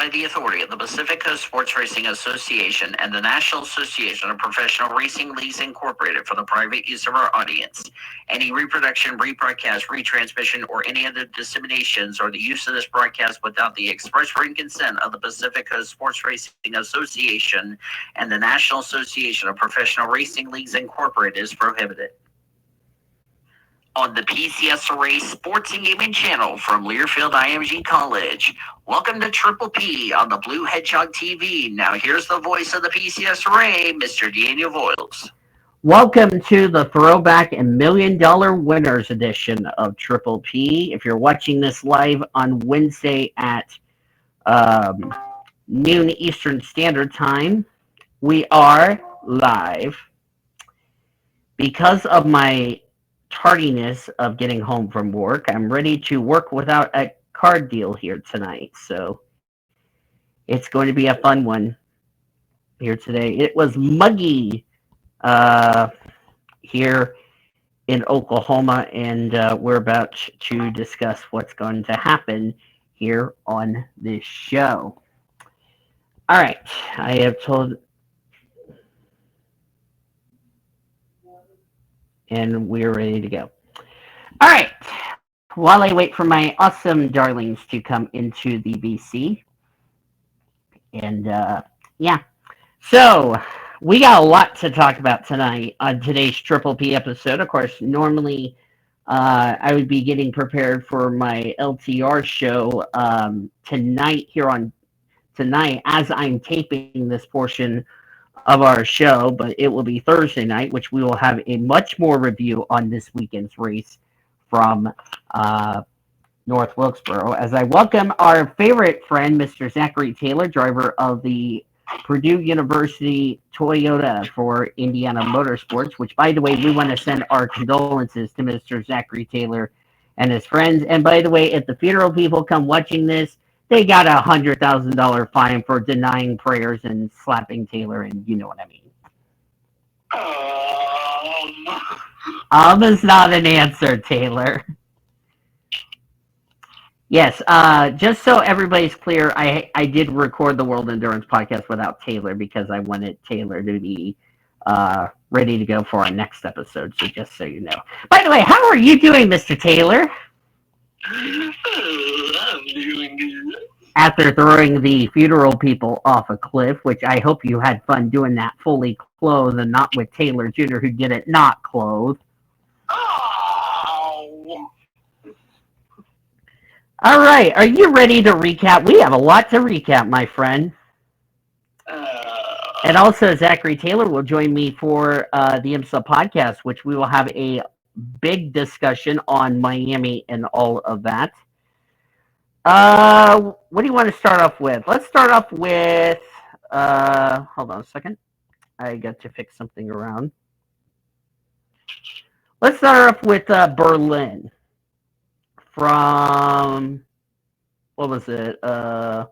by the authority of the Pacific Coast Sports Racing Association and the National Association of Professional Racing Leagues Incorporated for the private use of our audience. Any reproduction, rebroadcast, retransmission, or any other disseminations or the use of this broadcast without the express written consent of the Pacific Coast Sports Racing Association and the National Association of Professional Racing Leagues Incorporated is prohibited. On the PCS Array Sports and Gaming Channel from Learfield IMG College. Welcome to Triple P on the Blue Hedgehog TV. Now here's the voice of the PCS Array, Mr. Daniel Voyles. Welcome to the Throwback and $1 Million Winners edition of Triple P. If you're watching this live on Wednesday at noon Eastern Standard Time, we are live. Because of my tardiness of getting home from work, I'm ready to work without a card deal here tonight, so it's going to be a fun one here today. It was muggy here in Oklahoma, and we're about to discuss what's going to happen here on this show. All right, I have told, and we're ready to go. All right, while I wait for my awesome darlings to come into the BC, and yeah, so we got a lot to talk about tonight on today's Triple P episode. Of course, normally I would be getting prepared for my LTR show tonight as I'm taping this portion of our show, but it will be Thursday night, which we will have a much more review on this weekend's race from North Wilkesboro, as I welcome our favorite friend, Mr. Zachary Taylor, driver of the Purdue University Toyota for Indiana Motorsports, which, by the way, we want to send our condolences to Mr. Zachary Taylor and his friends. And by the way, if the funeral people come watching this, they got a $100,000 fine for denying prayers and slapping Taylor, and you know what I mean. Is not an answer, Taylor. Yes, just so everybody's clear, I did record the World Endurance Podcast without Taylor because I wanted Taylor to be ready to go for our next episode, so just so you know. By the way, how are you doing, Mr. Taylor? I'm doing good. After throwing the funeral people off a cliff, which I hope you had fun doing that fully clothed and not with Taylor Jr., who did it not clothed. Oh. All right, are you ready to recap? We have a lot to recap, my friend. And also, Zachary Taylor will join me for the IMSA podcast, which we will have a big discussion on Miami and all of that. What do you want to start off with? Let's start off with, hold on a second. I got to fix something around. Let's start off with Berlin. From, what was it? I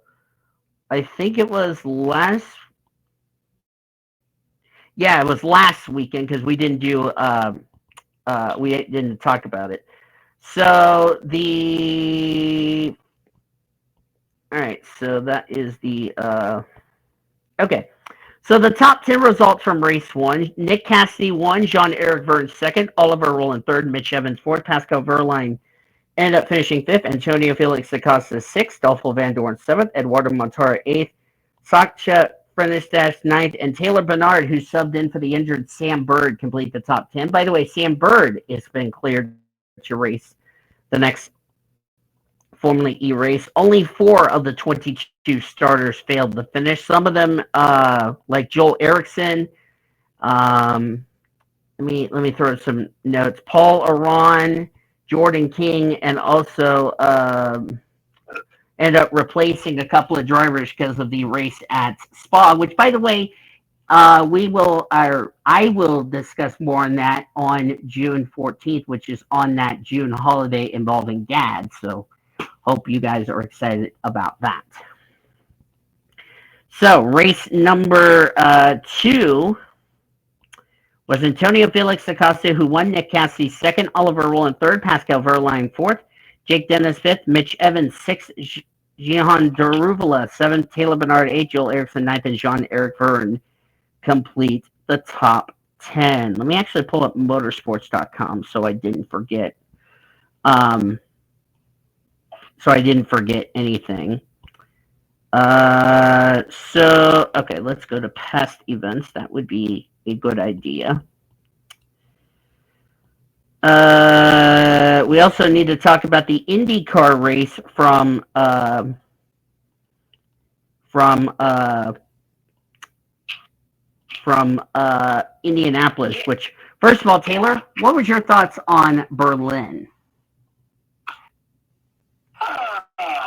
think it was last weekend because we didn't do, we didn't talk about it. So all right, so that is the, okay. So the top 10 results from race 1. Nick Cassidy won, Jean-Eric Verne second, Oliver Rowland third, Mitch Evans fourth, Pascal Wehrlein ended up finishing 5th, Antonio Felix Acosta 6th, Dolfo Van Dorn 7th, Eduardo Montara 8th, Sacha Frenestash 9th, and Taylor Bernard, who subbed in for the injured Sam Bird, complete the top 10. By the way, Sam Bird has been cleared to race the next Formula E race. Only 4 of the 22 starters failed to finish. Some of them, like Joel Erickson, let me throw some notes. Paul Aron, Jordan King, and also end up replacing a couple of drivers because of the race at Spa, which, by the way, I will discuss more on that on June 14th, which is on that June holiday involving Dad. So hope you guys are excited about that. So race number 2 was Antonio Felix Acosta, who won, Nick Cassidy second, Oliver Rowland third, Pascal Wehrlein fourth, Jake Dennis fifth, Mitch Evans sixth, Jihan Daruvula, 7th. Taylor Bernard, 8th. Joel Erickson, 9th. And Jean-Eric Verne complete the top 10. Let me actually pull up motorsports.com so I didn't forget. Anything. Okay, let's go to past events. That would be a good idea. We also need to talk about the IndyCar race from Indianapolis. Which, first of all, Taylor, what was your thoughts on Berlin? That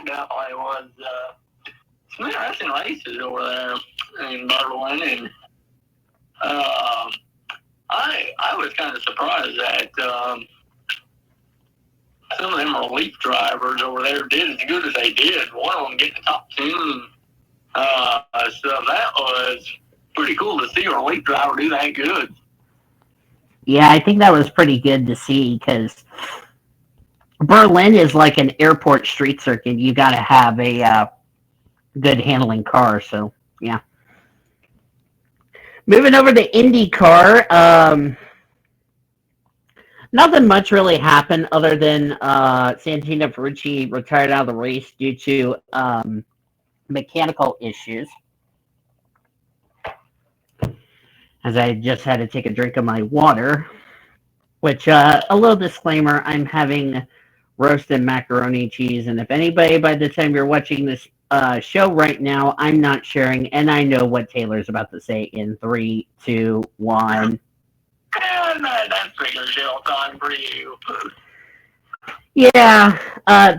definitely was some interesting races over there in Berlin, and I was kind of surprised that some of them relief drivers over there did as good as they did. One of them getting the top 10. So that was pretty cool to see a relief driver do that good. Yeah, I think that was pretty good to see because Berlin is like an airport street circuit. You got to have a good handling car. So yeah. Moving over to IndyCar, nothing much really happened other than Santino Ferrucci retired out of the race due to mechanical issues. As I just had to take a drink of my water, which a little disclaimer: I'm having roasted macaroni cheese, and if anybody by the time you're watching this show right now, I'm not sharing, and I know what Taylor's about to say in 3, 2, 1. That's bigger deal time for you. Yeah,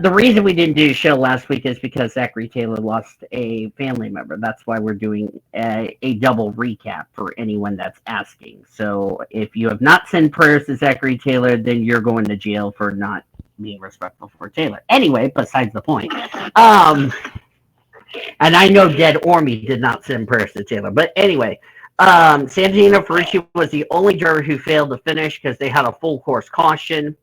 the reason we didn't do a show last week is because Zachary Taylor lost a family member. That's why we're doing a double recap for anyone that's asking. So if you have not sent prayers to Zachary Taylor, then you're going to jail for not being respectful for Taylor. Anyway, besides the point. And I know Dead Ormy did not send prayers to Taylor. But anyway, Santino Ferrucci was the only driver who failed to finish because they had a full course caution.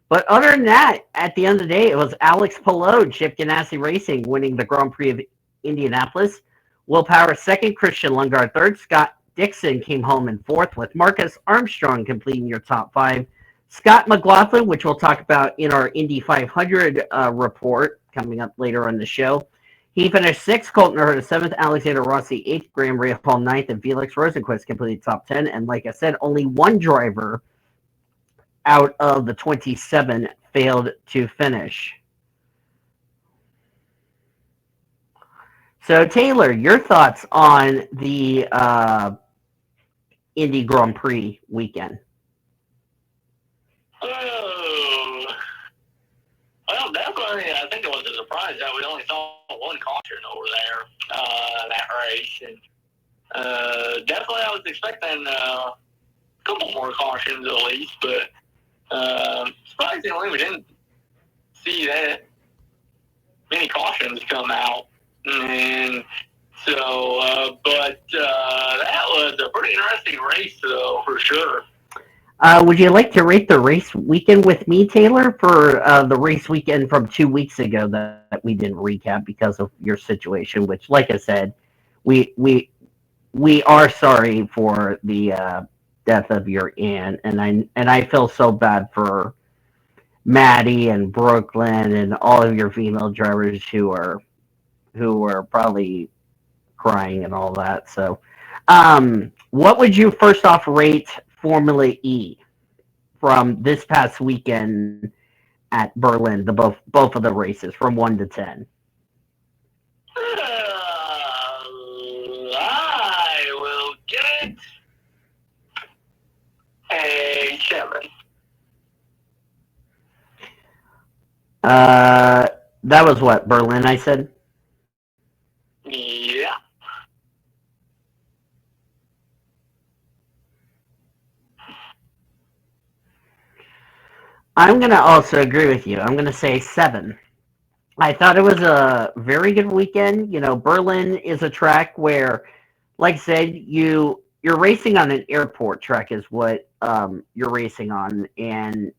But other than that, at the end of the day, it was Alex Palou, Chip Ganassi Racing, winning the Grand Prix of Indianapolis. Will Power second, Christian Lundgaard third. Scott Dixon came home in fourth, with Marcus Armstrong completing your top 5. Scott McLaughlin, which we'll talk about in our Indy 500 report coming up later on the show. He finished 6th, Colton Herta 7th, Alexander Rossi 8th, Graham Rahal 9th, and Felix Rosenquist completed top 10. And like I said, only one driver out of the 27 failed to finish. So, Taylor, your thoughts on the Indy Grand Prix weekend? Oh, well, definitely, I think it was a surprise that we only saw one caution over there, that race. And definitely, I was expecting a couple more cautions at least, but surprisingly, we didn't see that many cautions come out. And so, but that was a pretty interesting race, though, for sure. Would you like to rate the race weekend with me, Taylor, for the race weekend from 2 weeks ago that we didn't recap because of your situation? Which, like I said, we are sorry for the death of your aunt, and I feel so bad for Maddie and Brooklyn and all of your female drivers who are probably crying and all that. So, what would you first off rate Formula E from this past weekend at Berlin? The both of the races from 1 to 10. I will give it a 7. That was what, Berlin, I said? Yeah. I'm going to also agree with you. I'm going to say 7. I thought it was a very good weekend. You know, Berlin is a track where, like I said, you're racing on an airport track is what you're racing on, and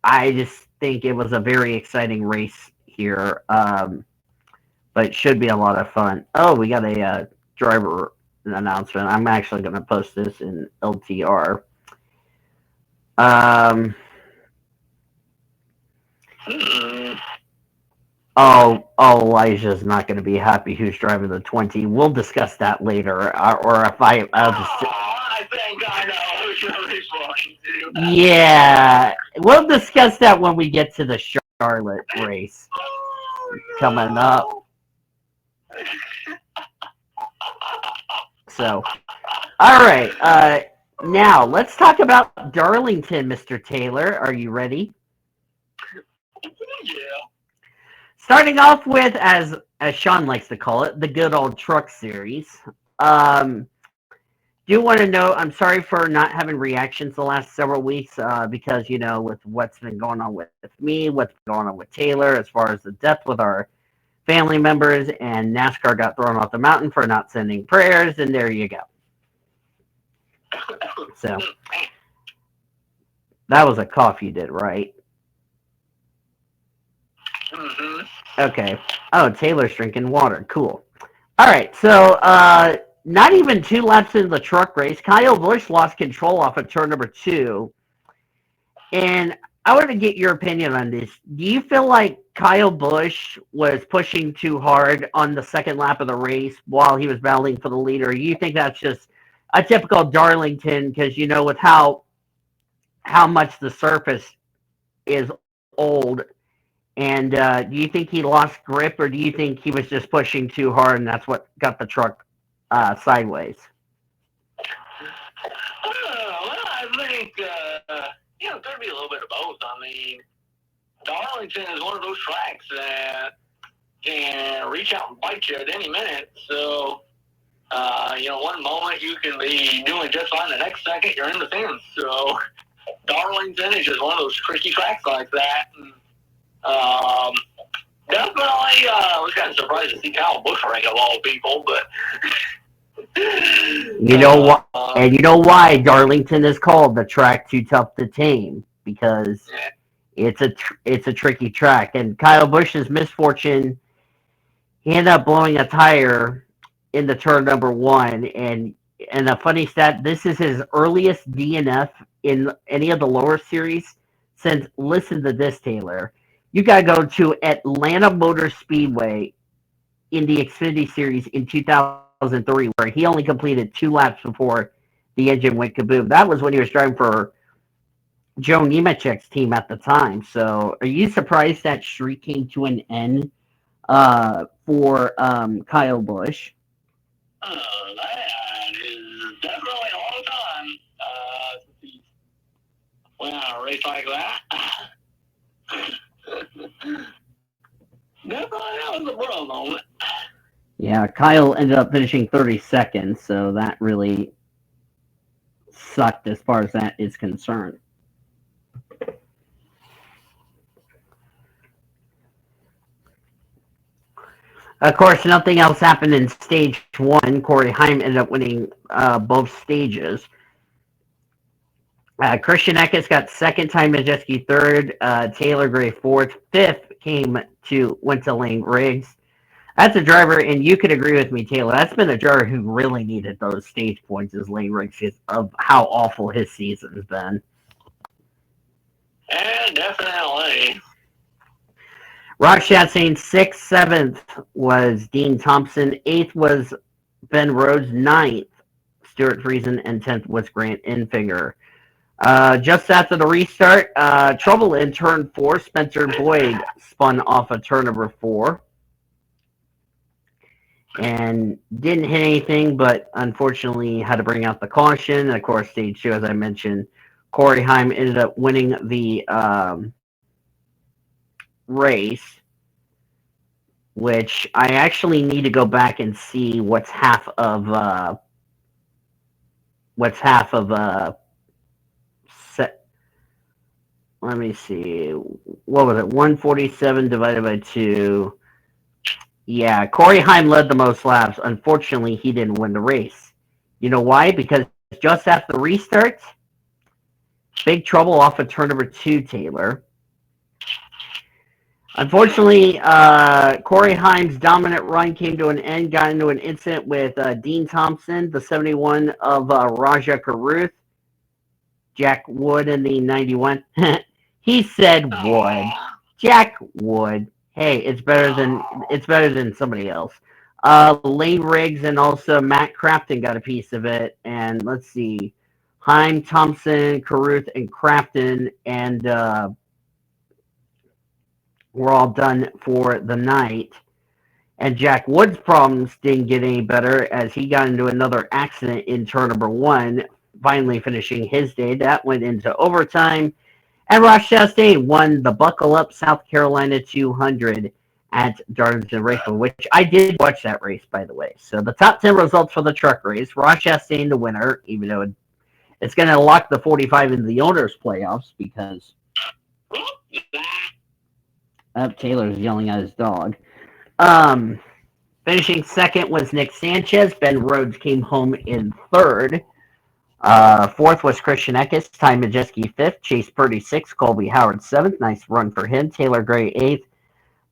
I just think it was a very exciting race here, but it should be a lot of fun. Oh, we got a driver announcement. I'm actually going to post this in LTR. Hmm. Oh, Elijah's not going to be happy who's driving the 20. We'll discuss that later. Or if I'll just. I think I know who you're referring to. Yeah, we'll discuss that when we get to the Charlotte race coming up. So, all right. Now let's talk about Darlington, Mr. Taylor. Are you ready? Yeah. Starting off with, as Sean likes to call it, the good old truck series. Do want to know, I'm sorry for not having reactions the last several weeks because, with what's been going on with me, what's been going on with Taylor, as far as the death with our family members, and NASCAR got thrown off the mountain for not sending prayers, and there you go. So, that was a cough you did, right? Mm-hmm. Okay. Oh, Taylor's drinking water. Cool. All right. So, not even 2 laps into the truck race, Kyle Busch lost control off of turn number 2. And I want to get your opinion on this. Do you feel like Kyle Busch was pushing too hard on the second lap of the race while he was battling for the lead? Or you think that's just a typical Darlington because, with how much the surface is old? And do you think he lost grip, or do you think he was just pushing too hard, and that's what got the truck sideways? Well, I think it could be a little bit of both. I mean, Darlington is one of those tracks that can reach out and bite you at any minute. So, one moment you can be doing just fine, the next second you're in the fence. So, Darlington is just one of those tricky tracks like that. And, definitely, I was kind of surprised to see Kyle Busch rank of all people, but you know what? And you know why Darlington is called the track too tough to tame, because it's a tricky track. And Kyle Busch's misfortune, he ended up blowing a tire in the turn number 1, and a funny stat, this is his earliest DNF in any of the lower series since, listen to this, Taylor, you got to go to Atlanta Motor Speedway in the Xfinity Series in 2003, where he only completed 2 laps before the engine went kaboom. That was when he was driving for Joe Nemechek's team at the time. So, are you surprised that streak came to an end for Kyle Busch? That is definitely a long time since he went on a race like that. Definitely, that was a bro moment. Yeah, Kyle ended up finishing 32nd, so that really sucked as far as that is concerned. Of course, nothing else happened in stage 1. Corey Heim ended up winning both stages. Christian Eckes got second, Ty Majeski third, Taylor Gray fourth, fifth went to Lane Riggs. That's a driver, and you could agree with me, Taylor. That's been a driver who really needed those stage points as Lane Riggs of how awful his season's been. Yeah, definitely. Rock Chastain 6th, 7th was Dean Thompson, 8th was Ben Rhodes, 9th Stuart Friesen, and 10th was Grant Enfinger. Just after the restart, trouble in turn 4, Spencer Boyd spun off of turn number 4 and didn't hit anything, but unfortunately had to bring out the caution. And of course, stage 2, as I mentioned, Corey Heim ended up winning the race, which I actually need to go back and see what's half of let me see, what was it, 147 divided by 2. Yeah, Corey Heim led the most laps. Unfortunately, he didn't win the race. You know why? Because just after the restart, big trouble off of turn number 2, Taylor. Unfortunately, Corey Himes' dominant run came to an end, got into an incident with Dean Thompson, the 71 of Raja Caruth, Jack Wood in the 91. He said Wood. Jack Wood. Hey, it's better than somebody else. Lane Riggs and also Matt Crafton got a piece of it. And let's see, Heim, Thompson, Caruth, and Crafton, and we're all done for the night. And Jack Wood's problems didn't get any better as he got into another accident in turn number one, finally finishing his day. That went into overtime. And Ross Chastain won the Buckle Up South Carolina 200 at Darlington Raceway, which I did watch that race, by the way. So the top 10 results for the truck race, Ross Chastain the winner, even though it's going to lock the 45 into the owners' playoffs because Taylor's yelling at his dog. Um, Finishing second was Nick Sanchez. Ben Rhodes came home in third. Fourth was Christian Eckes. Ty Majeski fifth. Chase Purdy sixth. Colby Howard seventh. Nice run for him. Taylor Gray eighth.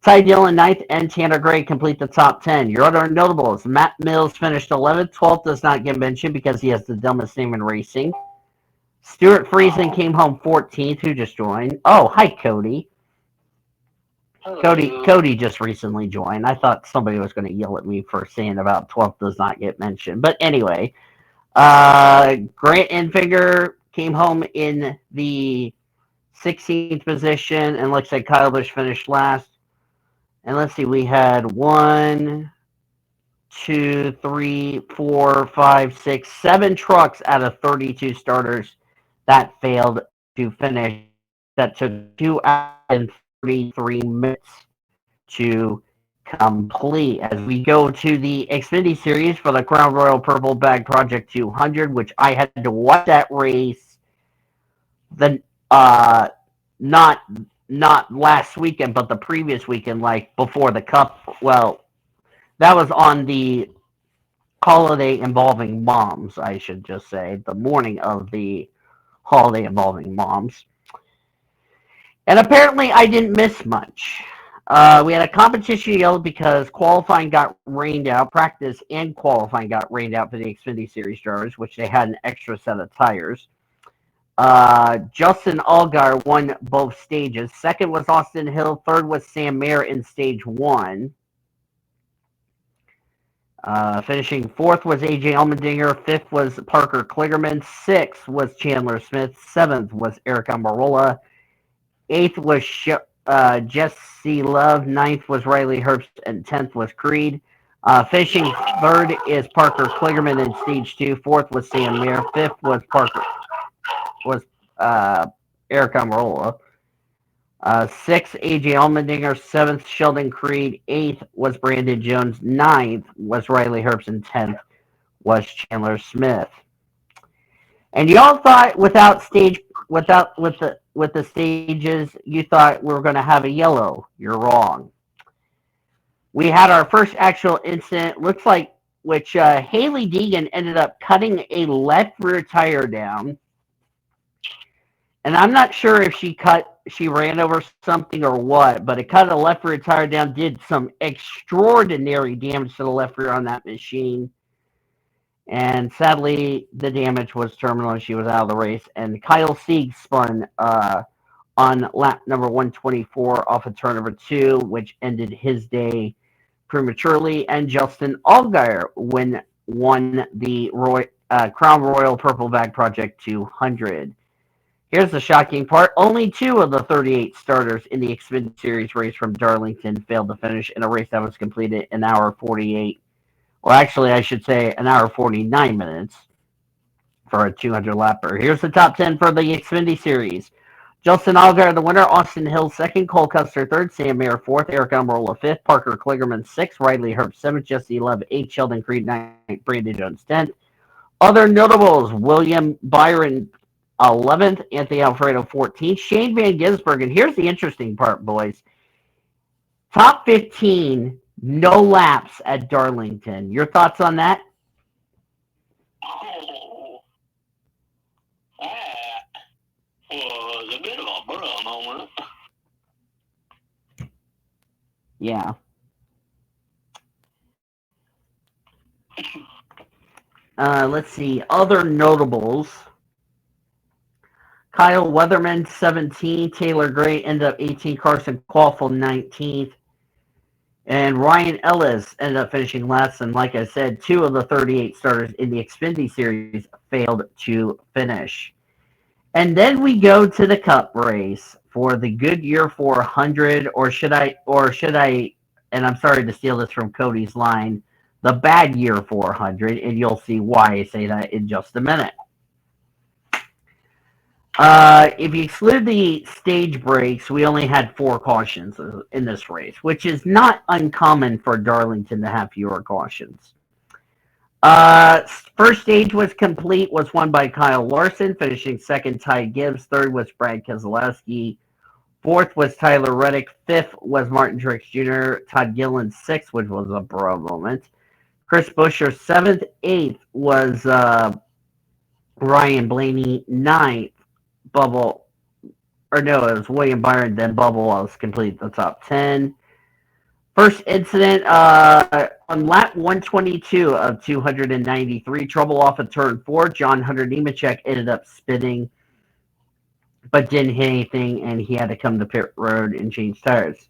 Ty Dillon ninth. And Tanner Gray complete the top 10. Your other notables. Matt Mills finished 11th. 12th does not get mentioned because he has the dumbest name in racing. Stuart Friesen came home 14th. Who just joined? Oh, hi, Cody. Cody just recently joined. I thought somebody was going to yell at me for saying about 12th does not get mentioned. But anyway, Grant Enfinger came home in the 16th position, and looks like Kyle Busch finished last. And let's see, we had 1, 2, 3, 4, 5, 6, 7 trucks out of 32 starters that failed to finish. That took 2 hours and 33 minutes to complete. As we go to the Xfinity Series for the Crown Royal Purple Bag Project 200, which I had to watch that race the not last weekend, but the previous weekend, like before the Cup. Well, that was on the holiday involving moms, I should just say, the morning of the holiday involving moms. And apparently I didn't miss much. We had a competition yellow because qualifying got rained out. Practice and qualifying got rained out for the Xfinity Series drivers, which they had an extra set of tires. Justin Allgaier won both stages. Second was Austin Hill. Third was Sam Mayer in stage one. Finishing fourth was AJ Allmendinger. Fifth was Parker Kligerman. Sixth was Chandler Smith. Seventh was Eric Almirola. Eighth was Jesse Love. Ninth was Riley Herbst. And 10th was Creed. Finishing third is Parker Kligerman in stage two. Fourth was Sam Mayer. Fifth was Eric Almirola. Sixth, AJ Allmendinger. Seventh, Sheldon Creed. Eighth was Brandon Jones. Ninth was Riley Herbst. And 10th was Chandler Smith. And y'all thought with the stages, you thought we were going to have a yellow. You're wrong. We had our first actual incident. Looks like which Haley Deegan ended up cutting a left rear tire down. And I'm not sure if she ran over something or what, but it cut a left rear tire down, did some extraordinary damage to the left rear on that machine. And sadly, the damage was terminal and she was out of the race. And Kyle Sieg spun on lap number 124 off of turn number 2, which ended his day prematurely. And Justin Allgaier won the Crown Royal Purple Bag Project 200. Here's the shocking part. Only 2 of the 38 starters in the Xfinity Series race from Darlington failed to finish in a race that was completed in an hour 48. Well, actually, I should say an hour 49 minutes for a 200 lapper. Here's the top 10 for the Xfinity Series. Justin Allgaier, the winner. Austin Hill, second. Cole Custer, third. Sam Mayer, fourth. Eric Almirola, fifth. Parker Kligerman, sixth. Riley Herbst, seventh. Jesse Love, eighth. Sheldon Creed, ninth. Brandon Jones, 10th. Other notables, William Byron, 11th. Anthony Alfredo, 14th. Shane Van Gisbergen. And here's the interesting part, boys. Top 15, no laps at Darlington. Your thoughts on that? Oh, that was a bit of a bruh moment. Yeah. Let's see. Other notables. Kyle Weatherman, 17. Taylor Gray ended up 18. Carson Quaffle, 19th. And Ryan Ellis ended up finishing last. And like I said, 2 of the 38 starters in the Xfinity Series failed to finish. And then we go to the Cup race for the Goodyear 400, and I'm sorry to steal this from Cody's line, the Bad Year 400, and you'll see why I say that in just a minute. If you exclude the stage breaks, we only had 4 cautions in this race, which is not uncommon for Darlington to have fewer cautions. First stage was complete, was won by Kyle Larson, finishing second Ty Gibbs, third was Brad Keselowski, fourth was Tyler Reddick, fifth was Martin Truex Jr., Todd Gilliland sixth, which was a bro moment, Chris Buescher seventh, eighth was Ryan Blaney, ninth, Bubble, or no, it was William Byron, then Bubble Wallace complete the top 10. First incident on lap 122 of 293, trouble off of turn 4. John Hunter Nemechek ended up spinning, but didn't hit anything, and he had to come to pit road and change tires.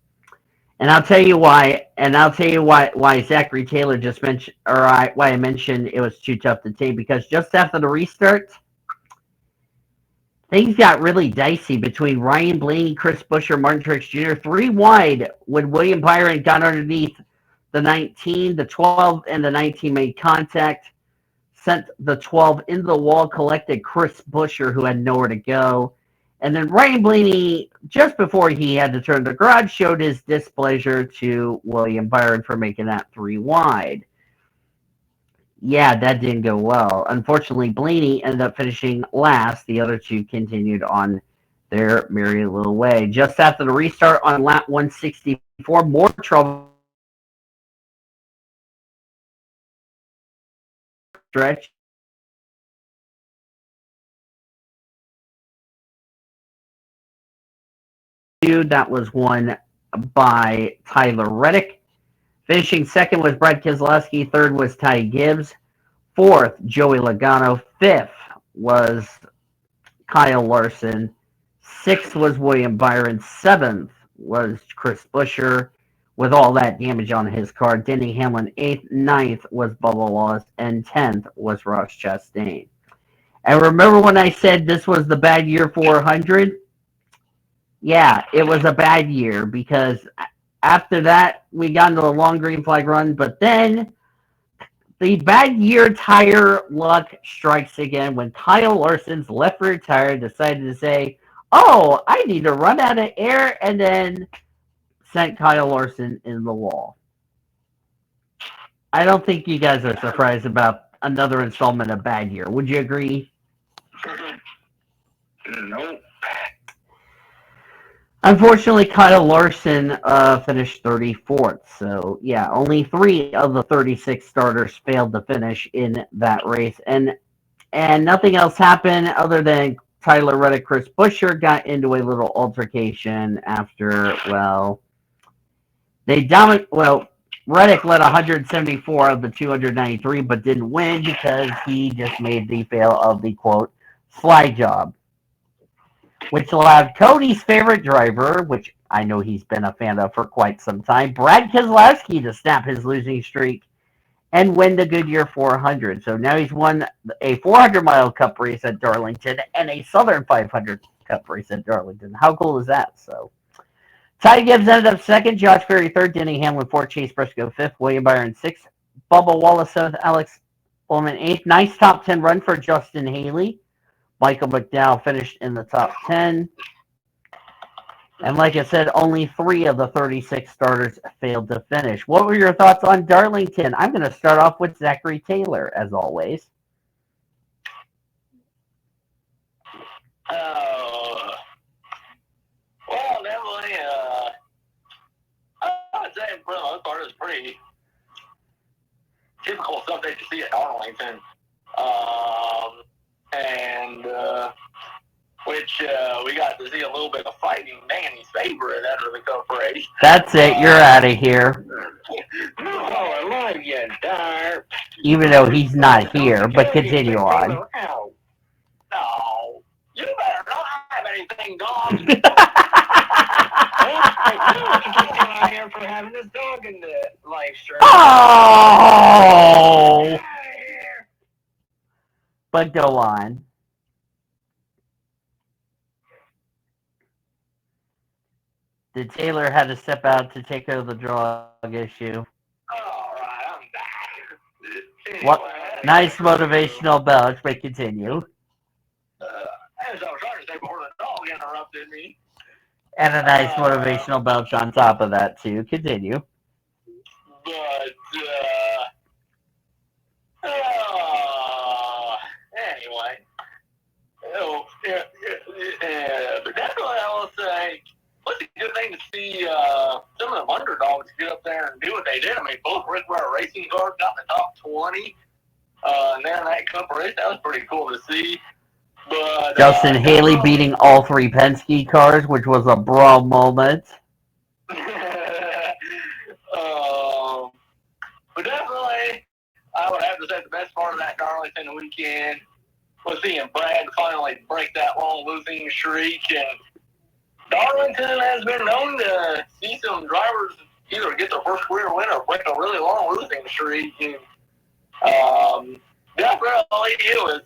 And I'll tell you why. And I'll tell you why Zachary Taylor just mentioned, why I mentioned it was too tough to take, because just after the restart, things got really dicey between Ryan Blaney, Chris Buescher, Martin Truex Jr. 3 wide when William Byron got underneath the 19, the 12, and the 19 made contact, sent the 12 into the wall, collected Chris Buescher, who had nowhere to go. And then Ryan Blaney, just before he had to turn to the garage, showed his displeasure to William Byron for making that 3 wide. Yeah, that didn't go well. Unfortunately, Blaney ended up finishing last. The other 2 continued on their merry little way. Just after the restart on lap 164, more trouble stretch. That was won by Tyler Reddick. Finishing second was Brad Keselowski. Third was Ty Gibbs. Fourth, Joey Logano. Fifth was Kyle Larson. Sixth was William Byron. Seventh was Chris Buescher with all that damage on his car. Denny Hamlin, eighth. Ninth was Bubba Wallace. And 10th was Ross Chastain. And remember when I said this was the bad year 400? Yeah, it was a bad year because after that, we got into the long green flag run, but then the bad year tire luck strikes again when Kyle Larson's left rear tire decided to say, "Oh, I need to run out of air," and then sent Kyle Larson in the wall. I don't think you guys are surprised about another installment of bad year. Would you agree? Nope. Unfortunately, Kyle Larson finished 34th. So, yeah, only 3 of the 36 starters failed to finish in that race. And nothing else happened other than Tyler Reddick, Chris Buescher got into a little altercation after, Reddick led 174 of the 293, but didn't win because he just made the fail of the, quote, fly job, which allowed Cody's favorite driver, which I know he's been a fan of for quite some time, Brad Keselowski, to snap his losing streak and win the Goodyear 400. So now he's won a 400-mile Cup race at Darlington and a Southern 500 Cup race at Darlington. How cool is that? So Ty Gibbs ended up second, Josh Berry third, Denny Hamlin fourth, Chase Briscoe fifth, William Byron sixth, Bubba Wallace seventh, Alex Bowman eighth. Nice top 10 run for Justin Haley. Michael McDowell finished in the top 10. And like I said, only 3 of the 36 starters failed to finish. What were your thoughts on Darlington? I'm going to start off with Zachary Taylor, as always. Well, definitely, I would say for the most part, it's pretty typical stuff that you see at Darlington. And which we got to see a little bit of fighting Danny's favorite after the Cup race. That's it. You're out of here. No, I love you, Dark. Even though he's not here, but continue on. No, you better not have anything, dog. Out here for having this dog in the live stream. Oh! But go on. Did Taylor had to step out to take care of the drug issue? Alright, I'm back. What? Nice motivational belch, but continue. As I was trying to say before the dog interrupted me. And a nice motivational belch on top of that, too. Continue. But, anyway. But definitely I will say, what's a good thing to see some of them underdogs get up there and do what they did. I mean, both Rick Ware racing cars got in the top 20. And then that Cup race, that was pretty cool to see. But Justin Haley beating all three Penske cars, which was a brawl moment. But definitely, I would have to say the best part of that Darlington weekend was seeing Brad finally break that long losing streak. And Darlington has been known to see some drivers either get their first career win or break a really long losing streak. And definitely it was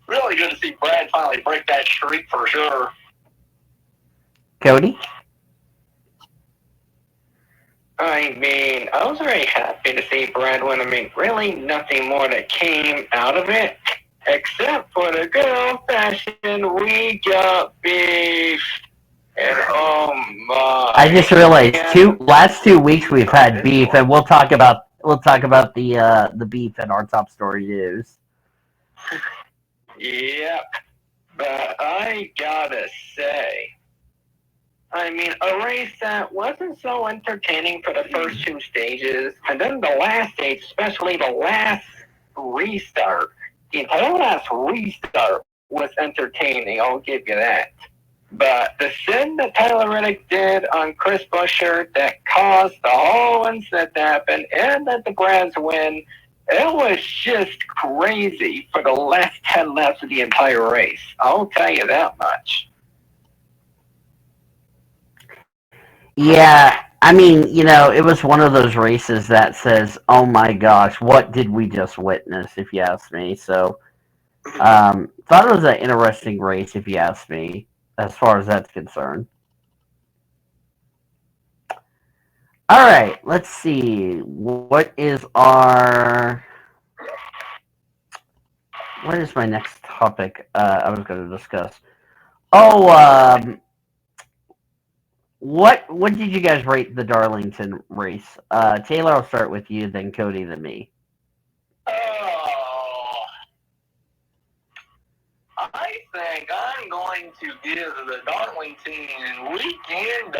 really good to see Brad finally break that streak for sure. Cody? I mean, I was very happy to see Brad win. I mean, really nothing more that came out of it, except for the good old-fashioned we got beef. And oh my! I just realized last 2 weeks we've had beef, and we'll talk about the beef in our top story news. Yep, but I gotta say, I mean, a race that wasn't so entertaining for the first two stages, and then the last stage, especially the last restart. The last restart was entertaining, I'll give you that. But the sin that Tyler Reddick did on Chris Buescher that caused the whole incident to happen, and that the Brads win, it was just crazy for the last 10 laps of the entire race. I'll tell you that much. Yeah, I mean, it was one of those races that says, oh my gosh, what did we just witness, if you ask me. So, thought it was an interesting race, if you ask me, as far as that's concerned. All right, let's see. What is my next topic I was going to discuss? What did you guys rate the Darlington race? Taylor, I'll start with you, then Cody, then me. I think I'm going to give the Darlington weekend,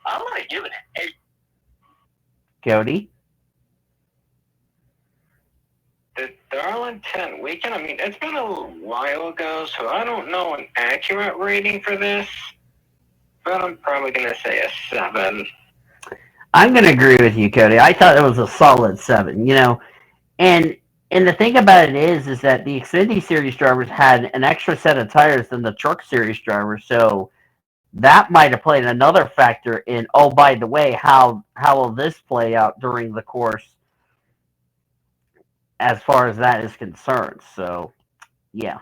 I'm going to give it an 8. Cody? The Darlington weekend, I mean, it's been a while ago, so I don't know an accurate rating for this, but I'm probably going to say a 7. I'm going to agree with you, Cody. I thought it was a solid 7, and the thing about it is that the Xfinity Series drivers had an extra set of tires than the Truck Series drivers, so that might have played another factor in, oh, by the way, how will this play out during the course as far as that is concerned. So, yeah.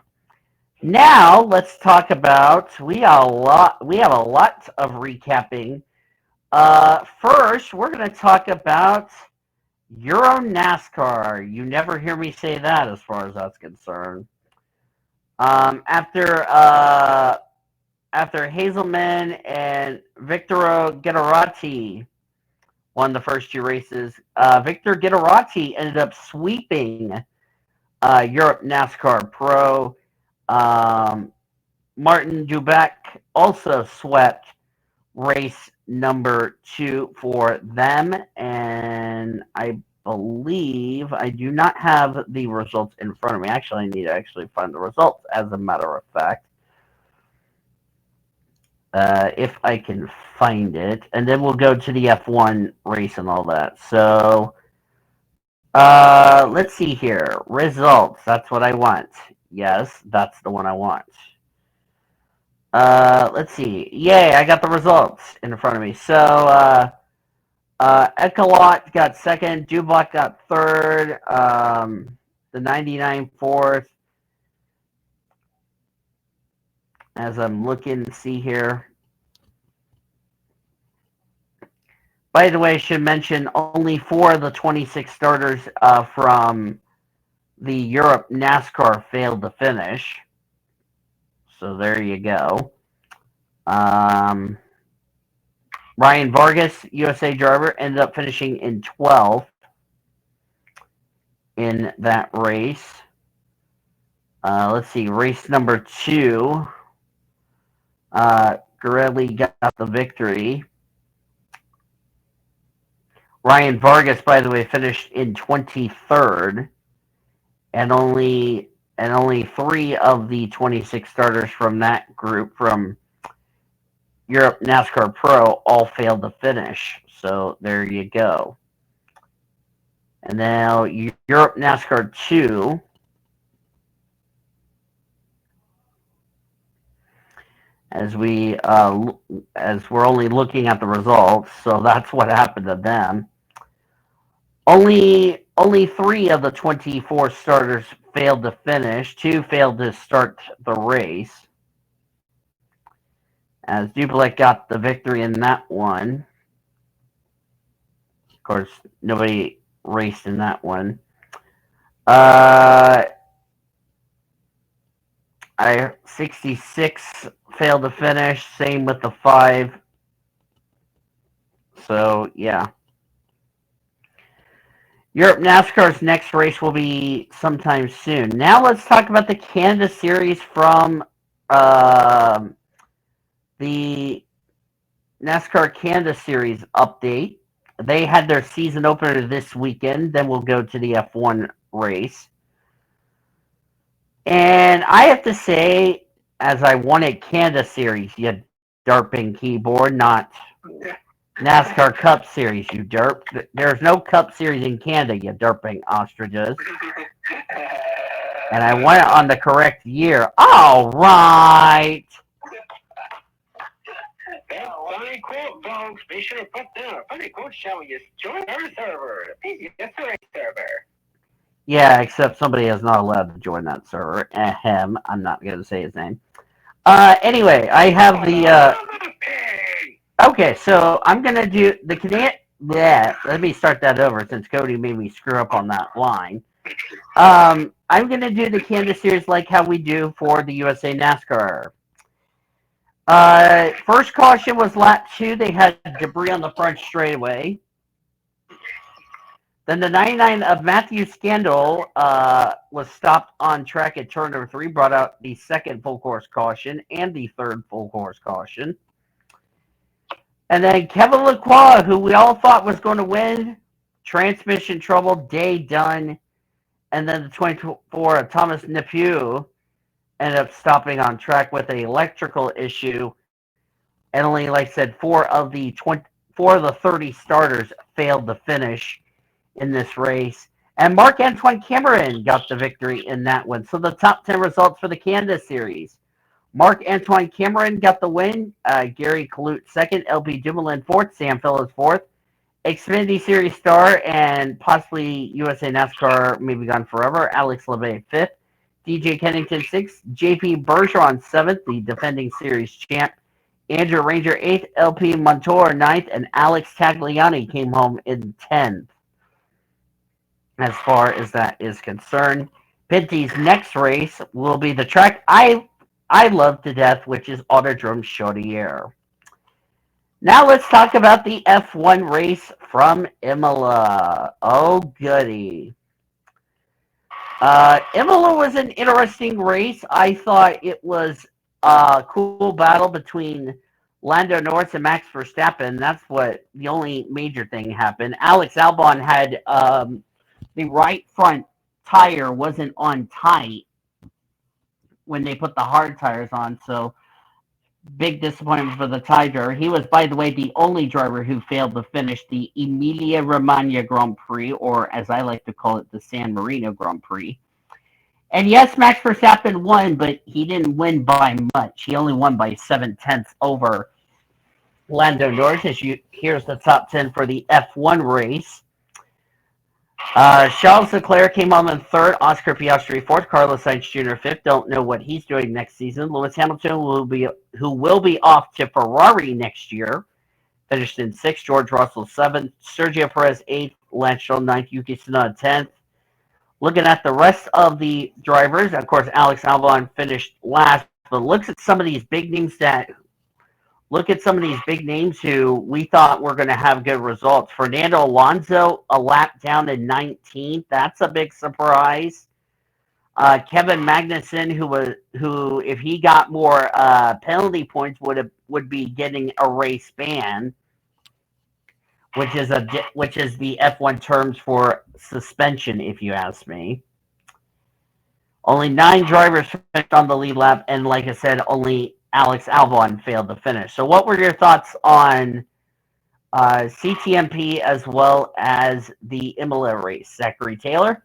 Now, let's talk about, we have a lot of recapping. First, we're going to talk about Euro NASCAR. You never hear me say that as far as that's concerned. After Hazelman and Victor Ghitarati won the first 2 races, Victor Ghitarati ended up sweeping Europe NASCAR Pro. Martin Dubeck also swept race number 2 for them, and I believe I do not have the results in front of me. Actually, I need to actually find the results, as a matter of fact. If I can find it. And then we'll go to the F1 race and all that. So, let's see here. Results. That's what I want. Yes, that's the one I want. Let's see. Yay, I got the results in front of me. So, Ecolot got second. Dubach got third. The 99 fourth. As I'm looking to see here. By the way, I should mention only 4 of the 26 starters from the Europe NASCAR failed to finish. So there you go. Ryan Vargas, USA driver, ended up finishing in 12th in that race. Let's see, race number 2. Garelli got the victory. Ryan Vargas, by the way, finished in 23rd, and only 3 of the 26 starters from that group from Europe NASCAR Pro all failed to finish. So there you go. And now Europe NASCAR 2. As we're only looking at the results, so that's what happened to them. Only 3 of the 24 starters failed to finish. 2 failed to start the race. As Dubelek got the victory in that one. Of course, nobody raced in that one. 66 failed to finish. Same with the 5. So, yeah. Europe NASCAR's next race will be sometime soon. Now let's talk about the Canada Series from the NASCAR Canada Series update. They had their season opener this weekend. Then we'll go to the F1 race. And I have to say, as I wanted Canada Series, you derping keyboard, not NASCAR Cup Series, you derp. There's no Cup Series in Canada, you derping ostriches. And I want it on the correct year. All right. That's funny quote, folks. Be sure to put down a funny quote showing you join our server, the PCS server. Yeah, except somebody is not allowed to join that server. Ahem. I'm not going to say his name. Anyway, I have the... Okay, so I'm going to do the Canadian... Yeah, let me start that over since Cody made me screw up on that line. I'm going to do the Canada Series like how we do for the USA NASCAR. First caution was lap 2. They had debris on the front straightaway. Then the 99 of Matthew Scandal was stopped on track at turn number 3, brought out the second full course caution and the third full course caution. And then Kevin Lacroix, who we all thought was going to win, transmission trouble, day done. And then the 24 of Thomas Nepew ended up stopping on track with an electrical issue. And only, like I said, 4 of the 30 starters failed to finish in this race. And Marc-Antoine Cameron got the victory in that one. So the top 10 results for the Canada Series. Marc-Antoine Cameron got the win. Gary Kalute second. LP Dumoulin fourth. Sam Phillips fourth. Xfinity Series star and possibly USA NASCAR maybe gone forever. Alex LeVay fifth. DJ Kennington sixth. JP Bergeron seventh, the defending series champ. Andrew Ranger eighth. LP Montour ninth. And Alex Tagliani came home in 10th. As far as that is concerned, Pinty's next race will be the track I love to death, which is Autodrome Chaudière. Now let's talk about the F1 race from Imola. Oh, goody. Imola was an interesting race. I thought it was a cool battle between Lando Norris and Max Verstappen. That's what the only major thing happened. Alex Albon had the right front tire wasn't on tight when they put the hard tires on, so big disappointment for the Tiger. He was, by the way, the only driver who failed to finish the Emilia-Romagna Grand Prix, or as I like to call it, the San Marino Grand Prix. And yes, Max Verstappen won, but he didn't win by much. He only won by 7/10 over Lando Norris. Here's the top 10 for the F1 race. Charles Leclerc came on in third, Oscar Piastri fourth, Carlos Sainz Jr. fifth. Don't know what he's doing next season. Lewis Hamilton who will be off to Ferrari next year, finished in sixth. George Russell seventh, Sergio Perez eighth, Lance Stroll ninth, Yuki Tsunoda 10th. Looking at the rest of the drivers, of course, Alex Albon finished last. But look at some of these big names who we thought were going to have good results. Fernando Alonso, a lap down in 19th. That's a big surprise. Kevin Magnussen, who if he got more penalty points, would be getting a race ban, which is the F1 terms for suspension, if you ask me. Only 9 drivers finished on the lead lap, and like I said, only Alex Albon failed to finish. So what were your thoughts on CTMP as well as the Imola race? Zachary Taylor?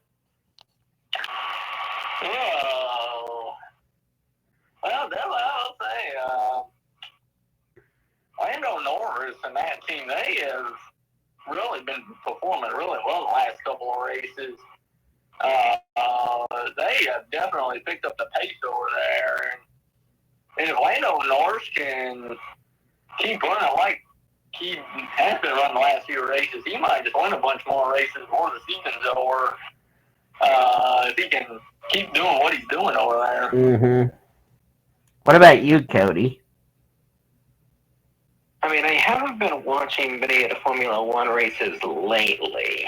Well, I'll say, Lando Norris and that team, they have really been performing really well the last couple of races. They have definitely picked up the pace over there. And if Lando Norris can keep running like he has been running the last few races, he might just win a bunch more races before the season's over. If he can keep doing what he's doing over there. Mm-hmm. What about you, Cody? I mean, I haven't been watching many of the Formula One races lately,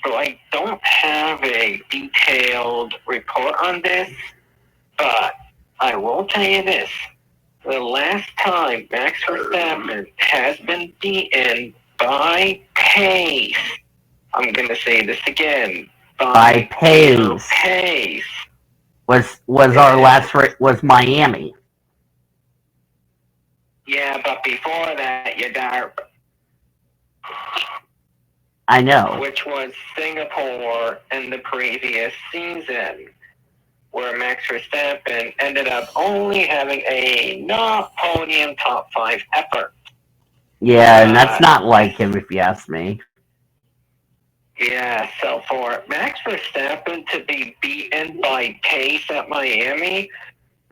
so I don't have a detailed report on this, but I will tell you this. The last time Max Verstappen has been beaten by pace, I'm going to say this again, By pace. Was our last race was Miami. Yeah, but before that, you got, I know. which was Singapore in the previous season, where Max Verstappen ended up only having a not podium top 5 effort. Yeah, and that's not like him, if you ask me. Yeah, so for Max Verstappen to be beaten by pace at Miami,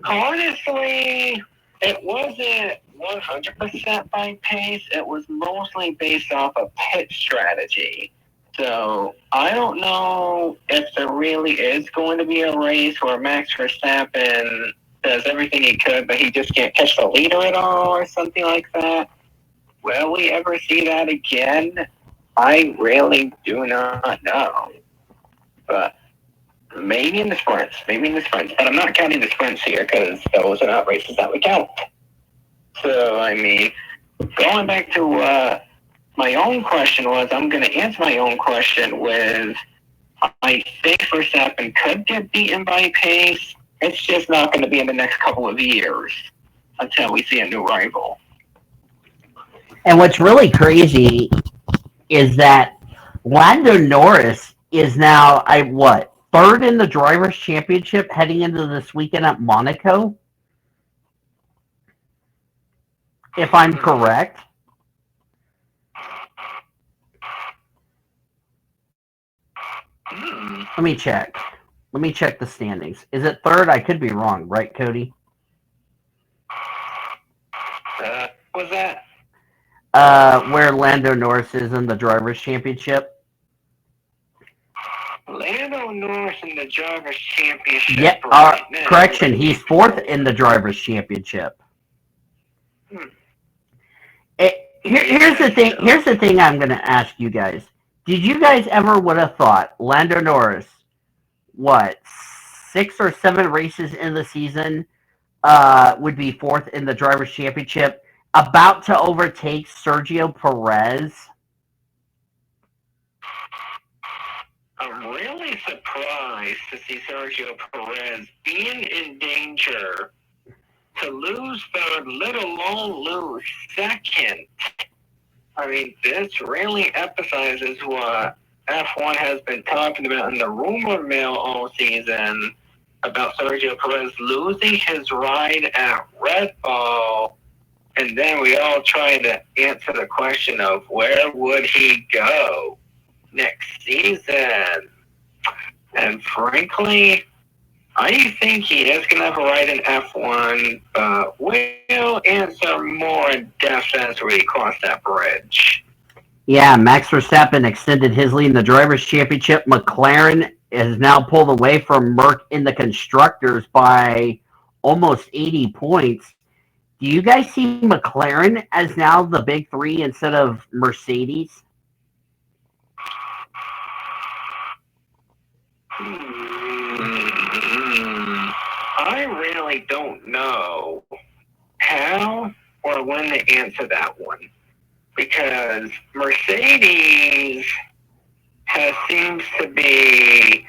honestly, it wasn't 100% by pace. It was mostly based off of pit strategy. So I don't know if there really is going to be a race where Max Verstappen does everything he could, but he just can't catch the leader at all or something like that. Will we ever see that again? I really do not know. But maybe in the sprints. But I'm not counting the sprints here because those are not races that we count. So, I mean, going back to my own question was, I'm going to answer my own question with, I think Verstappen could get beaten by pace. It's just not going to be in the next couple of years until we see a new rival. And what's really crazy is that Lando Norris is now, third in the Drivers' Championship heading into this weekend at Monaco? If I'm correct. Let me check. Let me check the standings. Is it third? I could be wrong, right, Cody? Was that? Where Lando Norris is in the Drivers' Championship. Lando Norris in the Drivers' Championship. Yeah, right now. correction. He's fourth in the Drivers' Championship. Here's the thing. Here's the thing. I'm going to ask you guys. Did you guys ever would have thought Lando Norris, 6 or 7 races in the season, would be fourth in the Drivers' Championship, about to overtake Sergio Perez? I'm really surprised to see Sergio Perez being in danger to lose third, let alone lose second. I mean, this really emphasizes what F1 has been talking about in the rumor mill all season about Sergio Perez losing his ride at Red Bull. And then we all try to answer the question of where would he go next season? And frankly, I think he is going to have a ride in F1, but we'll answer more in depth as we cross that bridge. Yeah, Max Verstappen extended his lead in the Drivers' Championship. McLaren has now pulled away from Merck in the Constructors by almost 80 points. Do you guys see McLaren as now the big three instead of Mercedes? I really don't know how or when to answer that one, because Mercedes seems to be,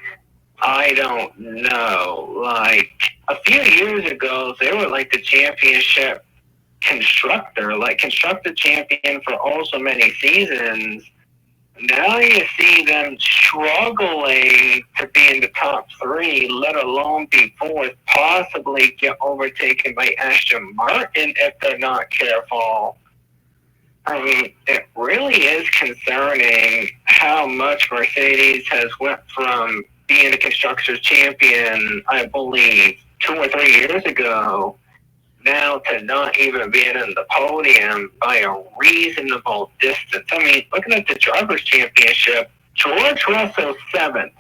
I don't know, like a few years ago they were like the championship constructor, like constructor champion for all so many seasons. Now you see them struggling to be in the top three, let alone be fourth, possibly get overtaken by Aston Martin if they're not careful. I mean, it really is concerning how much Mercedes has went from being a constructors champion, I believe, 2 or 3 years ago, now to not even being in the podium by a reasonable distance. I mean, looking at the Drivers' Championship, George Russell 7th,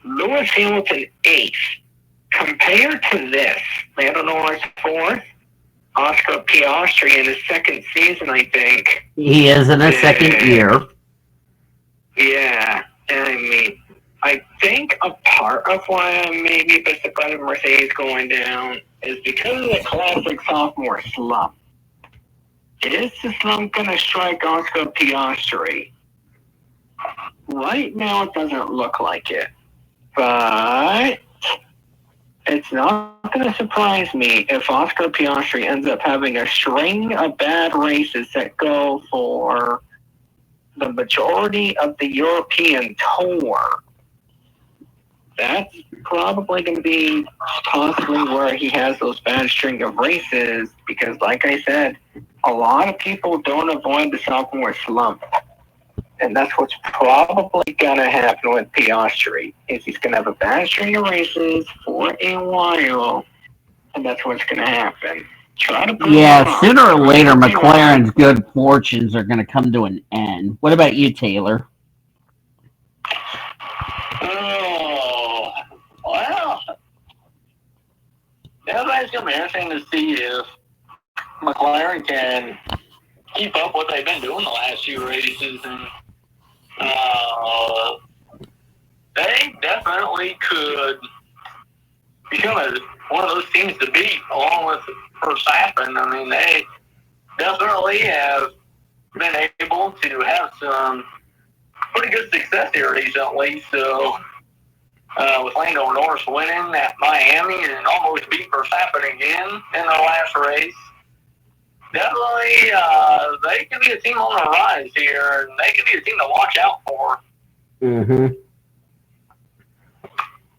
Lewis Hamilton 8th. Compared to this, Lando Norris 4th, Oscar Piastri in his second season, I think. He is in his second year. Yeah, I mean, I think a part of why I'm maybe a bit surprised with Mercedes going down is because of the classic sophomore slump. Is the slump going to strike Oscar Piastri? Right now, it doesn't look like it. But it's not going to surprise me if Oscar Piastri ends up having a string of bad races that go for the majority of the European tour. That's probably going to be possibly where he has those bad string of races because, like I said, a lot of people don't avoid the sophomore slump. And that's what's probably going to happen with Piastri, is he's going to have a bad string of races for a while, and that's what's going to happen. Yeah, sooner or later, McLaren's good fortunes are going to come to an end. What about you, Taylor? Oh, well, that's going to be interesting to see if McLaren can keep up what they've been doing the last few races. And they definitely could become one of those teams to beat, along with Verstappen. I mean, they definitely have been able to have some pretty good success here recently. So, with Lando Norris winning at Miami and almost beat Verstappen again in their last race, definitely they can be a team on the rise here, and they can be a team to watch out for. Mm-hmm.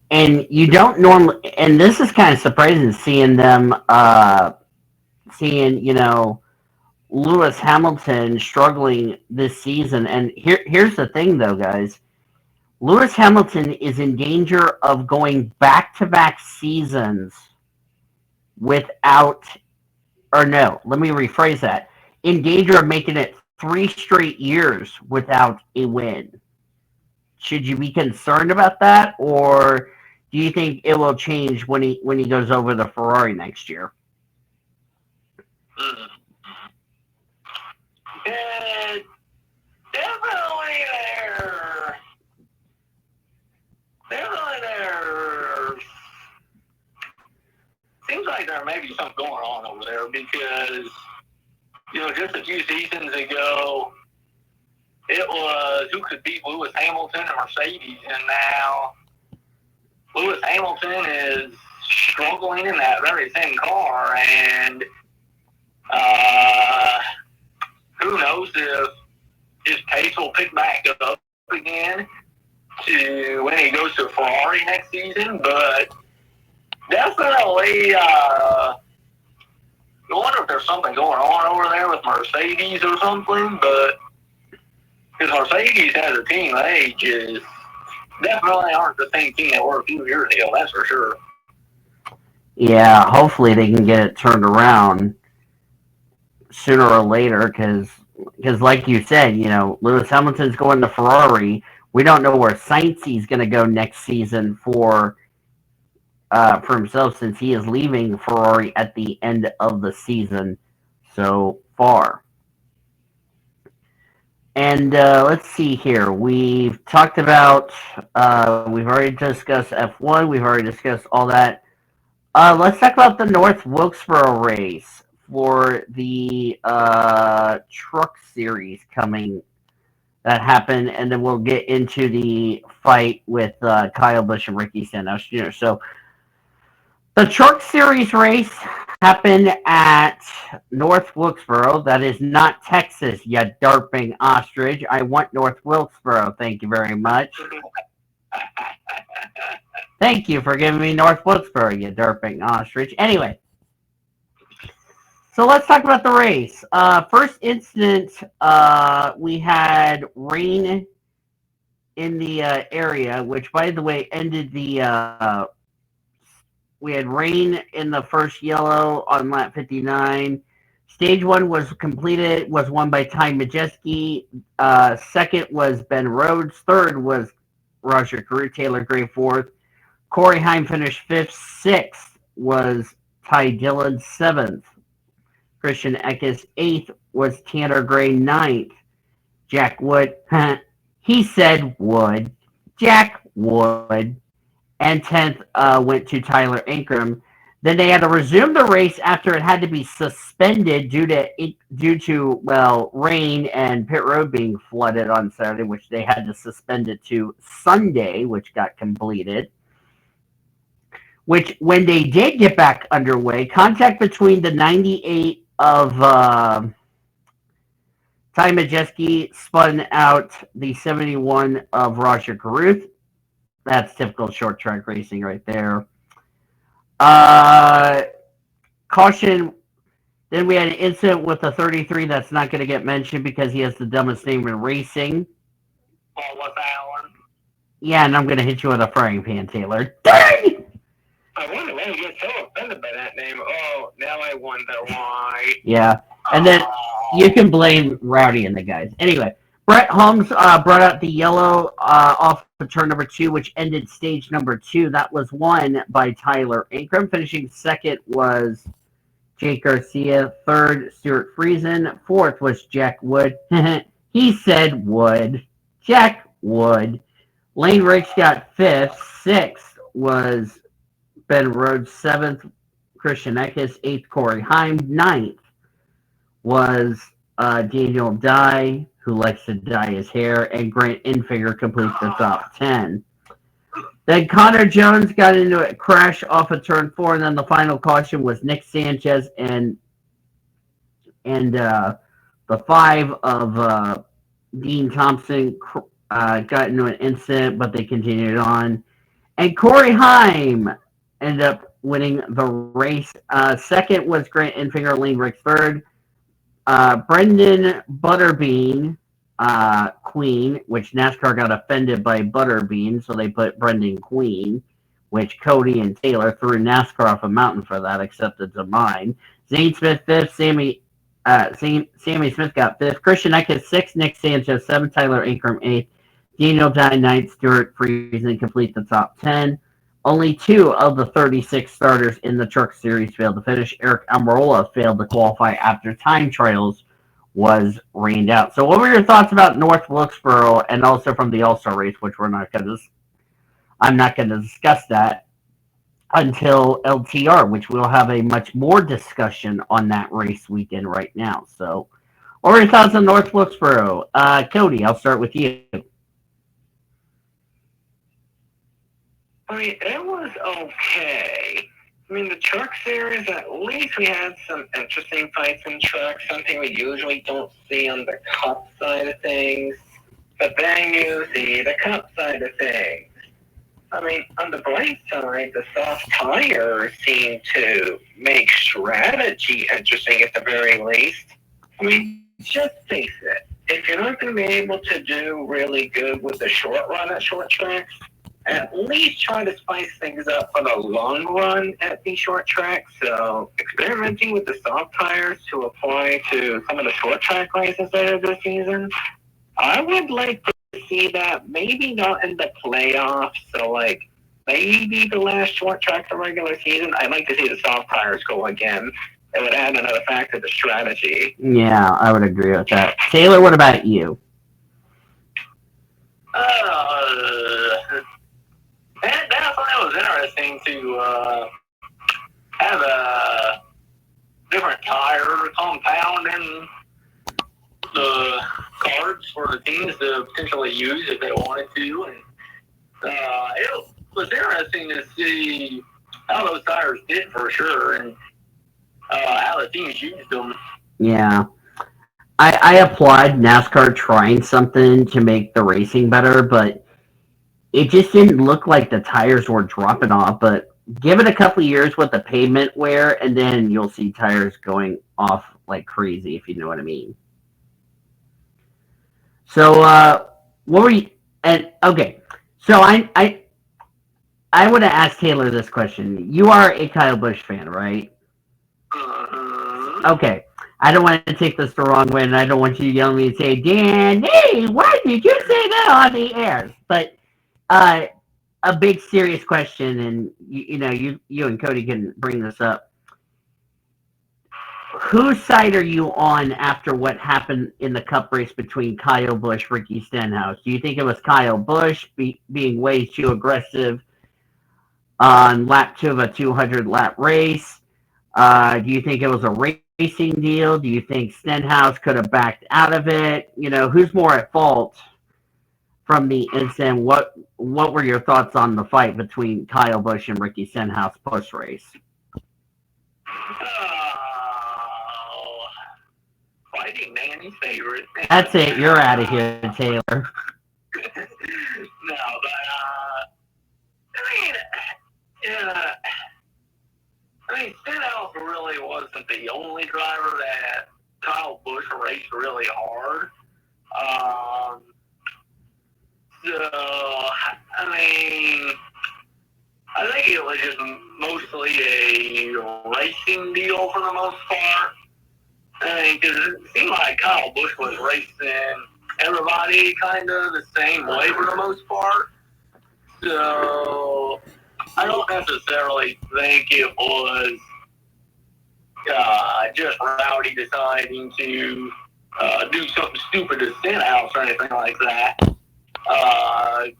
And you don't normally, and this is kind of surprising seeing them, Lewis Hamilton struggling this season. And here's the thing, though, guys. Lewis Hamilton is in danger of going back-to-back seasons without, or no, let me rephrase that. In danger of making it 3 straight years without a win. Should you be concerned about that, or do you think it will change when he goes over the Ferrari next year? Definitely there. Seems like there may be something going on over there because just a few seasons ago, it was who could beat Lewis Hamilton and Mercedes, and now Lewis Hamilton is struggling in that very same car, and who knows if his pace will pick back up again to when he goes to Ferrari next season, but definitely, I wonder if there's something going on over there with Mercedes or something, but because Mercedes has a team, they just definitely aren't the same team they were a few years ago, that's for sure. Yeah, hopefully they can get it turned around sooner or later, because like you said, Lewis Hamilton's going to Ferrari. We don't know where Sainz going to go next season for himself, since he is leaving Ferrari at the end of the season so far. And let's see here. We've talked about, we've already discussed F1. We've already discussed all that. Let's talk about the North Wilkesboro race for the Truck Series coming that happened, and then we'll get into the fight with Kyle Busch and Ricky Stenhouse Jr. So the Truck Series race happened at North Wilkesboro. That is not Texas, you derping ostrich. I want North Wilkesboro. Thank you very much. Thank you for giving me North Wilkesboro, you derping ostrich. Anyway, so let's talk about the race. First incident, we had rain in the area, which, by the way, ended the... we had rain in the first yellow on lap 59. Stage 1 was completed, was won by Ty Majeski. Second was Ben Rhodes. Third was Roger Carew. Taylor Gray fourth. Corey Heim finished 5th. 6th was Ty Dillon. 7th, Christian Eckes. 8th was Tanner Gray. 9th, Jack Wood. He said Wood. Jack Wood. And 10th went to Tyler Ankrum. Then they had to resume the race after it had to be suspended due to rain and pit road being flooded on Saturday, which they had to suspend it to Sunday, which got completed. Which, when they did get back underway, contact between the 98 of Ty Majeski spun out the 71 of Roger Caruth. That's typical short track racing right there. Caution. Then we had an incident with a 33 that's not going to get mentioned because he has the dumbest name in racing. Paul Allen. Yeah, and I'm going to hit you with a frying pan, Taylor. Dang! I wonder why you get so offended by that name. Oh, now I wonder why. Yeah, and then you can blame Rowdy and the guys. Anyway, Brett Holmes brought out the yellow off of turn number 2, which ended stage number 2. That was won by Tyler Ankrum. Finishing second was Jake Garcia. Third, Stuart Friesen. Fourth was Jack Wood. He said Wood. Jack Wood. Lane Riggs got 5th. 6th was Ben Rhodes. 7th, Christian Eckes. 8th, Corey Heim. 9th was Daniel Dye, who likes to dye his hair, and Grant Infinger completes the top 10. Then Connor Jones got into a crash off of turn 4, and then the final caution was Nick Sanchez and the 5 of Dean Thompson got into an incident, but they continued on. And Corey Heim ended up winning the race. Second was Grant Infinger, Lane Riggs third. Brendan Butterbean, Queen, which NASCAR got offended by Butterbean, so they put Brendan Queen, which Cody and Taylor threw NASCAR off a mountain for that, except it's a mine. Zane Smith 5th, Sammy Smith got 5th, Christian Eckes 6th, Nick Sanchez 7th, Tyler Ankrum 8th, Daniel Dye 9th, Stuart Friesen complete the top 10. Only 2 of the 36 starters in the Truck Series failed to finish. Eric Almirola failed to qualify after time trials was rained out. So what were your thoughts about North Wilkesboro and also from the All-Star race, which I'm not going to discuss that. until LTR, which we'll have a much more discussion on that race weekend right now. So, what are your thoughts on North Wilkesboro? Cody, I'll start with you. I mean, it was okay. I mean, the truck series, at least we had some interesting fights in trucks, something we usually don't see on the cup side of things. But then you see the cup side of things. I mean, on the bright side, the soft tires seem to make strategy interesting at the very least. I mean, just face it. If you're not going to be able to do really good with the short run at short tracks, at least try to spice things up for the long run at these short tracks. So experimenting with the soft tires to apply to some of the short track races later this season, I would like to see that, maybe not in the playoffs, so like maybe the last short track of the regular season. I'd like to see the soft tires go again. It would add another factor to strategy. Yeah, I would agree with that. Taylor, what about you? That definitely was interesting to have a different tire compound in the cards for the teams to potentially use if they wanted to. And it was interesting to see how those tires did for sure and how the teams used them. Yeah. I applaud NASCAR trying something to make the racing better, but it just didn't look like the tires were dropping off. But give it a couple of years with the pavement wear, and then you'll see tires going off like crazy, if you know what I mean. So, what were you? And okay, so I would have asked Taylor this question. You are a Kyle Busch fan, right? Okay. I don't want to take this the wrong way, and I don't want you to yell at me and say, Dan, hey, why did you say that on the air? But a big serious question, and you and Cody can bring this up. Whose side are you on after what happened in the Cup race between Kyle Busch, Ricky Stenhouse? Do you think it was Kyle Busch being way too aggressive on lap 2 of a 200-lap race? Do you think it was a racing deal? Do you think Stenhouse could have backed out of it? Who's more at fault from the incident? What were your thoughts on the fight between Kyle Busch and Ricky Stenhouse post race? Fighting Manny's favorite. That's it. You're out of here, Taylor. No, but yeah. Stenhouse really wasn't the only driver that Kyle Busch raced really hard. I think it was just mostly a racing deal for the most part. Because it seemed like Kyle Busch was racing everybody kind of the same way for the most part. So I don't necessarily think it was just Rowdy deciding to do something stupid to Stenhouse or anything like that.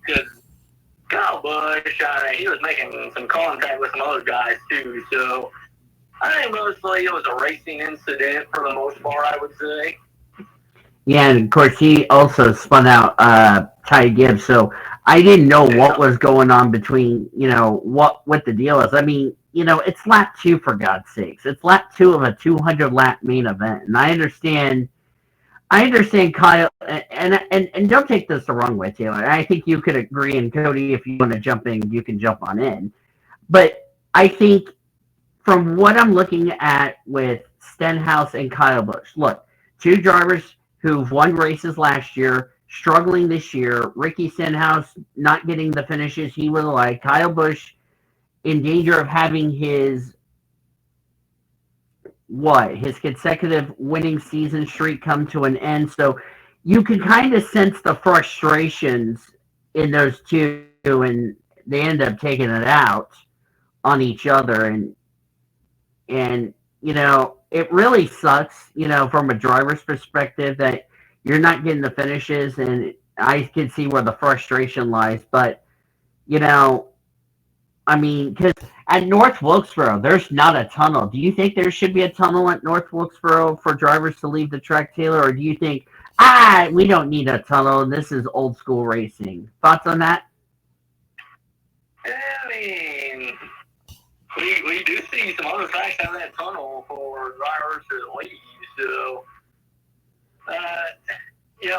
Because Kyle Busch, he was making some contact with some other guys too. So I think mostly it was a racing incident for the most part, I would say. Yeah, and of course he also spun out Ty Gibbs, so I didn't know what was going on between, what the deal is. I mean, it's lap 2 for God's sakes. It's lap 2 of a 200-lap main event, and I understand Kyle, and don't take this the wrong way, Taylor. I think you could agree, and Cody, if you want to jump in, you can jump on in. But I think from what I'm looking at with Stenhouse and Kyle Busch, look, two drivers who've won races last year, struggling this year. Ricky Stenhouse not getting the finishes he would like. Kyle Busch in danger of having his consecutive winning season streak come to an end. So you can kind of sense the frustrations in those two, and they end up taking it out on each other. And it really sucks, from a driver's perspective that you're not getting the finishes, and I can see where the frustration lies. But, I mean, because At North Wilkesboro, there's not a tunnel. Do you think there should be a tunnel at North Wilkesboro for drivers to leave the track, Taylor, or do you think we don't need a tunnel? This is old school racing. Thoughts on that? I mean, we do see some other tracks have that tunnel for drivers to leave. So,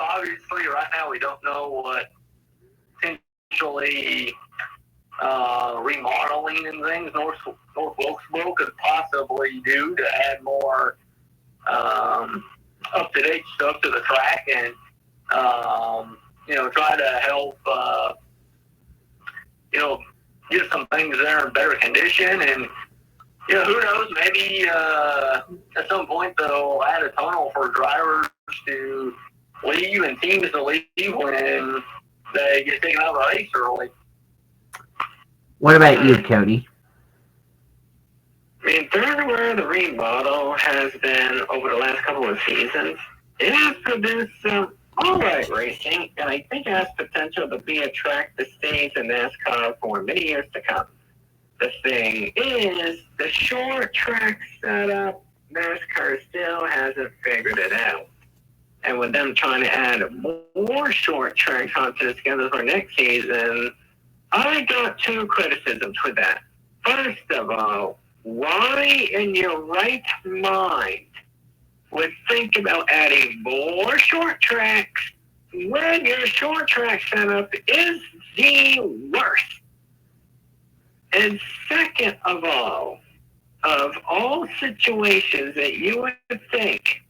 obviously right now we don't know what potentially remodeling and things North Wilkesboro could possibly do to add more up-to-date stuff to the track and, try to help, get some things there in better condition. And, who knows, maybe at some point they'll add a tunnel for drivers to leave and teams to leave when they get taken out of the race early. What about you, Cody? I mean, where the remodel has been over the last couple of seasons, it has produced some all-right racing, and I think it has potential to be a track that stays in NASCAR for many years to come. The thing is, the short track setup, NASCAR still hasn't figured it out. And with them trying to add more short tracks onto the schedule for next season, I got two criticisms with that. First of all, why in your right mind would think about adding more short tracks when your short track setup is the worst? And second of all situations that you would think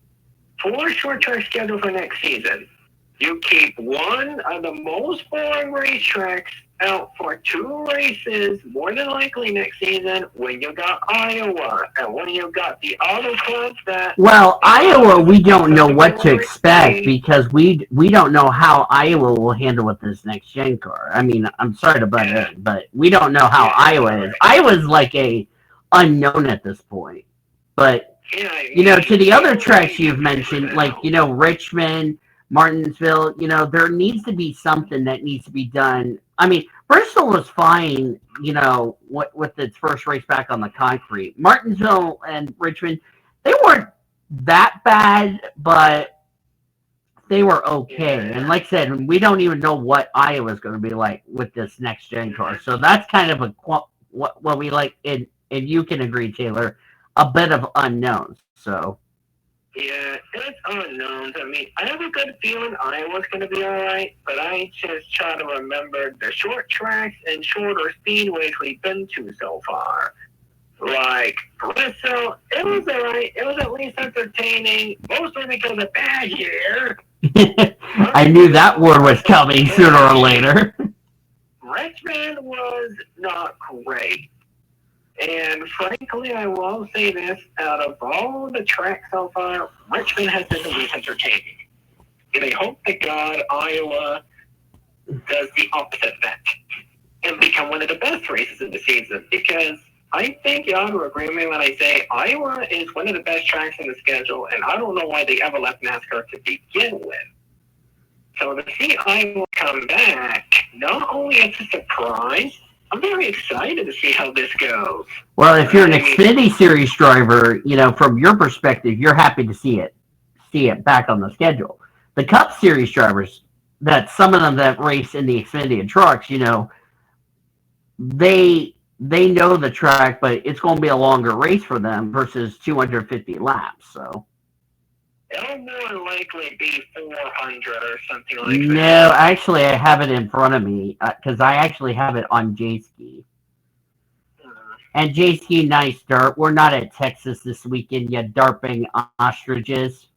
for a short track schedule for next season, you keep one of the most boring racetracks out for 2 races, more than likely next season, when you got Iowa and when you got the other clubs that... Well, Iowa, we don't know what to expect because we don't know how Iowa will handle with this next gen car. I mean, I'm sorry to butt in, but we don't know how Iowa is. Iowa's like a unknown at this point. But, to the other tracks you've mentioned, like, Richmond, Martinsville, there needs to be something that needs to be done. I mean, Bristol was fine, with its first race back on the concrete. Martinsville and Richmond, they weren't that bad, but they were okay. And like I said, we don't even know what Iowa's going to be like with this next gen car. So that's kind of what we like, and you can agree, Taylor, a bit of unknowns. So. Yeah, it's unknowns. I mean, I have a good feeling Iowa's going to be all right, but I just try to remember the short tracks and shorter speedways we've been to so far. Like, Bristol, it was all right. It was at least entertaining, mostly because of bad year. I knew that word was coming sooner or later. Richmond was not great. And frankly, I will say this, out of all the tracks so far, Richmond has been the least entertaining. And I hope to God Iowa does the opposite of that and become one of the best races in the season. Because I think you ought to agree with me when I say Iowa is one of the best tracks in the schedule, and I don't know why they ever left NASCAR to begin with. So to see Iowa come back, not only is a surprise, I'm very excited to see how this goes. Well, if you're an Xfinity Series driver, from your perspective, you're happy to see it back on the schedule. The Cup Series drivers, that some of them that race in the Xfinity trucks, they know the track, but it's going to be a longer race for them versus 250 laps. So. It'll more likely be 400 or something like that. No, actually, I have it in front of me because I actually have it on J-Ski. And J-Ski, nice dirt. We're not at Texas this weekend yet, darping ostriches.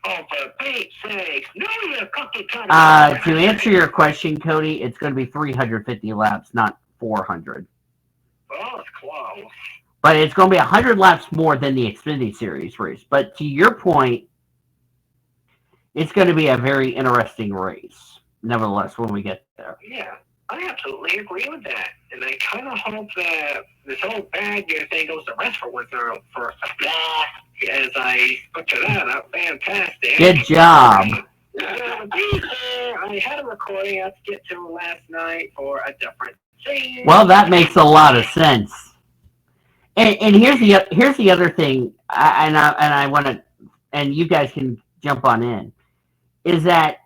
Oh, for Pete's sake. No, you cookie cutter. To answer your question, Cody, it's going to be 350 laps, not 400. Oh, it's close. But it's going to be 100 laps more than the Xfinity Series race. But to your point, it's going to be a very interesting race, nevertheless, when we get there. Yeah, I absolutely agree with that. And I kind of hope that this whole bad year thing goes to rest for once for as I butcher that up. Fantastic. Good job. I had a recording I had to get to last night for a different scene. Well, that makes a lot of sense. And here's the other thing, and I want to, and you guys can jump on in, is that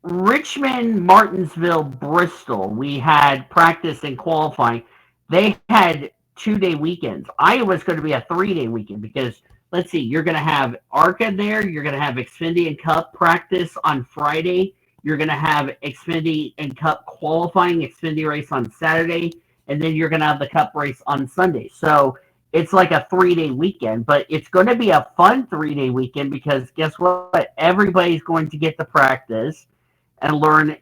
Richmond, Martinsville, Bristol, we had practice and qualifying. They had 2-day weekends. Iowa's going to be a 3-day weekend because let's see, you're going to have ARCA there, you're going to have Xfinity and Cup practice on Friday, you're going to have Xfinity and Cup qualifying, Xfinity race on Saturday, and then you're going to have the Cup race on Sunday. So it's like a 3-day weekend, but it's going to be a fun 3-day weekend because guess what? Everybody's going to get to practice and learn,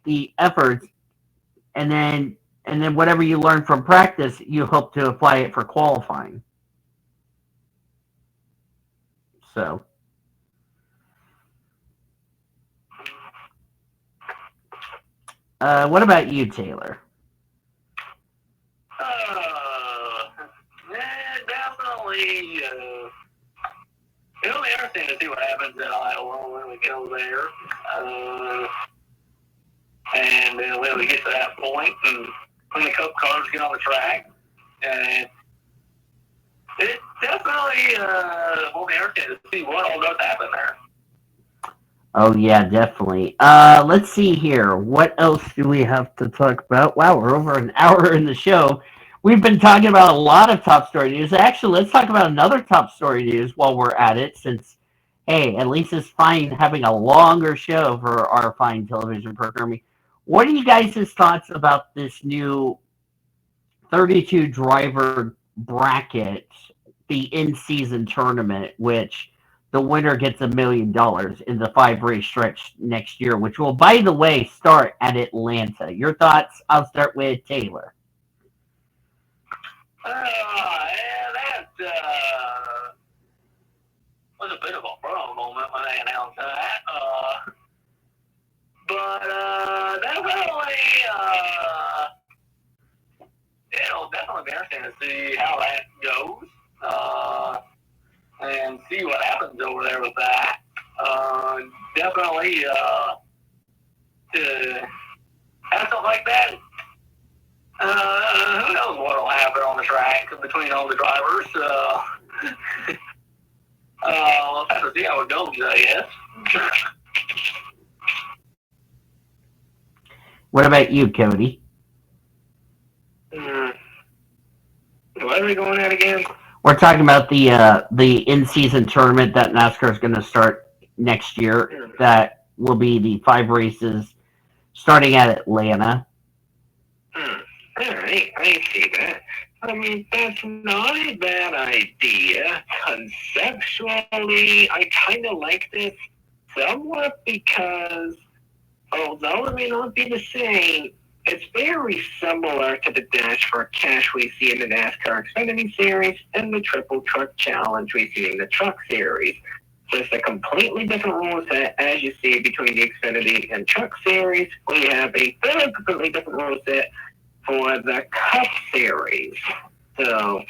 the efforts, and then whatever you learn from practice, you hope to apply it for qualifying. So, what about you, Taylor? Definitely. It'll be interesting to see what happens in Iowa when we go there. And when we get to that point, and when the Cup cars get on the track, and it definitely will be interesting to see what all does happen there. Oh yeah, definitely. Let's see here. What else do we have to talk about? Wow, we're over an hour in the show. We've been talking about a lot of top story news. Actually, let's talk about another top story news while we're at it, since hey, at least it's fine having a longer show for our fine television programming. What are you guys' thoughts about this new 32 driver bracket, the in-season tournament, which the winner gets $1 million in the 5-race stretch next year, which will, by the way, start at Atlanta. Your thoughts? I'll start with Taylor. That was a bit of a bro moment when they announced that. But definitely, it'll definitely be interesting to see how that goes. And see what happens over there with that. Definitely, to have something like that, who knows what will happen on the track between all the drivers. We'll have to see how it goes, I guess. What about you, Cody? What are we going at again? We're talking about the in-season tournament that NASCAR is going to start next year. That will be the 5 races starting at Atlanta. All right, I see that. I mean, that's not a bad idea. Conceptually, I kind of like this somewhat because, although it may not be the same, it's very similar to the Dash for Cash we see in the NASCAR Xfinity Series and the Triple Truck Challenge we see in the Truck Series. Just a completely different rule set as you see between the Xfinity and Truck Series. We have a completely different rule set for the Cup Series. So,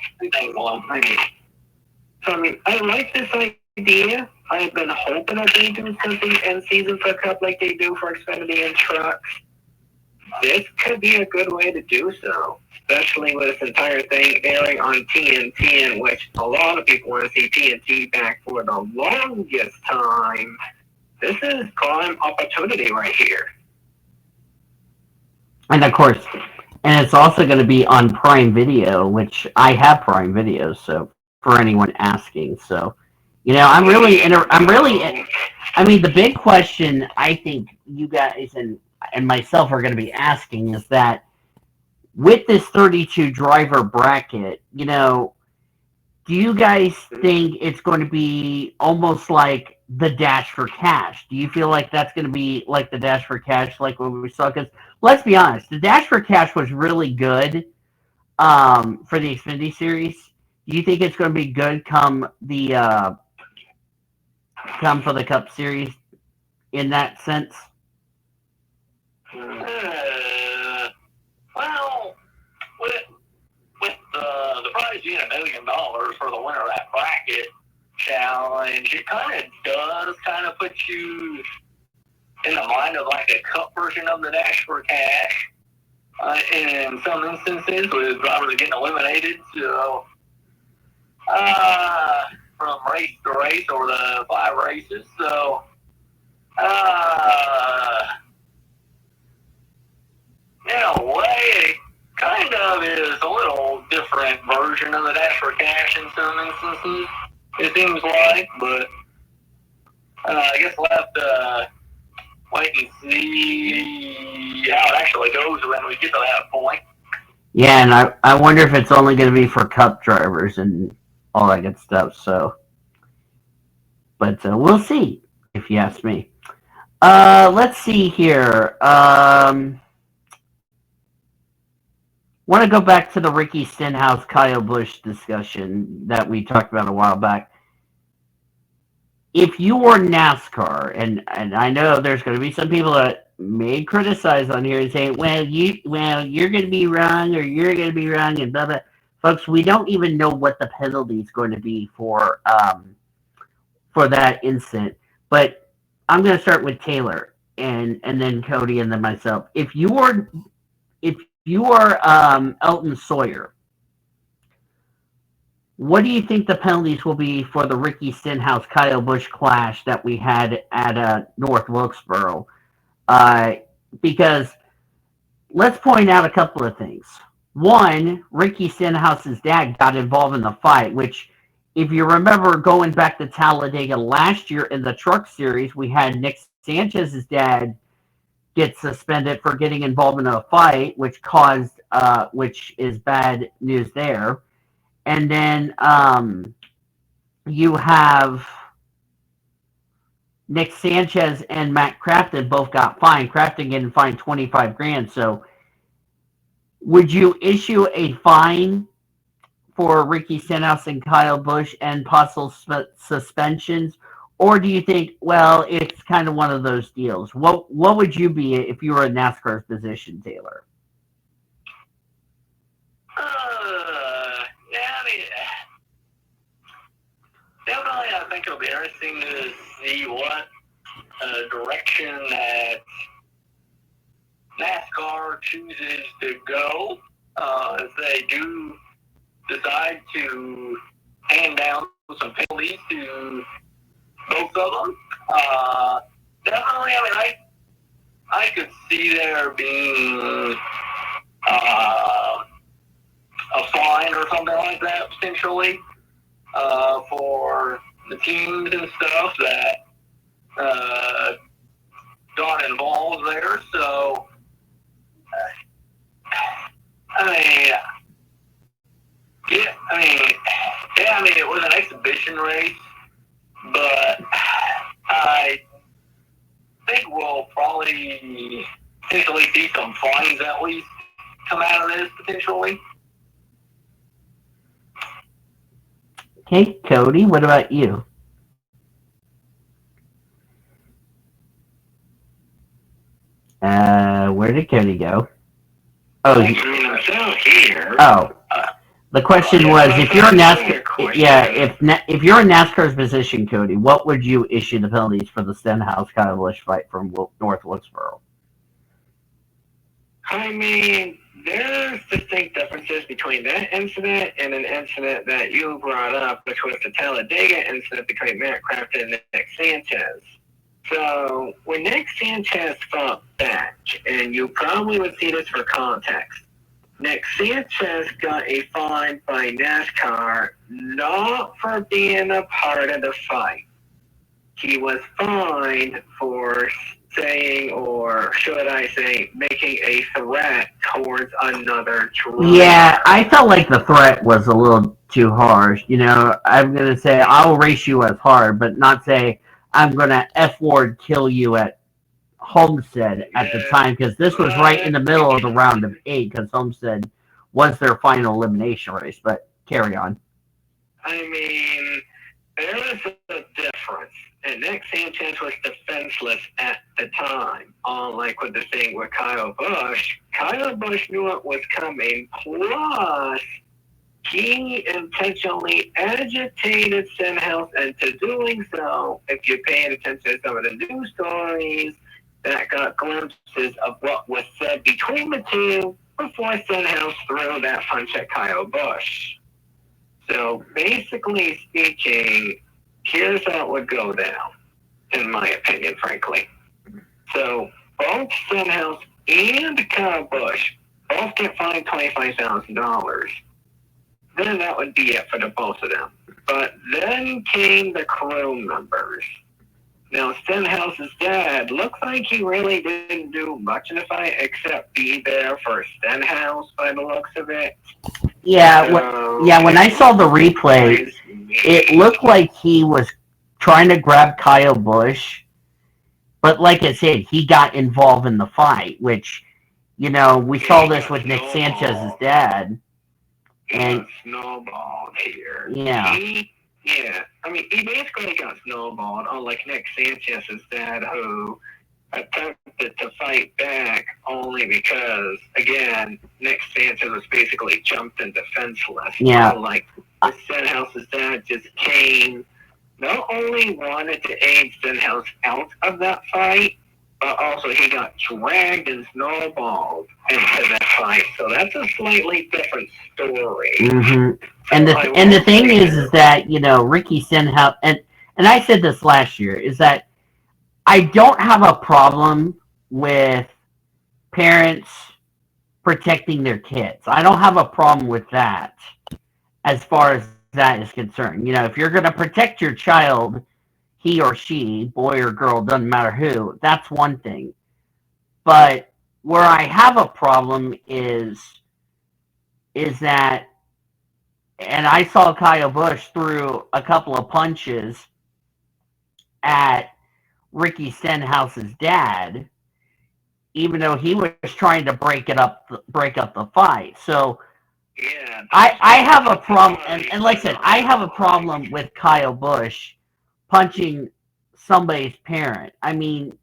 I like this idea. I've been hoping that they do something in season for Cup like they do for Xfinity and Trucks. This could be a good way to do so, especially with this entire thing airing on TNT, in which a lot of people want to see TNT back for the longest time. This is prime opportunity right here. And of course, and it's also going to be on Prime Video, which I have Prime Video, so for anyone asking. So, I mean, the big question I think you guys and myself are going to be asking is that with this 32 driver bracket, do you guys think it's going to be almost like the Dash for Cash? Do you feel like that's going to be like the Dash for Cash, like what we saw? Because let's be honest, the Dash for Cash was really good for the Xfinity Series. Do you think it's going to be good come for the Cup Series in that sense? Well, with the prize being $1 million for the winner of that bracket challenge, it does put you in the mind of like a Cup version of the Dash for Cash. in some instances with drivers getting eliminated. So, from race to race or the 5 races. So, in a way, it kind of is a little different version of the Dash for Cash in some instances, it seems like. But I guess we'll have to wait and see how it actually goes when we get to that point. Yeah, and I wonder if it's only going to be for Cup drivers and all that good stuff. So, but we'll see, if you ask me. Let's see here. Want to go back to the Ricky Stenhouse, Kyle Busch discussion that we talked about a while back. If you were NASCAR, and I know there's going to be some people that may criticize on here and say, well, you're going to be wrong, or you're going to be wrong, and blah blah. Folks, we don't even know what the penalty is going to be for that incident. But I'm going to start with Taylor, and then Cody, and then myself. If you are Elton Sawyer, what do you think the penalties will be for the Ricky Stenhouse Kyle Busch clash that we had at North Wilkesboro? Because let's point out a couple of things. One, Ricky Stenhouse's dad got involved in the fight, which, if you remember going back to Talladega last year in the Truck Series, we had Nick Sanchez's dad get suspended for getting involved in a fight, which is bad news there. And then you have Nick Sanchez and Matt Crafton both got fined. Crafton getting fined $25,000. So, would you issue a fine for Ricky Stenhouse and Kyle Busch and possible suspensions, or do you think, well, it's kind of one of those deals? What would you be if you were in NASCAR's position, Taylor? Definitely, I think it'll be interesting to see what direction that NASCAR chooses to go. If they do decide to hand down some penalties to both of them, definitely, I could see there being a fine or something like that potentially for the teams and stuff that got involved there. So, it was an exhibition race, but I think we'll probably potentially see some fines at least come out of this potentially. Okay, Cody, what about you? Where did Cody go? Oh, I'm still here. Oh, the question was, if you're in NASCAR, if you're in NASCAR's position, Cody, what would you issue the penalties for the Stenhouse Kyle Busch fight from North Wilkesboro? I mean, there's distinct differences between that incident and an incident that you brought up, which was the Talladega incident between Matt Crafton and Nick Sanchez. So, when Nick Sanchez fought back, and you probably would see this for context, Nick Sanchez got a fine by NASCAR not for being a part of the fight. He was fined for saying, or should I say, making a threat towards another driver. Yeah, I felt like the threat was a little too harsh. You know, I'm going to say, I'll race you as hard, but not say, I'm going to F-word kill you at Homestead at the time, because this was right in the middle of the round of 8, because Homestead was their final elimination race. But carry on. I mean, there was a difference. And Nick Sanchez was defenseless at the time. Unlike with the thing with Kyle Busch knew it was coming. Plus, he intentionally agitated Stenhouse into doing so. If you're paying attention to some of the news stories that got glimpses of what was said between the two, before Stenhouse threw that punch at Kyle Busch. So basically speaking, here's how it would go down, in my opinion, frankly. So both Stenhouse and Kyle Busch both get fined $25,000. Then that would be it for the both of them. But then came the crew members. Now, Stenhouse's dad looks like he really didn't do much in the fight except be there for Stenhouse by the looks of it. Yeah, when I saw the replay, it looked like he was trying to grab Kyle Busch, but like I said, he got involved in the fight, which, we saw this with Nick Sanchez's dad. And snowballed here. Yeah. He basically got snowballed, unlike Nick Sanchez's dad, who attempted to fight back only because, again, Nick Sanchez was basically jumped and defenseless. Yeah. Like, Stenhouse's dad just came, not only wanted to aid Stenhouse out of that fight, but also he got dragged and snowballed into that fight. So that's a slightly different story. Mm-hmm. And the thing is that, Ricky Stenhouse, and I said this last year, is that I don't have a problem with parents protecting their kids. I don't have a problem with that as far as that is concerned. If you're going to protect your child, he or she, boy or girl, doesn't matter who, that's one thing. But where I have a problem is that, and I saw Kyle Busch threw a couple of punches at Ricky Stenhouse's dad, even though he was trying to break up the fight. So yeah, I have a problem, and like I said, I have a problem with Kyle Busch punching somebody's parent. I mean,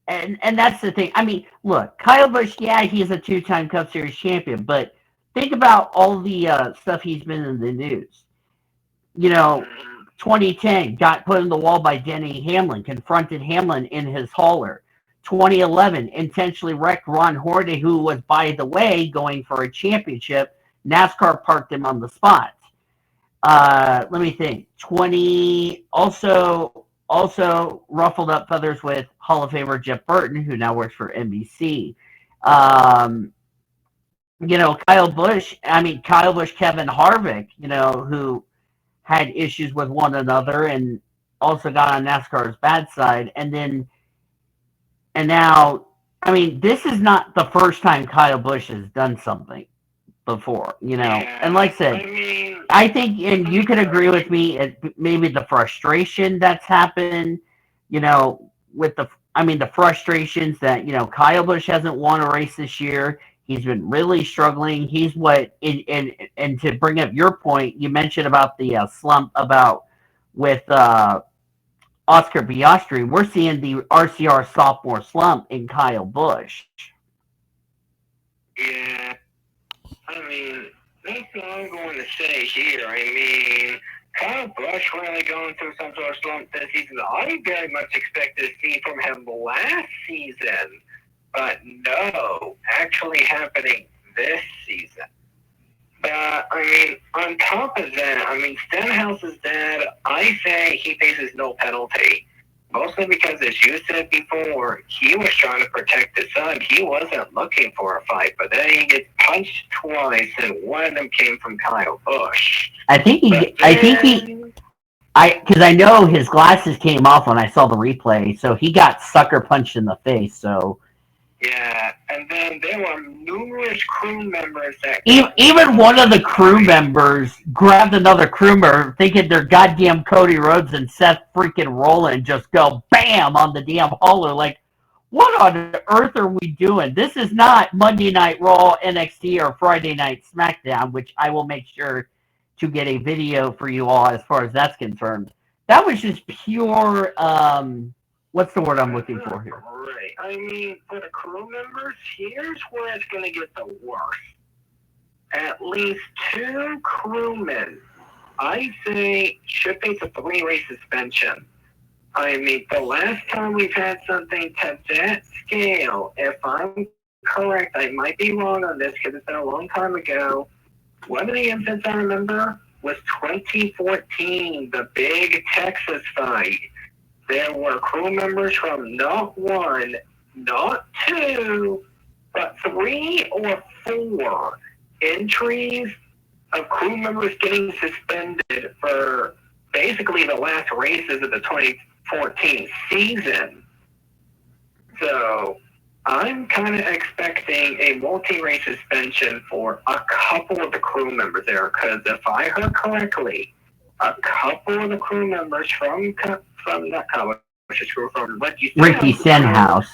and that's the thing. I mean, look, Kyle Busch, yeah, he's a 2-time Cup Series champion, but think about all the stuff he's been in the news. 2010 got put in the wall by Denny Hamlin, confronted Hamlin in his hauler. 2011 intentionally wrecked Ron Hornaday, who was, by the way, going for a championship. NASCAR parked him on the spot. Let me think. Also ruffled up feathers with Hall of Famer Jeff Burton, who now works for NBC. Kyle Busch, Kevin Harvick, who had issues with one another and also got on NASCAR's bad side. And now, this is not the first time Kyle Busch has done something before, Yeah, and like I said, I think, and you could agree with me, maybe the frustration that's happened, with the frustrations that, Kyle Busch hasn't won a race this year. He's been really struggling. He's and to bring up your point, you mentioned about the slump with Oscar Piastri. We're seeing the RCR sophomore slump in Kyle Busch. Yeah. That's what I'm going to say here. Kyle Busch really going through some sort of slump this season. I very much expected to see from him last season, but no, actually happening this season. But, on top of that, Stenhouse's dad, I say he faces no penalty. Mostly because, as you said before, he was trying to protect his son. He wasn't looking for a fight, but then he gets punched twice, and one of them came from Kyle Busch. Because I know his glasses came off when I saw the replay, so he got sucker punched in the face. So yeah, and then there were numerous crew members that even one of the crew members grabbed another crew member, thinking they're goddamn Cody Rhodes and Seth freaking Rollins, just go bam on the damn hauler. Like, what on earth are we doing? This is not Monday Night Raw, NXT, or Friday Night SmackDown, which I will make sure to get a video for you all as far as that's concerned. That was just pure, what's the word I'm looking for here? Right. For the crew members, here's where it's going to get the worst. At least 2 crewmen, I say, should face a 3-race suspension. The last time we've had something to that scale, if I'm correct, I might be wrong on this because it's been a long time ago. One of the incidents I remember was 2014, the big Texas fight. There were crew members from not one, not two, but 3 or 4 entries of crew members getting suspended for basically the last races of the 2014 season. So I'm kind of expecting a multi-race suspension for a couple of the crew members there, because if I heard correctly, a couple of the crew members from Ricky Stenhouse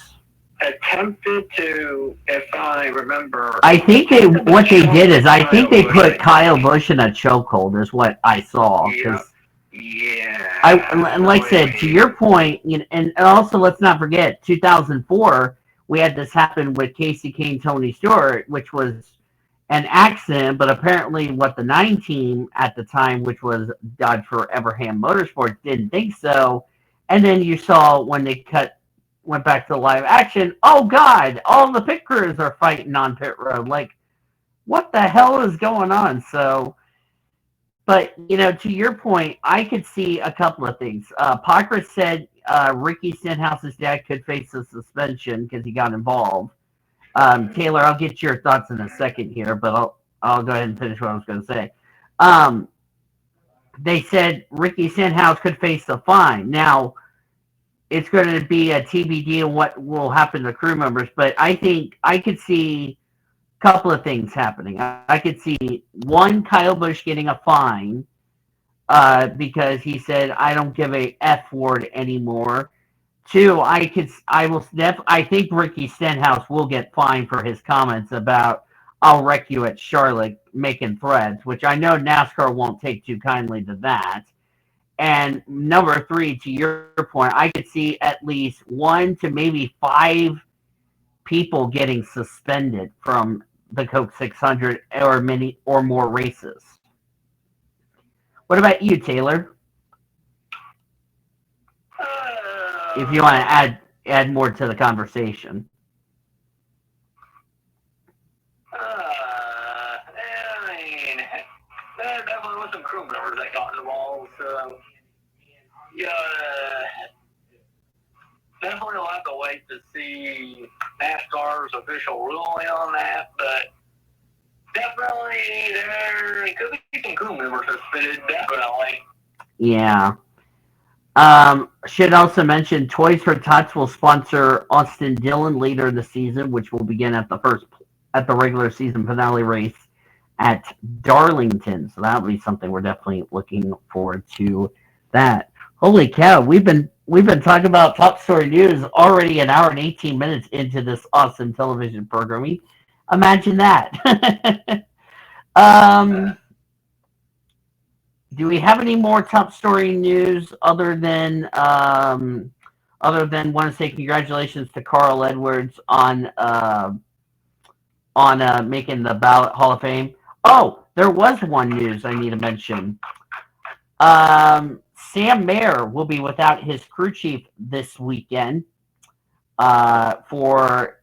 attempted to, if I remember, I think they put Kyle Busch in a chokehold is what I saw. And like I said, to your point, and also let's not forget, 2004, we had this happen with Casey Kane, Tony Stewart, which was an accident, but apparently the 9 team at the time, which was Dodge for Everham Motorsports, didn't think so. And then you saw when they went back to live action, oh God, all the pit crews are fighting on pit road. Like, what the hell is going on? So, but, to your point, I could see a couple of things. Parker said Ricky Stenhouse's dad could face a suspension because he got involved. Taylor, I'll get your thoughts in a second here, but I'll go ahead and finish what I was going to say. They said Ricky Stenhouse could face a fine. Now, it's going to be a TBD on what will happen to crew members, but I think I could see a couple of things happening. I could see one, Kyle Busch getting a fine because he said, I don't give a F word anymore. 2, I think Ricky Stenhouse will get fined for his comments about I'll wreck you at Charlotte, making threats, which I know NASCAR won't take too kindly to that. And number 3, to your point, I could see at least 1 to maybe 5 people getting suspended from the Coke 600 or more races. What about you, Taylor? If you want to add more to the conversation. There definitely was some crew members that got involved, so definitely will have to wait to see NASCAR's official ruling on that, but definitely there could be some crew members suspended, definitely. Yeah. Should also mention Toys for Tots will sponsor Austin Dillon later in the season, which will begin at the regular season finale race at Darlington. So that'll be something we're definitely looking forward to. That. Holy cow! We've been talking about top story news already an hour and 18 minutes into this awesome television programming. Imagine that. Do we have any more top story news other than want to say congratulations to Carl Edwards on making the ballot Hall of Fame? Oh, there was one news I need to mention. Sam Mayer will be without his crew chief this weekend for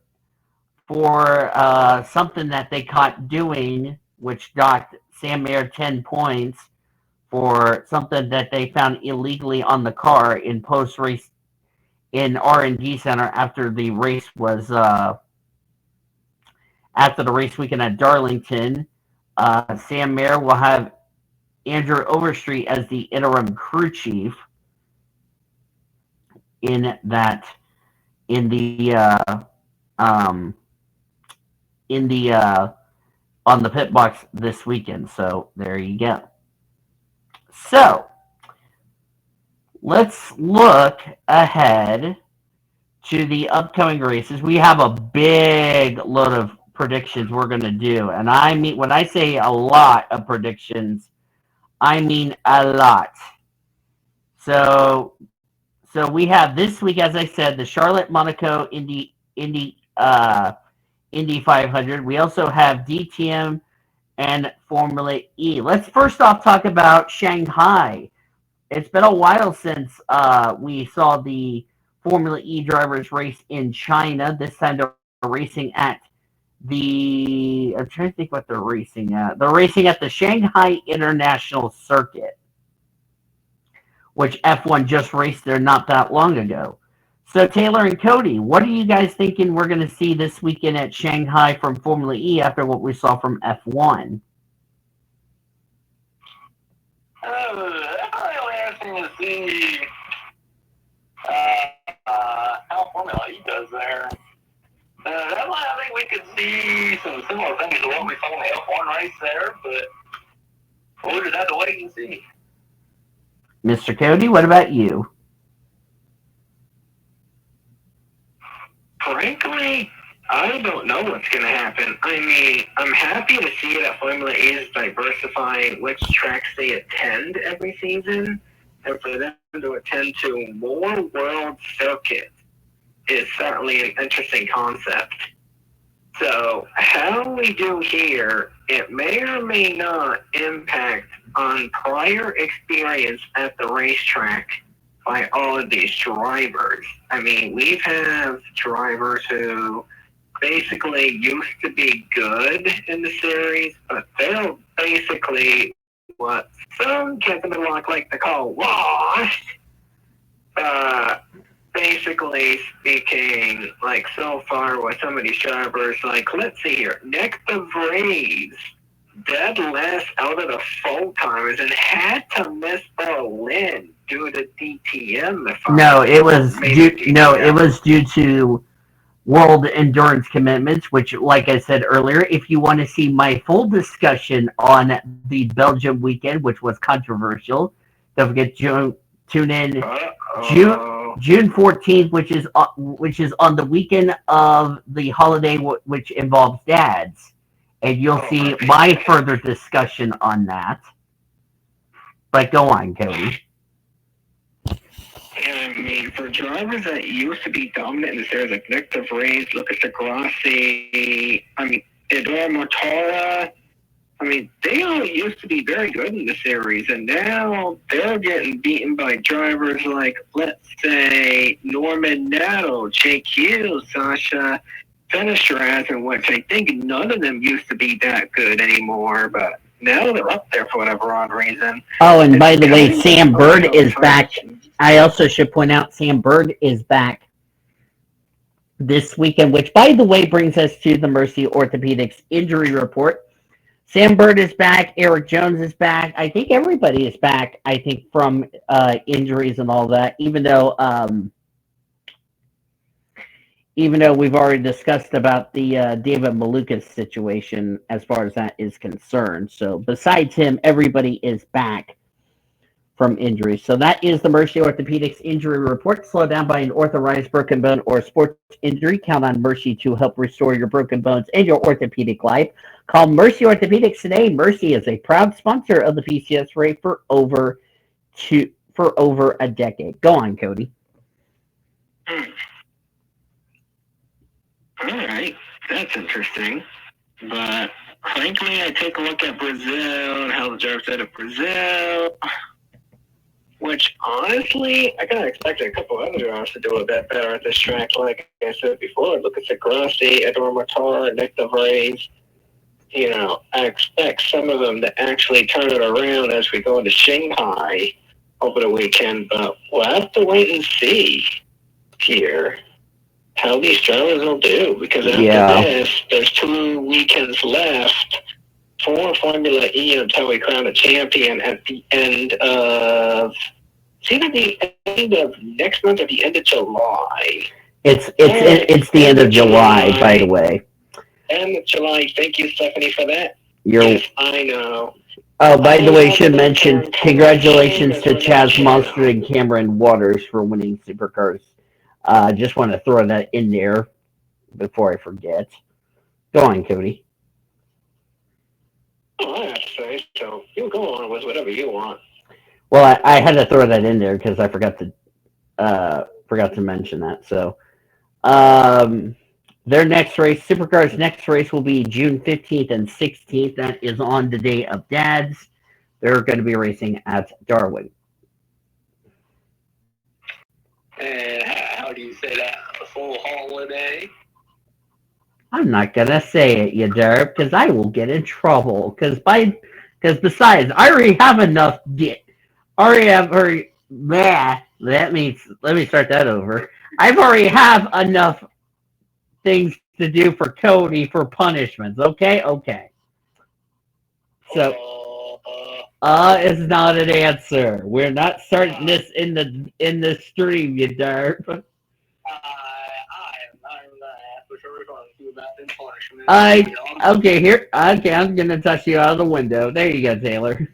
something that they caught doing, which docked Sam Mayer 10 points for something that they found illegally on the car in post-race in R&D Center after the race was after the race weekend at Darlington. Sam Mayer will have Andrew Overstreet as the interim crew chief on the pit box this weekend. So there you go. So let's look ahead to the upcoming races. We have a big load of predictions we're going to do. And I mean, when I say a lot of predictions, I mean a lot. So we have this week, as I said, the Charlotte Monaco Indy 500. We also have DTM and Formula E. Let's first off talk about Shanghai. It's been a while since we saw the Formula E drivers race in China. This time they're racing at I'm trying to think what they're racing at. They're racing at the Shanghai International Circuit, which F1 just raced there not that long ago. So Taylor and Cody, what are you guys thinking we're going to see this weekend at Shanghai from Formula E after what we saw from F1? Definitely interesting to see how Formula E does there. Definitely, I think we could see some similar things to what we saw in the F1 race there, but we'll just have to wait and see. Mr. Cody, what about you? Frankly, I don't know what's going to happen. I mean, I'm happy to see that Formula E is diversifying which tracks they attend every season, and for them to attend to more world circuits is certainly an interesting concept. So, how we do here, it may or may not impact on prior experience at the racetrack by all of these drivers. I mean, we have drivers who basically used to be good in the series, but they're basically what some Captain Block like to call washed. Basically speaking, like so far with some of these drivers, like let's see here, Nick DeVries dead last out of the full timers and had to miss Berlin due to DTM. It was due to world endurance commitments, which, like I said earlier, if you want to see my full discussion on the Belgium weekend, which was controversial, don't forget tune in June 14th, which is on the weekend of the holiday, which involves dads, and you'll see my further discussion on that. But go on, Cody. I mean, for drivers that used to be dominant in the series, like Nick DeVries, Lucas Degrassi, Eduardo Mortara, they all used to be very good in the series, and now they're getting beaten by drivers like, let's say, Norman Nato, Jake Hughes, Sasha Fenestraz, and which I think none of them used to be that good anymore, but now they're up there for whatever odd reason. Oh, and by the way, Sam Bird is back. I also should point out Sam Bird is back this weekend, which, by the way, brings us to the Mercy Orthopedics injury report. Sam Bird is back. Eric Jones is back. I think everybody is back, I think, from injuries and all that, even though we've already discussed about the David Malukas situation as far as that is concerned. So besides him, everybody is back from injuries. So that is the Mercy Orthopedics injury report. Slow down by an authorized broken bone or sports injury. Count on Mercy to help restore your broken bones and your orthopedic life. Call Mercy Orthopedics today. Mercy is a proud sponsor of the PCS rate for over a decade. Go on, Cody. All right, that's interesting. But frankly, I take a look at Brazil and how the drivers did at Brazil, which honestly, I kind of expected a couple other drivers to do a bit better at this track. Like I said before, look at Degrassi, Eduardo Mortara, Nick DeVries. I expect some of them to actually turn it around as we go into Shanghai over the weekend, but we'll have to wait and see here how these drivers will do, because after this, there's 2 weekends left for Formula E until we crown a champion at the end of, next month or the end of July. It's the end of July, by the way. End of July. Thank you, Stephanie, for that. Yes, I know. Oh, by the way, should mention congratulations to Chaz Monster and Cameron Waters for winning Supercars. Just want to throw that in there before I forget. Go on, Cody. Oh, I have to say, so you go on with whatever you want. Well, I had to throw that in there because I forgot to mention that. So, their next race, Supercars' next race, will be June 15th and 16th. That is on the day of Dads. They're going to be racing at Darwin. And how do you say that? A full holiday? I'm not gonna say it, you derp, because I will get in trouble. Because besides, I already have enough. Already have already. Let me start that over. I've already have enough things to do for Cody for punishments. Okay, okay. So, is not an answer. We're not starting this in the stream, you derp. I'm for sure going to about them punishments. Okay here. Okay, I'm gonna touch you out of the window. There you go, Taylor.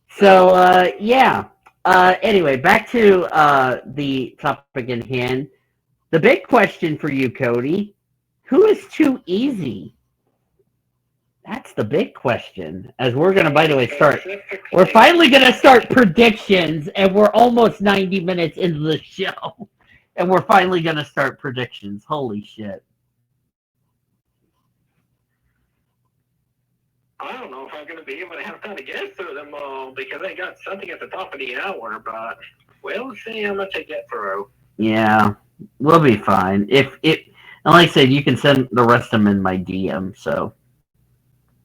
So yeah. Anyway, back to the topic in hand. The big question for you, Cody, who is too easy? That's the big question. As we're gonna, by the way, we're finally gonna start predictions, and we're almost 90 minutes into the show, and we're finally gonna start predictions. Holy shit! I don't know if I'm going to be able to have time to get through them all because I got something at the top of the hour, but we'll see how much I get through. Yeah, we'll be fine. If it, and like I said, you can send the rest of them in my DM. So.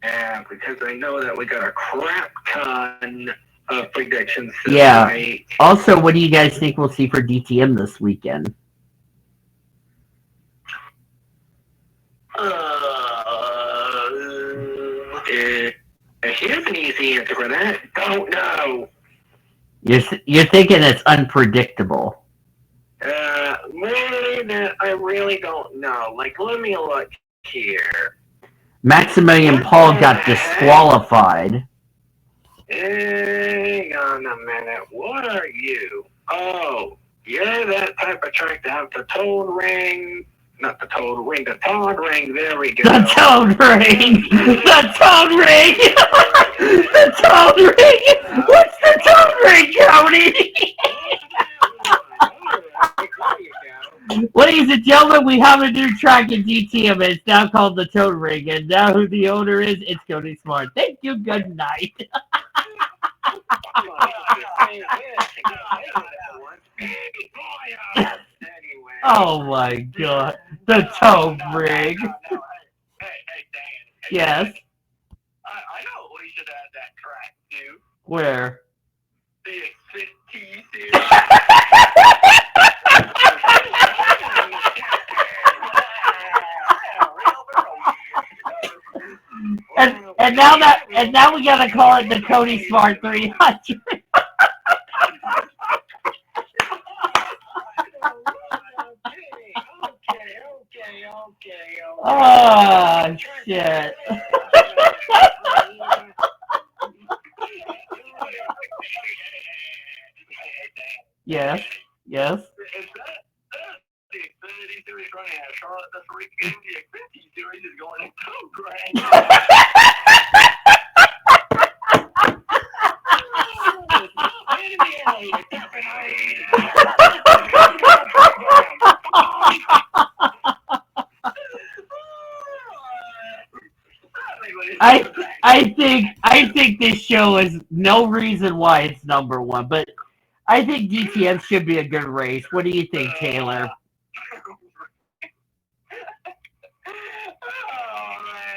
Yeah, because I know that we got a crap ton of predictions. Yeah. Tonight. Also, what do you guys think we'll see for DTM this weekend? Here's an easy answer for that. Don't know. You're thinking it's unpredictable. Really, that I really don't know. Like, let me look here. Maximilian Paul got disqualified. Hang on a minute. What are you? Oh, you're that type of track to have the toad ring. Not the toad ring, the Todd ring. There we go. The toad ring! The toad ring! The toad ring! What's the toad ring, Cody? Ladies and gentlemen, we have a new track in DTM. It's now called the Toad Ring, and now who the owner is, it's Cody Smart. Thank you. Good night. Oh my god, the Toad Ring. Hey, Dan. Yes. I know we should add that track to. Where? The Xfinity series. And now we gotta call it the Cody Smart 300. Oh shit. Yes. Yes. The Xfinity series running at Charlotte this weekend. The Xfinity series is going in Code I think this show is no reason why it's number one, but I think DTM should be a good race. What do you think, Taylor?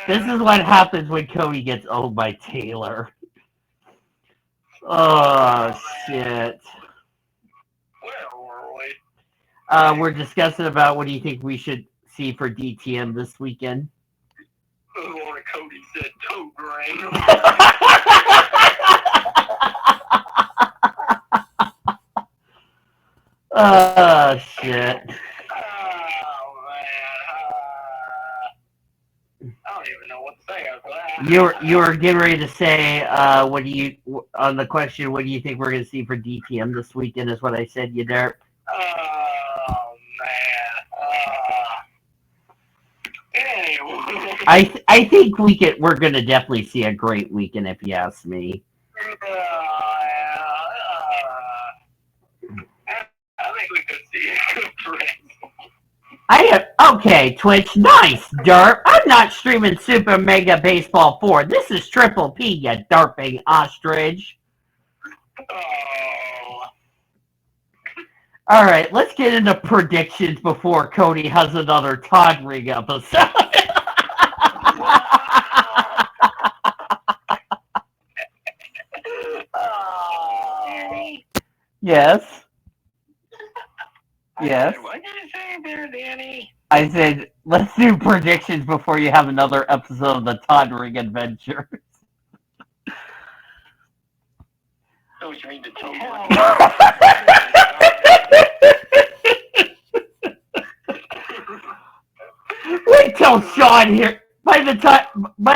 This is what happens when Cody gets owned by Taylor. Oh shit. Where were we? We're discussing about what do you think we should see for DTM this weekend. Cody said toe grain. Oh shit. Oh man. I don't even know what to say after that. You were getting ready to say what do you on the question what do you think we're going to see for DTM this weekend is what I said, you derp. Oh man. Anyway. I think we're going to definitely see a great weekend if you ask me. I think we could see a good race. Okay, Twitch, nice, derp. I'm not streaming Super Mega Baseball 4. This is Triple P, you derping ostrich. All right, let's get into predictions before Cody has another Todd Ring episode. Yes. Yes. What did you say there, Danny? I said, let's do predictions before you have another episode of the Todd Ring Adventure. Oh, you mean the toe? Wait till Sean here. By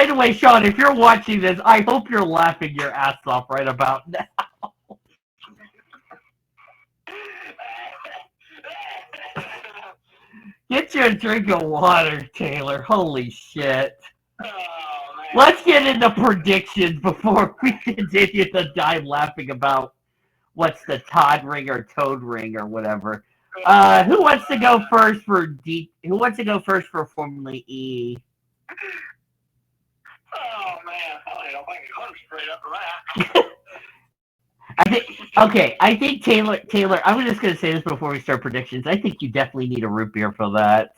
the way, Sean, if you're watching this, I hope you're laughing your ass off right about now. Get you a drink of water, Taylor. Holy shit. Let's get into predictions before we continue to die laughing about what's the Todd ring or Toad ring or whatever. Who wants to go first for Who wants to go first for Formula E? Oh man, I don't think I can straight up to that. I think Taylor, I'm just gonna say this before we start predictions. I think you definitely need a root beer for that.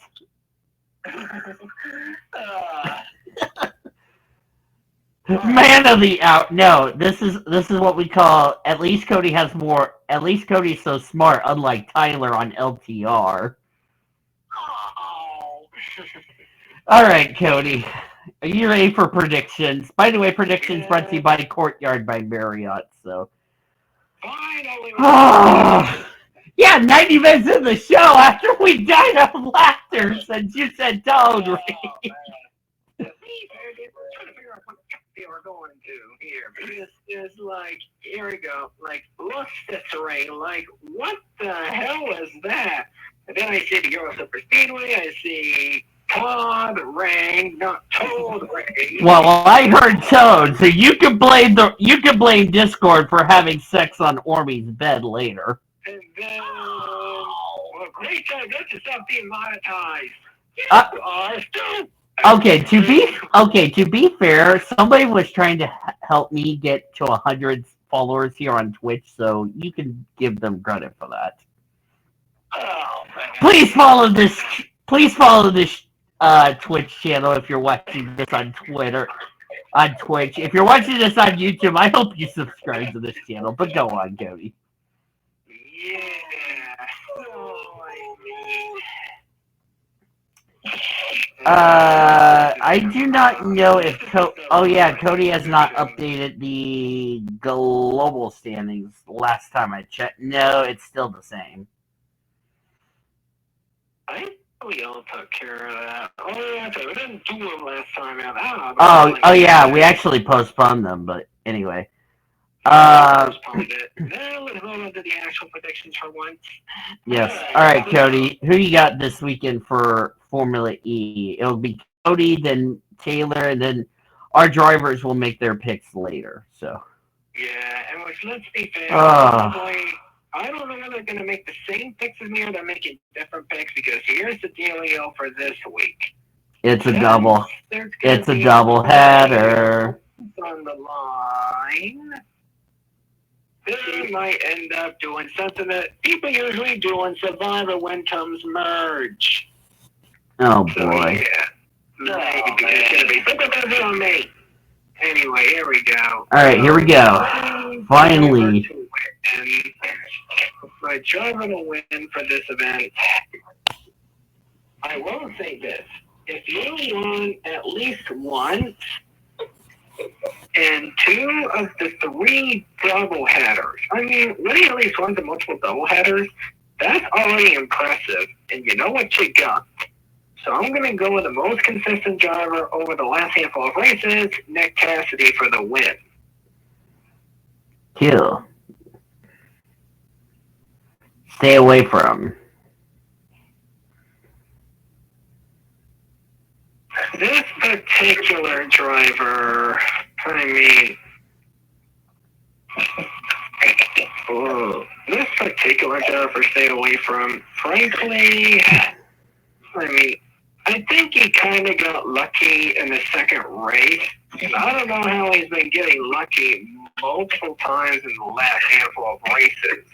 Man of the out. No, this is what we call. At least Cody has more. At least Cody's so smart, unlike Tyler on LTR. All right, Cody. Are you ready for predictions? By the way, predictions brought to you by Courtyard by Marriott. So. Finally. Yeah, 90 minutes in the show after we died of laughter since you said Toad ring. Trying to figure out what they were going to here. Because it's like, here we go. Like, look at this ring. Like, what the hell is that? And then I see the Euro Super Speedway. I see Todd ring, not Toad ring. Well, I heard Toad, so you can blame Discord for having sex on Ormy's bed later. And then, well, great job. That's just not being monetized. To be fair, somebody was trying to help me get to 100 followers here on Twitch, so you can give them credit for that. Oh, man. Please follow this Twitch channel if you're watching this on Twitch. If you're watching this on YouTube, I hope you subscribe to this channel. But go on, Cody. Yeah. I do not know if Cody has not updated the global standings last time I checked. No, it's still the same. I think we all took care of that. Oh, yeah, we didn't do them last time out. Yeah, we actually postponed them, but anyway. Postponed it. Now let's go into the actual predictions for once. Yes. All right, Cody. Who you got this weekend for Formula E? It'll be Cody, then Taylor, and then our drivers will make their picks later. So. Yeah, and let's be fair. Probably, I don't know if they're going to make the same picks as me or they're making different picks because here's the dealio for this week. It's a double. It's a double header. On the line. They might end up doing something that people usually do in Survivor when comes merge. Oh, so, boy. Yeah. Maybe it's going to be something better on me. Anyway, here we go. All right, here we go. Finally. And my driver to win for this event. I will say this. If you won at least once, and 2 of the 3 double headers. I mean, winning at least 1 to multiple double headers, that's already impressive. And you know what you got. So I'm going to go with the most consistent driver over the last handful of races, Nick Cassidy, for the win. Kill. Stay away from. This particular driver, this particular driver stay away from, frankly, I think he kind of got lucky in the second race. I don't know how he's been getting lucky multiple times in the last handful of races.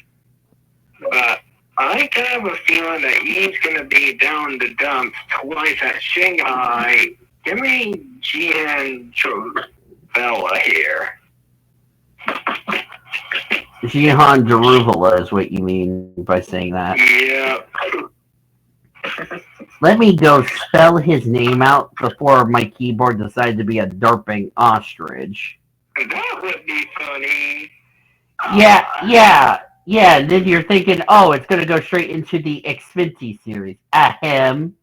But I have a feeling that he's going to be down the dumps twice at Shanghai. Give me Gian Truvella here. Jihan Daruvala is what you mean by saying that. Yeah. Let me go spell his name out before my keyboard decided to be a derping ostrich. That would be funny. Yeah. Then you're thinking, oh, it's going to go straight into the Xfinity series. Ahem.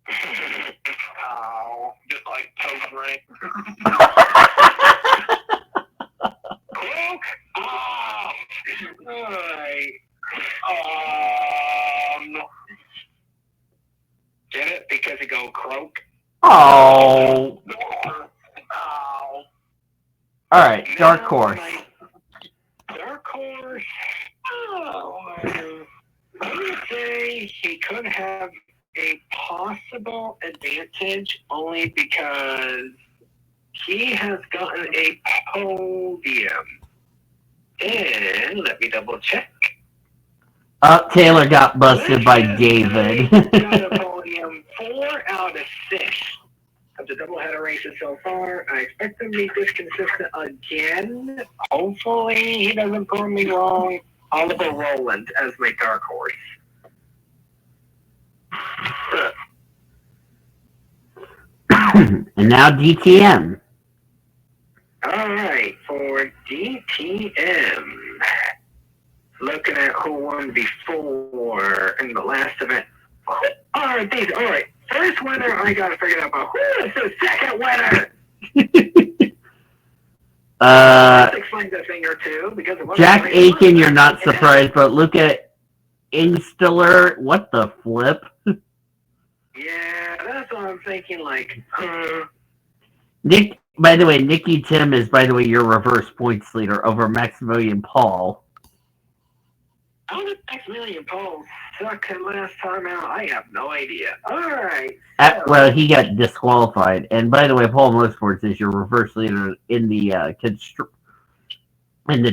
Oh, just like Toast Ring. Croak? Oh, alright. Get it? Because it go croak? Oh. Oh. All right, Dark Horse. Dark Horse? Oh. I would say he could have a possible advantage only because he has gotten a podium. And let me double check. Taylor got busted by David. Got a podium 4 out of 6 of the doubleheader races so far. I expect him to be this consistent again. Hopefully he doesn't prove me wrong. Oliver Rowland as my dark horse. And now DTM. All right, for DTM, looking at who won before in the last event. All right, first winner I got to figure out about who is the second winner. That explains a thing or two because it wasn't Jack Aiken, you're not surprised, but look at Instiller. What the flip? Yeah, that's what I'm thinking. Like, Nick. By the way, Nicky Tim is, by the way, your reverse points leader over Maximilian Paul. how did Maximilian Paul suck him last time out? I have no idea. All right. Well, he got disqualified. And by the way, Paul Motorsports is your reverse leader in the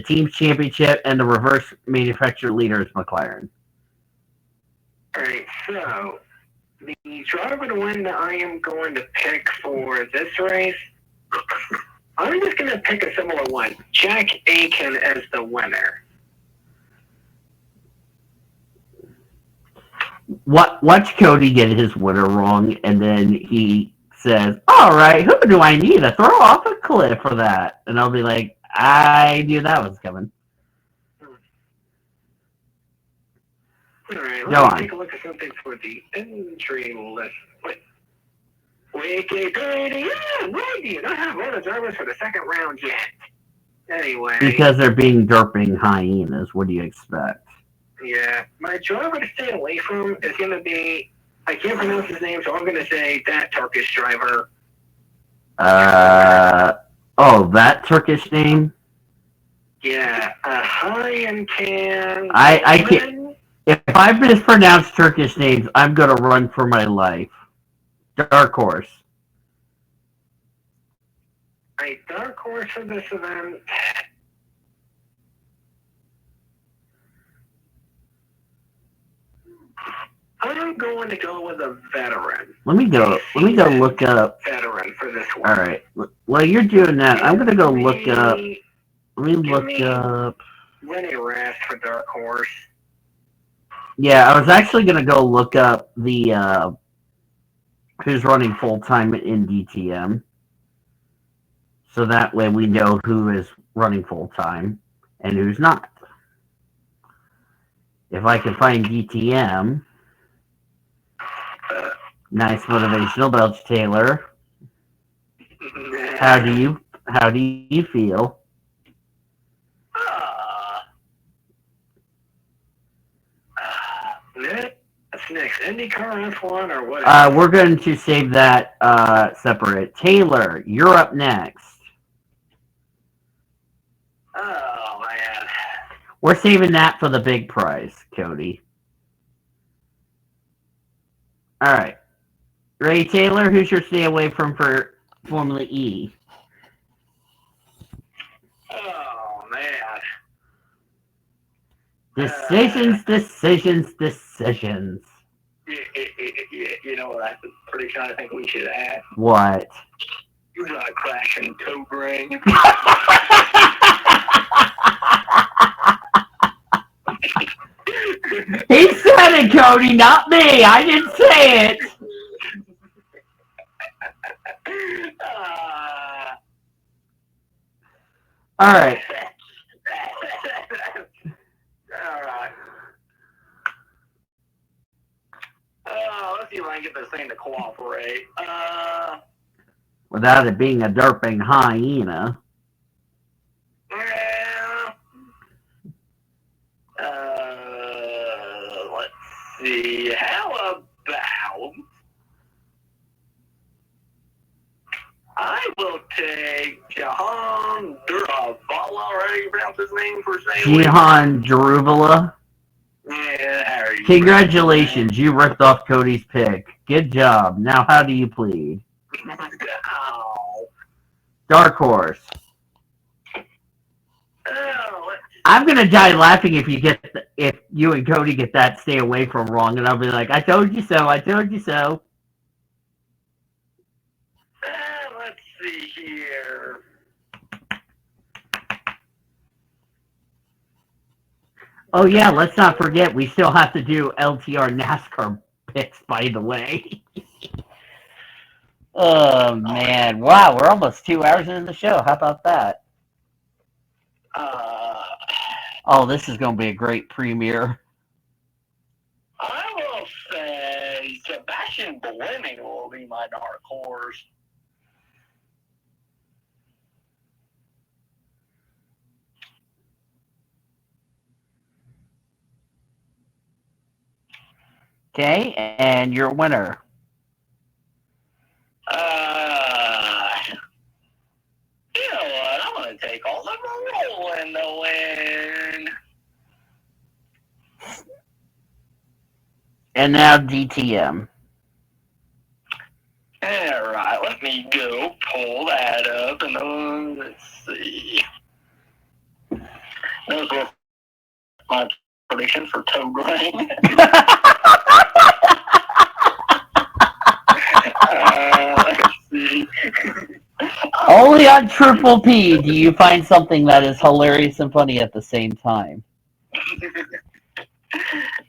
team's championship, and the reverse manufacturer leader is McLaren. All right, so the driver to win that I am going to pick for this race, I'm just going to pick a similar one. Jack Aiken as the winner. Watch Cody get his winner wrong, and then he says, all right, who do I need to throw off a cliff for that? And I'll be like, I knew that was coming. All right, Go let's on. take a look at something for the entry list. Wait, Cody, yeah, why do you not have all the drivers for the second round yet? Anyway. Because they're being derping hyenas. What do you expect? Yeah, my driver to stay away from is going to be, I can't pronounce his name, so I'm going to say that Turkish driver. That Turkish name? Yeah, Hayan Can. I can't. If I mispronounce Turkish names, I'm going to run for my life. Dark Horse. A dark horse for this event. I'm going to go with a veteran. Let me go look up. Veteran for this one. All right. While you're doing that, I'm going to go look up. Let me look up. Rennie Rast for dark horse. Yeah, I was actually going to go look up the who's running full time in DTM. So that way we know who is running full time and who's not. If I can find DTM, nice motivational Belch Taylor. How do you feel? What's next? IndyCar F1 or what? We're going to save that separate. Taylor, you're up next. Oh, man. We're saving that for the big prize, Cody. All right. Ray Taylor, who's your stay away from for Formula E? Oh, man. Decisions. You know what? I'm pretty sure I think we should add. What? You got a crashing toe ring. He said it, Cody, not me. I didn't say it. All right. All right. Let's see if I can get this thing to cooperate. Without it being a derping hyena. Let's see. How about I will take Jahan Durabala, right? You pronounce his name for saying Jihan Darubala. Yeah, Harry. Congratulations, you ripped off Cody's pick. Good job. Now how do you plead? Oh. Dark horse. Oh, I'm gonna die laughing if you and Cody get that stay away from wrong, and I'll be like, I told you so. I told you so. let's see here. Oh yeah, let's not forget we still have to do LTR NASCAR picks, by the way. Oh man, wow, we're almost 2 hours into the show. How about that? Oh, this is gonna be a great premiere. I will say Sebastian Bleming will be my dark horse. Okay, and your winner. You know what? I'm going to take Oliver Rowland to win. And now DTM. All right, let me go pull that up and let's see. Those were my predictions for toe ring. Let's see. Only on Triple P do you find something that is hilarious and funny at the same time.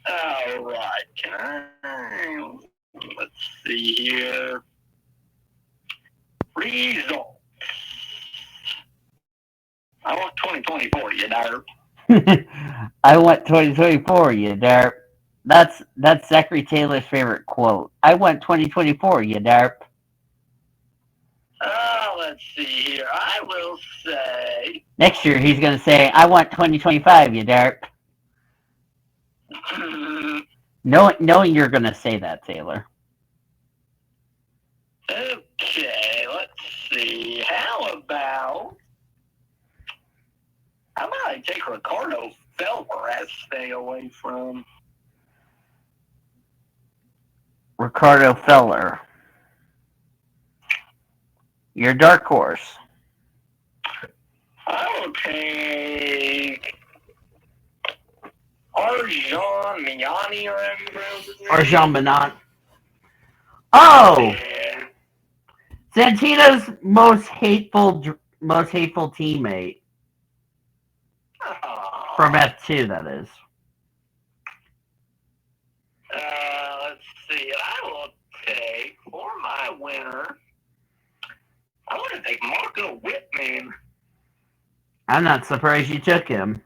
All right, let's see here. Results. I want 2024, you know. I want 2024, you derp. That's Zachary Taylor's favorite quote. I want 2024, you derp. Let's see here. I will say. Next year he's gonna say, I want 2025, you derp. Knowing you're gonna say that, Taylor. Okay, let's see. How about I take Ricardo Felber as stay away from? Ricardo Feller. Your dark horse. I will take Arjan Miani or Arjan Minot. Oh! Santino's most hateful teammate. From F2, that is. Let's see. I will take, for my winner, I want to take Marco Whitman. I'm not surprised you took him.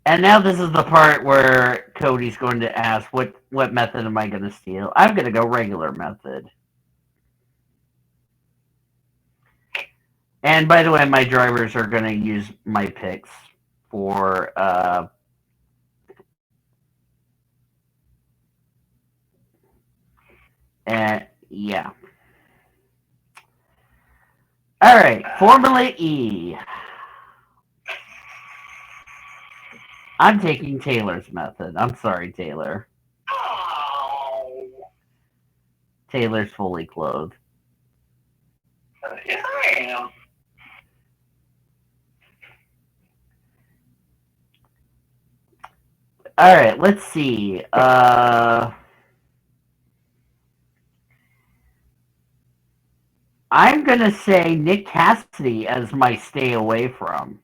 And now this is the part where Cody's going to ask, what method am I going to steal? I'm going to go regular method. And by the way, my drivers are going to use my picks for and yeah. All right, Formula E. I'm taking Taylor's method. I'm sorry, Taylor. Oh. Taylor's fully clothed. Yes, I am. All right, let's see. I'm gonna say Nick Cassidy as my stay away from.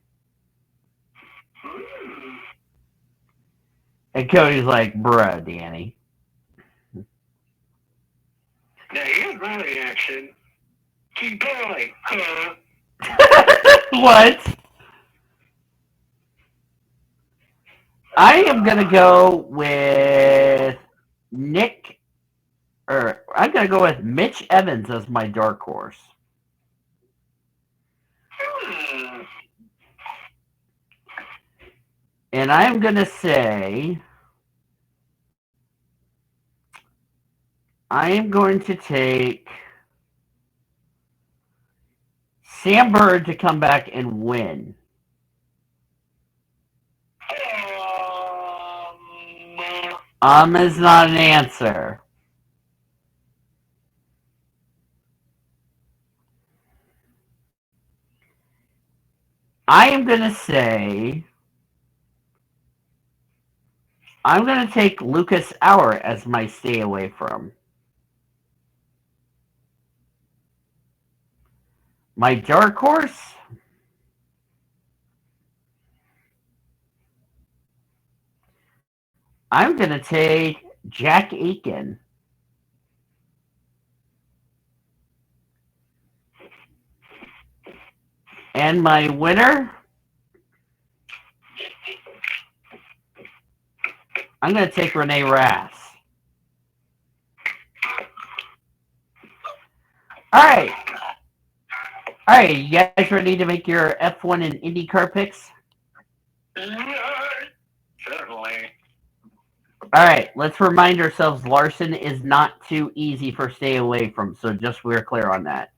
And Cody's like, bruh, Danny. Now here's my reaction. Keep going, huh? What? I am gonna go with Nick, or I'm gonna go with Mitch Evans as my dark horse. And I'm gonna say I am going to take Sam Bird to come back and win. Is not an answer. I am going to say I'm going to take Lucas Auer as my stay away from. My dark horse? I'm going to take Jack Aiken. And my winner? I'm going to take Renee Rass. All right. All right, you guys ready to make your F1 and IndyCar picks? Certainly. All right, let's remind ourselves Larson is not too easy for stay away from, so just we're clear on that.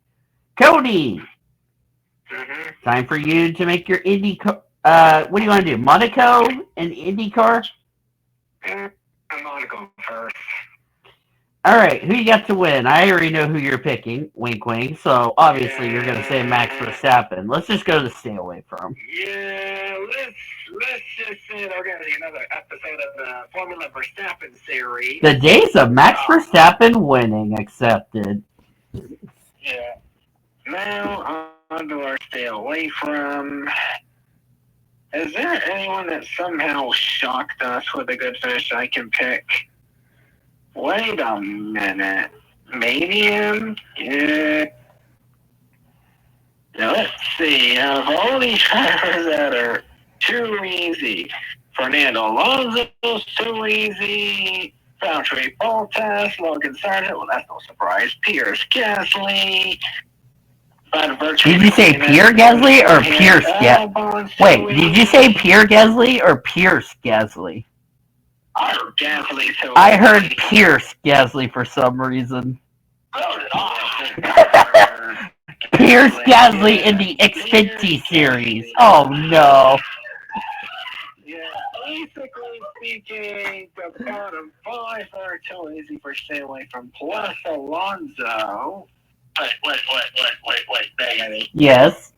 Cody, time for you to make your IndyCar. What do you want to do? Monaco and IndyCar? I'm gonna go first. All right, who you got to win? I already know who you're picking. Wink, wink. So obviously you're going to say Max Verstappen. Let's just go to stay away from. Yeah, let's just say we're gonna be another episode of the Formula Verstappen series. The days of Max Verstappen winning accepted. Yeah. Now on to our stay away from. Is there anyone that somehow shocked us with a good finish I can pick? Wait a minute. Maybe him? Yeah. Now let's see. Out of all these drivers that are too easy, Fernando Alonso's too easy. Valtteri Bottas, Logan Sargent. Well, that's no surprise. Pierce Gasly. Did you say Pierre Gasly or Pierce Gasly? Wait, did you say Pierre Gasly or Pierce Gasly? I heard Gasly too. I heard Pierce Gasly for some reason. Pierce Gasly in the Xfinity series. Oh no. Yeah, basically speaking, the bottom five are too easy for stay away from. Plus Alonso. Wait, Danny. Yes.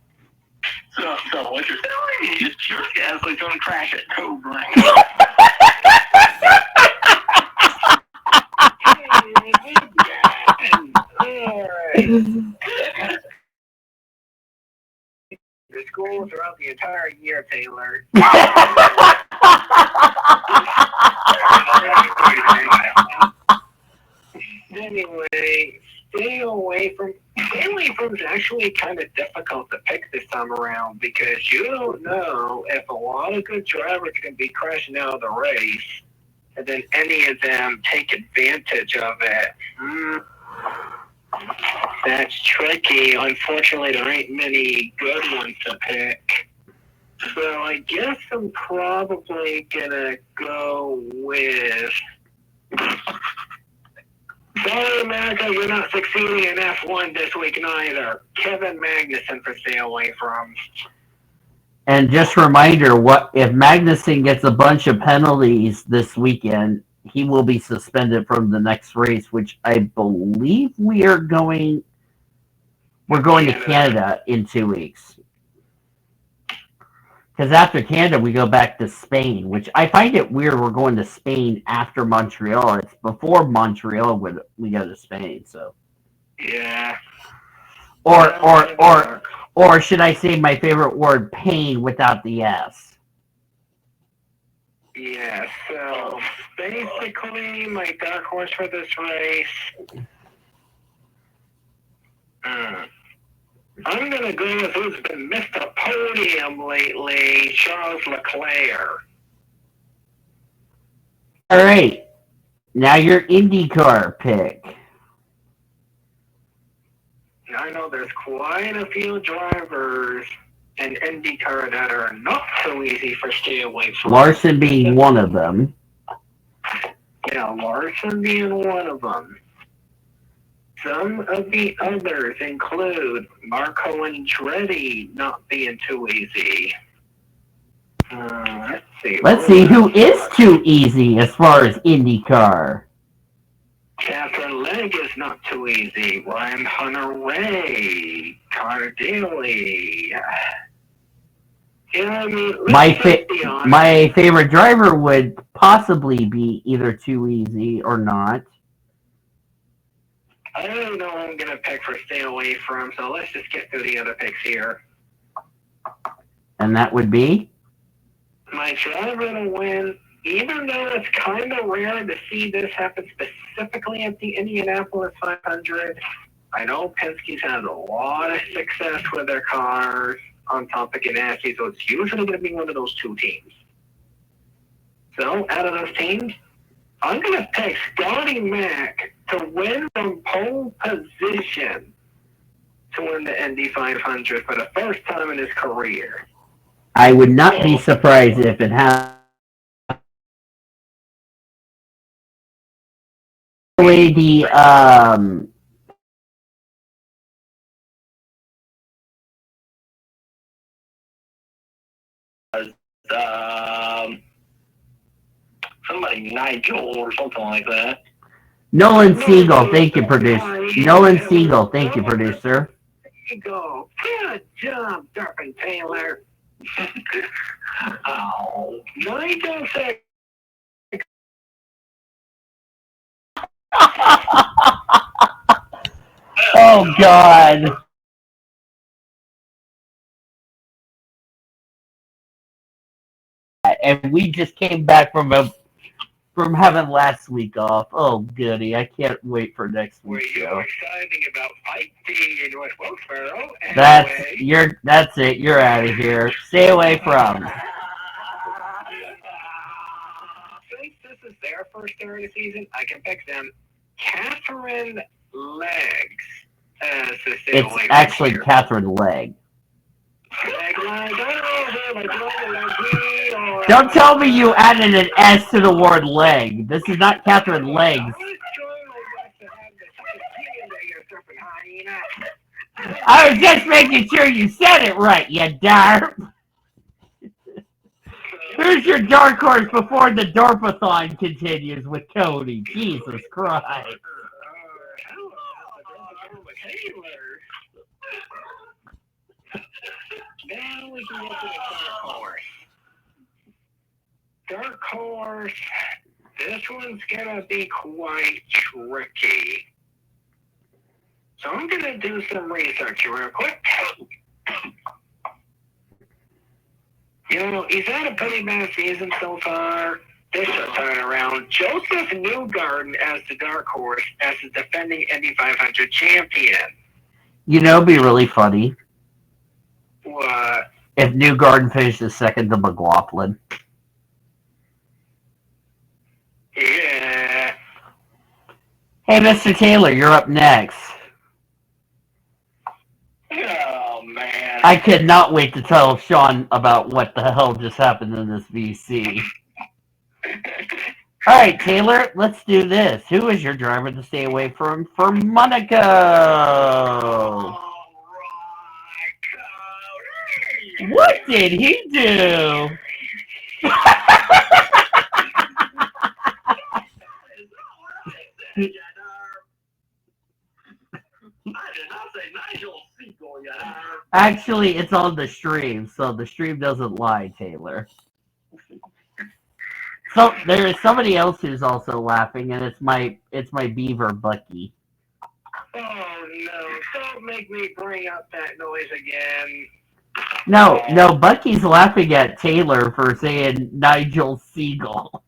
So what you're telling me is Pierce Gasly's gonna crash at Cobra. The school throughout the entire year, Taylor. Anyway, stay away from is actually kind of difficult to pick this time around because you don't know if a lot of good drivers can be crashing out of the race and then any of them take advantage of it. That's tricky. Unfortunately, there ain't many good ones to pick. So I guess I'm probably gonna go with. Sorry, America, you're not succeeding in F1 this week neither. Kevin Magnussen for stay away from. And just a reminder, what if Magnussen gets a bunch of penalties this weekend, he will be suspended from the next race, which I believe we're going to Canada in 2 weeks. Because after Canada, we go back to Spain, which I find it weird. We're going to Spain after Montreal. It's before Montreal when we go to Spain. So, Yeah. or should I say my favorite word, pain, without the S? Yeah, so basically, my dark horse for this race, I'm going to go with who's been Mr. Podium lately, Charles Leclerc. All right. Now your IndyCar pick. I know there's quite a few drivers in IndyCar that are not so easy for stay away from. Larson being one of them. Yeah, Larson being one of them. Some of the others include Marco Andretti not being too easy. Let's see. Let's see who is too easy as far as IndyCar. Catherine Legg is not too easy. Ryan Hunter-Ray, Connor Daly. Yeah, I mean, my favorite driver would possibly be either too easy or not. I don't know who I'm going to pick for stay away from, so let's just get through the other picks here. And that would be? My driver to win, even though it's kind of rare to see this happen specifically at the Indianapolis 500, I know Penske's had a lot of success with their cars on top of Ganassi, so it's usually going to be one of those two teams. So, out of those teams, I'm going to pick Scotty Mack to win from pole position to win the Indy 500 for the first time in his career. I would not be surprised if it happened. Somebody Nigel or something like that. Nolan Siegel, thank you, producer. Nolan Siegel, thank you, producer. There you go. Good job, Zachary Taylor. Oh, Nigel said. Oh, God. And we just came back from having last week off. Oh, goody. I can't wait for next Were week's you show. excited about fighting in West Wilkesboro? That's it. You're out of here. Stay away from. Since this is their first start of the season, I can pick them. Catherine Legs as the stay away. It's actually Catherine Legg. Don't tell me you added an S to the word leg. This is not Catherine Legs. I was just making sure you said it right, you darp. Who's your dark horse before the Dorpathon continues with Cody? Jesus Christ. Now we can get to the dark horse. Dark horse, this one's gonna be quite tricky. So I'm gonna do some research real quick. You know, he's had a pretty bad season so far. This will turn around. Joseph Newgarden as the dark horse, as the defending Indy 500 champion. You know, it'd be really funny What? if Newgarden finishes second to McLaughlin. Yeah. Hey, Mr. Taylor, you're up next. Oh, man. I could not wait to tell Sean about what the hell just happened in this VC. All right, Taylor, let's do this. Who is your driver to stay away from for Monaco? What did he do? I did not say Nigel Siegel, you Actually, it's on the stream, so the stream doesn't lie, Taylor. So there is somebody else who's also laughing, and it's my beaver Bucky. Oh no! Don't make me bring up that noise again. No, Bucky's laughing at Taylor for saying Nigel Siegel.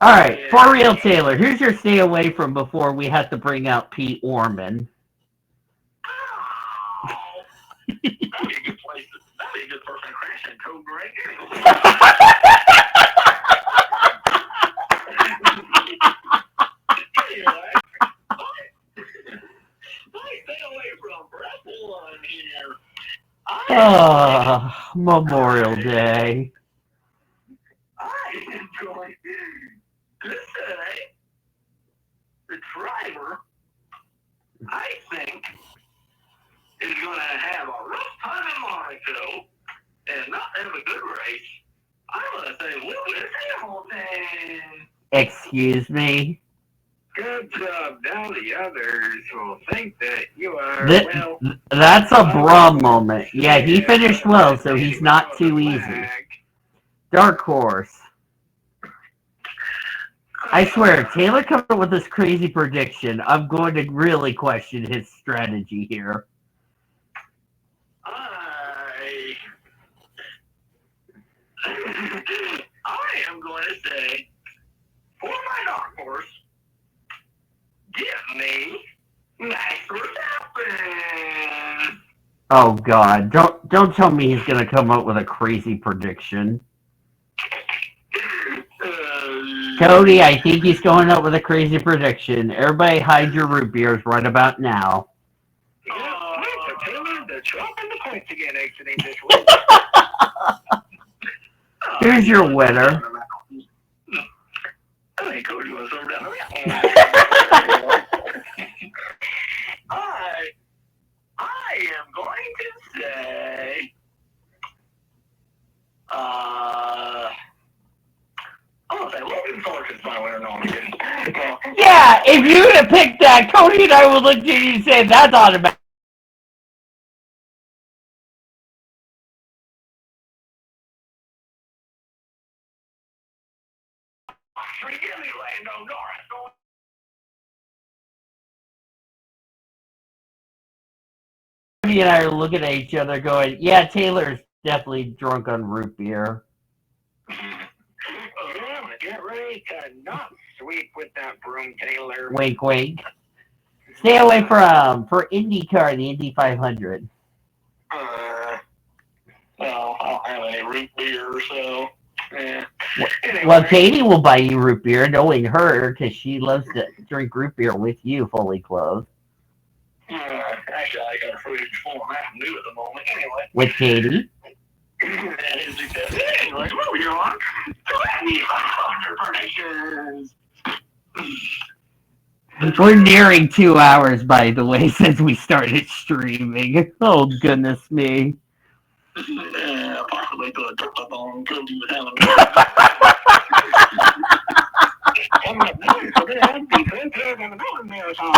All right, for real, Taylor. Here's your stay away from before we have to bring out Pete Orman. That'd be a good place. That'd be a good person to crash in Code Greg. Stay away from Brett one here. Memorial Day. I am going to say the driver, I think, is going to have a rough time in Monaco and not have a good race. I'm going to say Lewis Hamilton. Excuse me? Good job. Now the others will think that you are, That's a Brum moment. Yeah, he finished well, so he's not too easy. Dark Horse. I swear, Taylor coming up with this crazy prediction. I'm going to really question his strategy here. I am going to say, for my Dark Horse, give me Max Verstappen. Oh God! Don't tell me he's gonna come up with a crazy prediction. Cody, I think he's going up with a crazy prediction. Everybody hide your root beers right about now. Taylor, the Trump and the points again exiting this week. Here's your winner. I think Cody was over down I am going to say, I'm going to say Logan Clark is my winner nomination. Yeah, if you would have picked that, Cody and I would look at you and say that's automatic. Forgive me, Lando Norris. Cody and I are looking at each other going, yeah, Taylor's definitely drunk on root beer. Get ready to not sweep with that broom, Taylor. Wink, wink. Stay away for IndyCar, the Indy 500. Well, I don't have any root beer, so, yeah. Anyway. Well, Katie will buy you root beer, knowing her, because she loves to drink root beer with you, fully clothed. Actually, I got a fridge full of Mountain Dew at the moment, anyway. With Katie? That is because, anyway, moving on. 2,500 predictions. We're nearing 2 hours, by the way, since we started streaming. Oh, goodness me. Yeah, possibly could have dropped up on Cody with having coming up next, we're going to have defensive and the mountain marathon.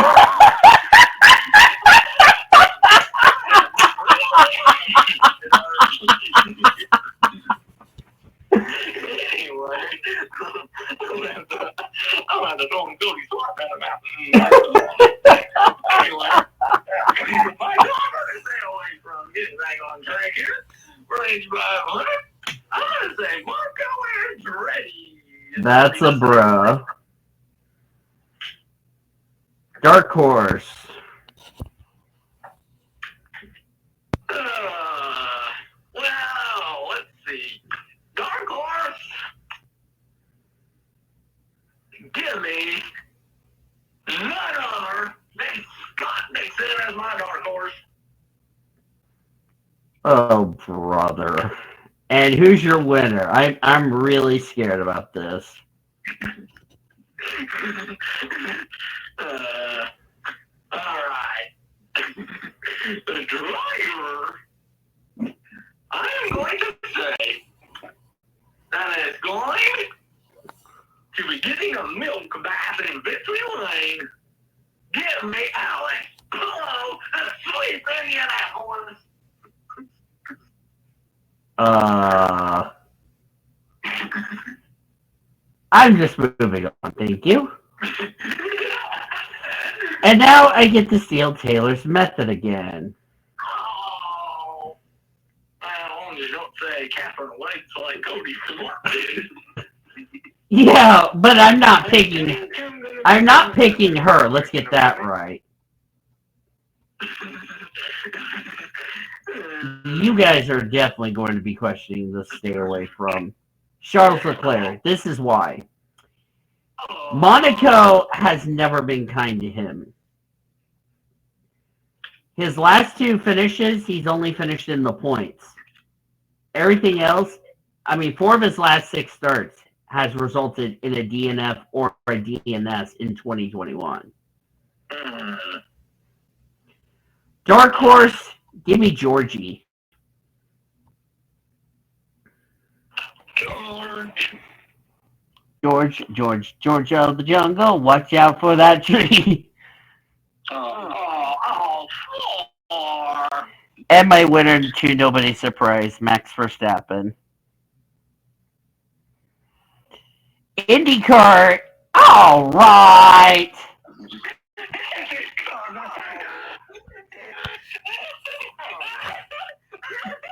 Anyway, I'm going to throw him Cody Smart down the mountain. Anyway, my daughter to stay away from getting back on track here. Range 500. I'm going to say Marco is ready. That's a bruh. Dark Horse. Well, let's see. Dark Horse. Give me none other than Scott Dixon as my Dark Horse. Oh, brother. And who's your winner? I'm really scared about this. All right. The driver, I'm going to say that it's going to be getting a milk bath in victory lane. Give me Alex Palou. Indianapolis. I'm just moving on, thank you. And now I get to steal Taylor's method again. Oh, well, you don't say Catherine White's like Cody Smart did. Yeah, but I'm not picking her. Let's get that right. You guys are definitely going to be questioning the stay away from Charles Leclerc. This is why. Monaco has never been kind to him. His last 2 finishes, he's only finished in the points. Everything else, 4 of his last 6 starts has resulted in a DNF or a DNS in 2021. Dark horse, give me Georgie. George of the jungle, watch out for that tree. And my winner, to nobody's surprise, Max Verstappen. IndyCar, all right.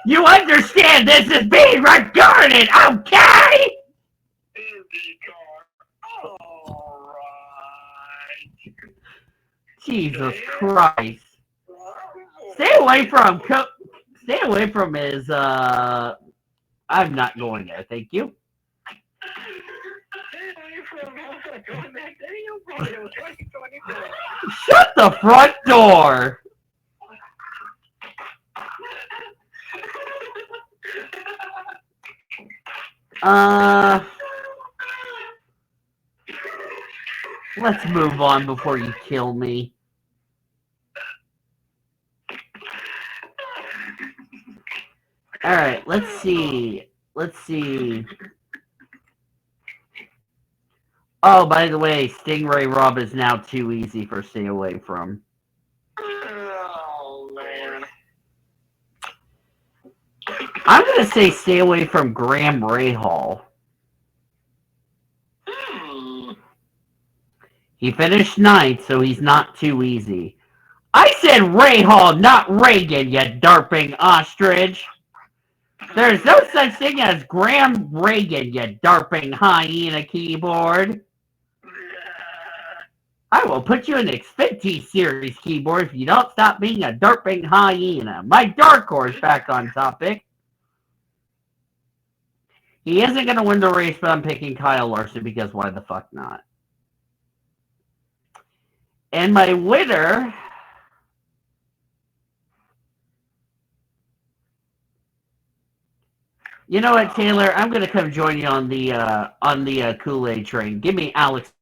You understand this is being recorded, okay? All right. Jesus Christ. Stay away from his, I'm not going there, thank you. Shut the front door! Let's move on before you kill me. Alright, let's see. Oh, by the way, Stingray Rob is now too easy for stay away from. Oh, man. I'm going to say stay away from Graham Rahal. He finished 9th, so he's not too easy. I said Rahal, not Reagan, you darping ostrich. There's no such thing as Graham Reagan, you darping hyena keyboard. I will put you in the Xfinity Series keyboard if you don't stop being a darping hyena. My dark horse back on topic. He isn't going to win the race, but I'm picking Kyle Larson because why the fuck not? And my winner... You know what, Taylor? I'm going to come join you on the Kool-Aid train. Give me Alex.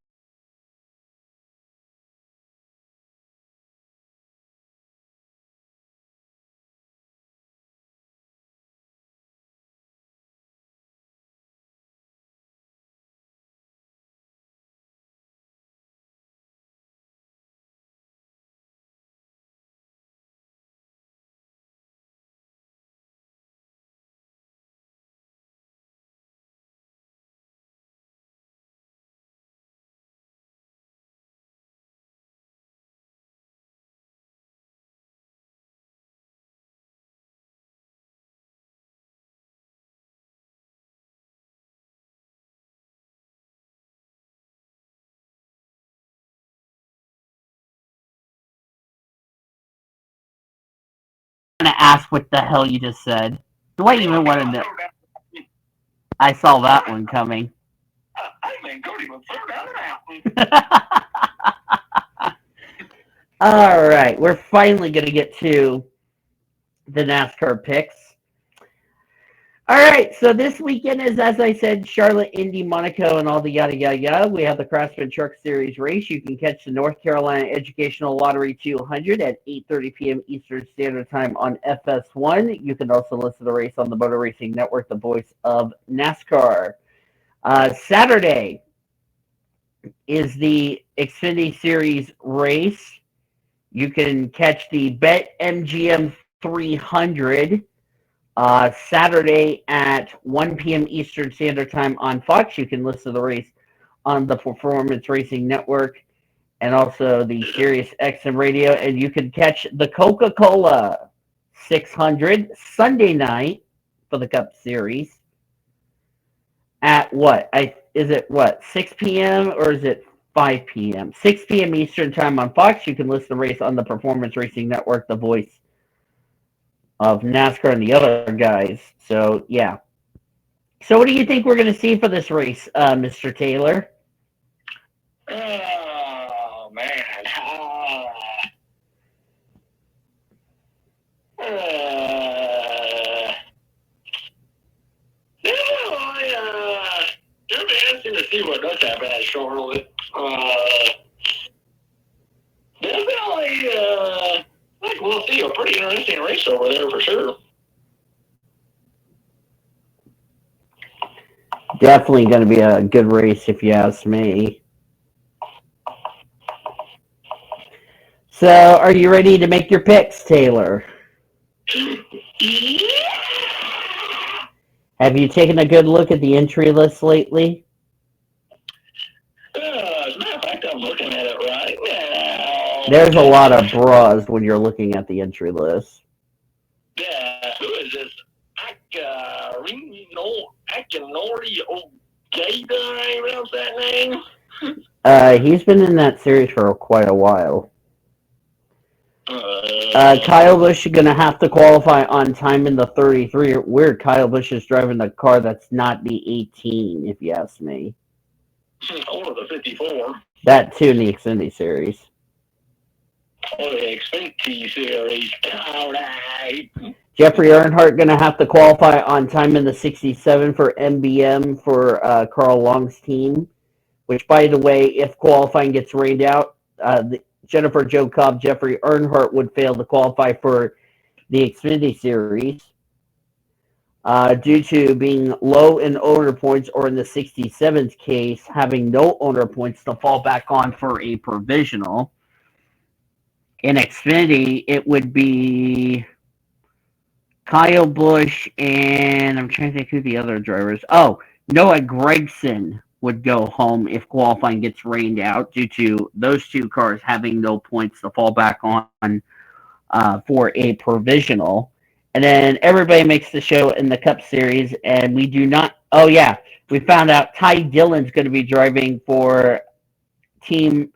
I'm going to ask what the hell you just said. Do I even want to know? I saw that one coming. I think Cody was thrown down the mountain. All right, we're finally going to get to the NASCAR picks. All right, so this weekend is, as I said, Charlotte, Indy, Monaco, and all the yada, yada, yada. We have the Craftsman Truck Series race. You can catch the North Carolina Educational Lottery 200 at 8:30 p.m. Eastern Standard Time on FS1. You can also listen to the race on the Motor Racing Network, the voice of NASCAR. Saturday is the Xfinity Series race. You can catch the BetMGM 300 Saturday at 1 p.m. Eastern Standard Time on Fox. You can listen to the race on the Performance Racing Network and also the Sirius XM radio. And you can catch the Coca-Cola 600 Sunday night for the Cup Series at what? Is it what, 6 p.m. or is it 5 p.m.? 6 p.m. Eastern Time on Fox. You can listen to the race on the Performance Racing Network, the voice of NASCAR and the other guys. So, yeah. So, what do you think we're going to see for this race, Mr. Taylor? Oh, man. It'll be interesting to see what does happen at Charlotte. Definitely, I think we'll see a pretty interesting race over there for sure. Definitely going to be a good race, if you ask me. So, are you ready to make your picks, Taylor? Yeah. Have you taken a good look at the entry list lately? As a matter of fact, I'm looking at it right now. There's a lot of bras when you're looking at the entry list. Yeah, who is this? Akinori Ogata, I pronounce that name? He's been in that series for quite a while. Kyle Busch is going to have to qualify on time in the 33. Weird, Kyle Busch is driving the car that's not the 18, if you ask me. Or the 54. That too in the Xfinity Series. Or the Xfinity Series. All right. Jeffrey Earnhardt going to have to qualify on time in the 67 for MBM for Carl Long's team, which, by the way, if qualifying gets rained out, Jennifer Jo Cobb, Jeffrey Earnhardt would fail to qualify for the Xfinity Series due to being low in owner points, or in the 67th case, having no owner points to fall back on for a provisional. In Xfinity, it would be Kyle Busch and I'm trying to think who the other drivers. Oh, Noah Gragson would go home if qualifying gets rained out due to those two cars having no points to fall back on for a provisional. And then everybody makes the show in the Cup Series, and we do not. Oh, yeah. We found out Ty Dillon's going to be driving for Team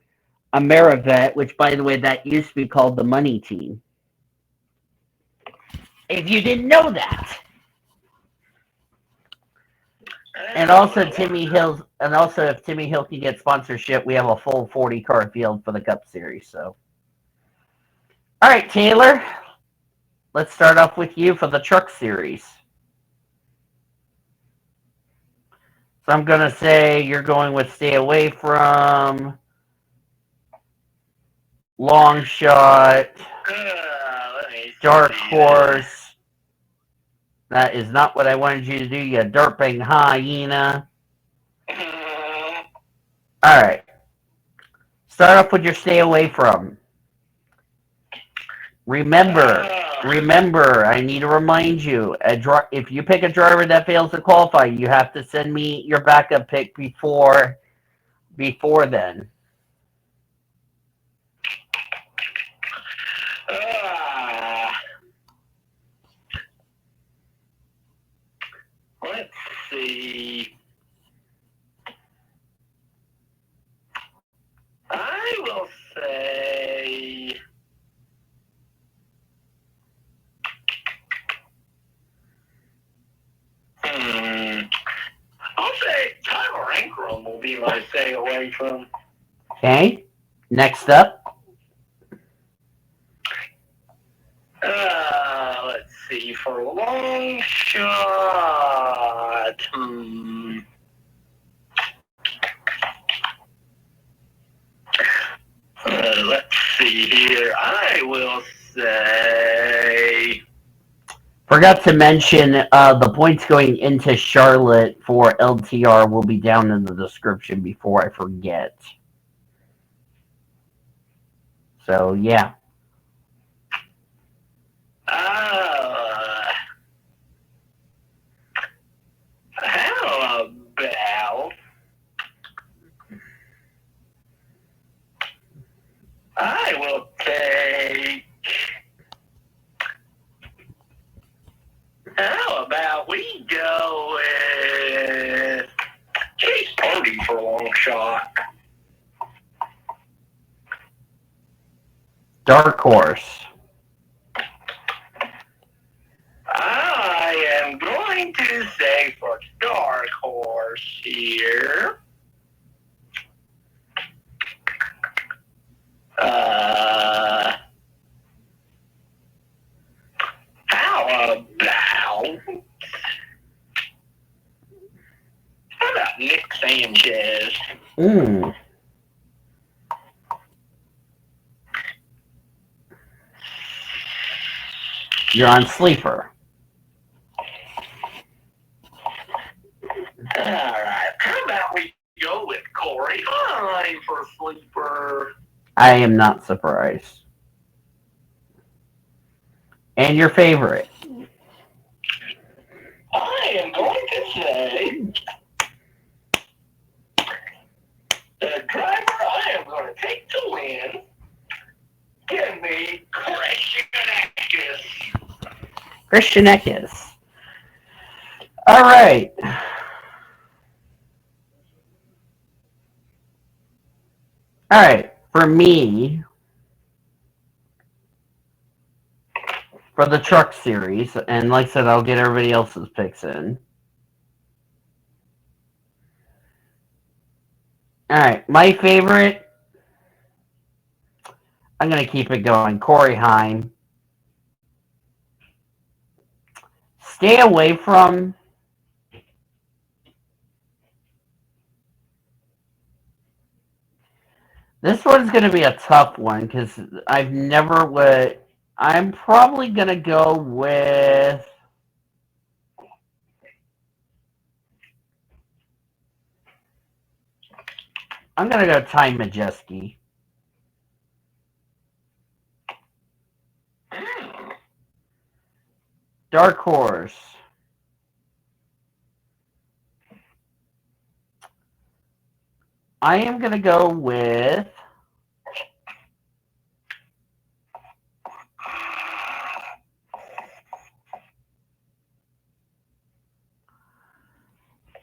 Amerivet, which, by the way, that used to be called the Money Team. If you didn't know that. And also Timmy Hills, and also if Timmy Hill can get sponsorship, we have a full 40 car field for the Cup Series. So, all right, Taylor, let's start off with you for the Truck Series. So I'm gonna say you're going with stay away from, long shot, dark horse. That is not what I wanted you to do, you derping hyena. All right. Start off with your stay away from. Remember, I need to remind you, if you pick a driver that fails to qualify, you have to send me your backup pick before then. Let's see. I will say. I'll say Tyler Ankrum will be my stay away from. Okay. Next up. Let's see. For long shot. Let's see here. I will say. Forgot to mention the points going into Charlotte for LTR will be down in the description before I forget. So, yeah. How about I will take. How about we go with Chase Party for a long shot? Dark horse. I am going to say for dark horse here. How about Nick Sanchez? You're on sleeper. All right. How about we go with Corey Hine for sleeper? I am not surprised. And your favorite? I am going to say the driver I am going to take to win. Give me Christian Eckes. All right. All right. For me, for the truck series, and like I said, I'll get everybody else's picks in. All right. My favorite, I'm going to keep it going. Corey Hine. Stay away from this one's going to be a tough one because I've never would. I'm probably going to go with. I'm going to go Ty Majeski. Dark horse. I am going to go with.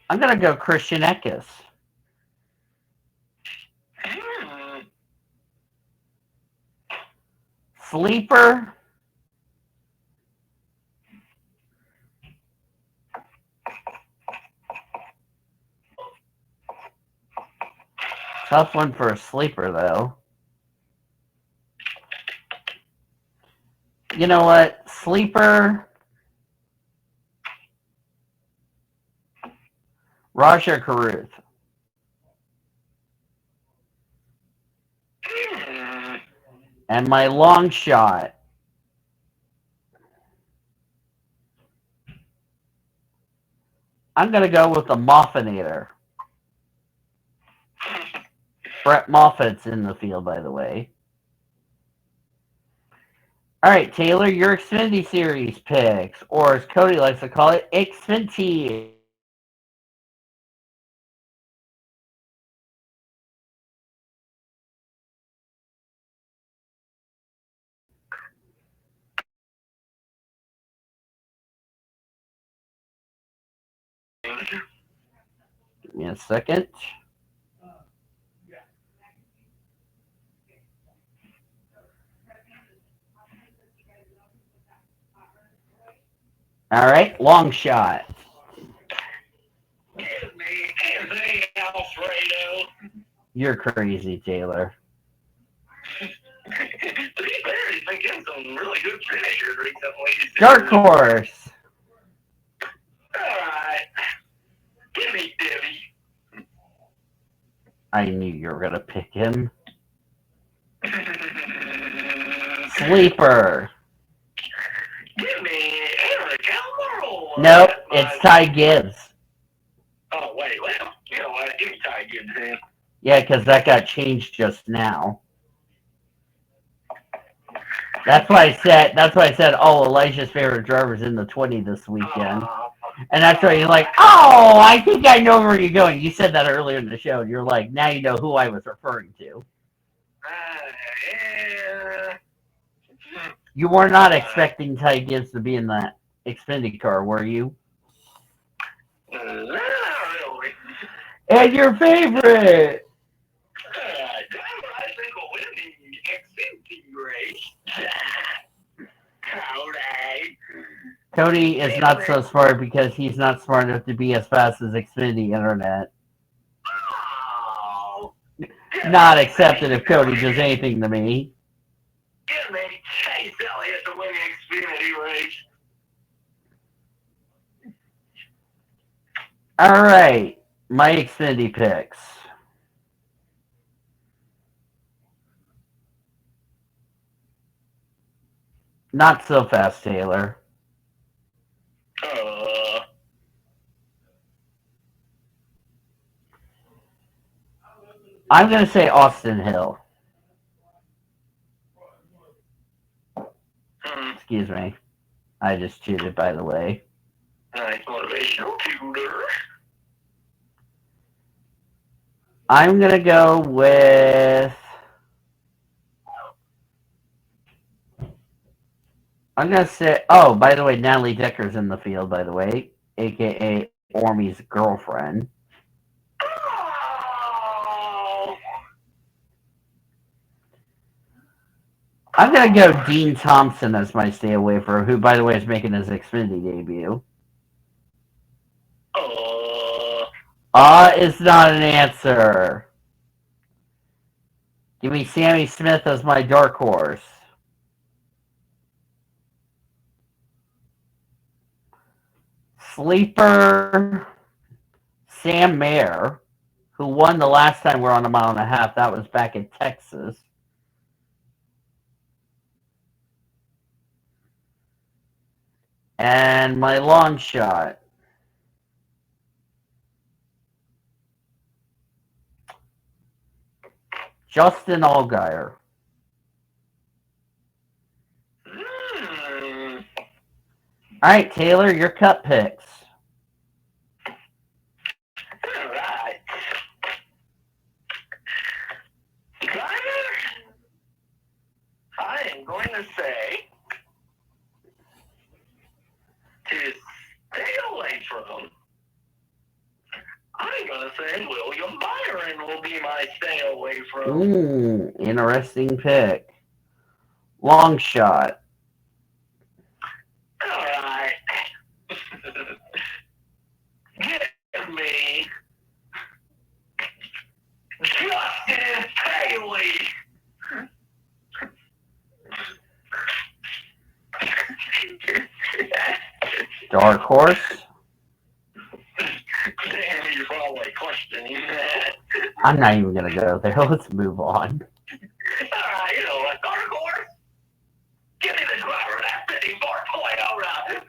I'm going to go Christian Eckes. Sleeper. Tough one for a sleeper, though. You know what? Sleeper. Roger Carruth. And my long shot. I'm going to go with the Moffinator. Brett Moffat's in the field, by the way. All right, Taylor, your Xfinity Series picks, or as Cody likes to call it, Xfinity. Give me a second. All right, long shot. Give me Anthony Alfredo. You're crazy, Taylor. He's been getting some really good finishers recently. Dark horse. Alright. Give me Debbie. I knew you were going to pick him. Sleeper. Give me Eric Almirola. Nope, it's Ty Gibbs. Oh, wait, well, you know what? Give me Ty Gibbs then. Yeah, because that got changed just now. That's why I said, oh, Elijah's favorite driver's in the 20 this weekend. And that's why you're like, oh, I think I know where you're going. You said that earlier in the show. And you're like, now you know who I was referring to. Yeah. You were not expecting Ty Gibbs to be in that Xfinity car, were you? Not really. And your favorite! I think will win the Xfinity race. Cody. Cody is not so smart because he's not smart enough to be as fast as Xfinity Internet. Oh. Not accepted if Cody does anything to me. Give me Chase Elliott to win the Xfinity race. Alright, my Xfinity picks. Not so fast, Taylor. I'm going to say Austin Hill. Excuse me. I just cheated, by the way. Nice motivational tutor. I'm going to go with... I'm going to say... Oh, by the way, Natalie Decker's in the field, by the way. A.K.A. Ormy's girlfriend. Oh. I'm going to go Dean Thompson as my stay away for, who, by the way, is making his Xfinity debut. Is not an answer. Give me Sammy Smith as my dark horse. Sleeper, Sam Mayer, who won the last time we're on a mile and a half. That was back in Texas. And my long shot. Justin Allgaier. All right, Taylor, your cut picks. All right. I am going to say to stay away from. I'm going to say William Byron will be my stay away from. Interesting pick. Long shot. All right. Give me Justin Taylor. Dark horse. Damn, you're probably questioning that. I'm not even going to go there. Let's move on. You know what, dark horse? Give me the driver of that 54 Toyota.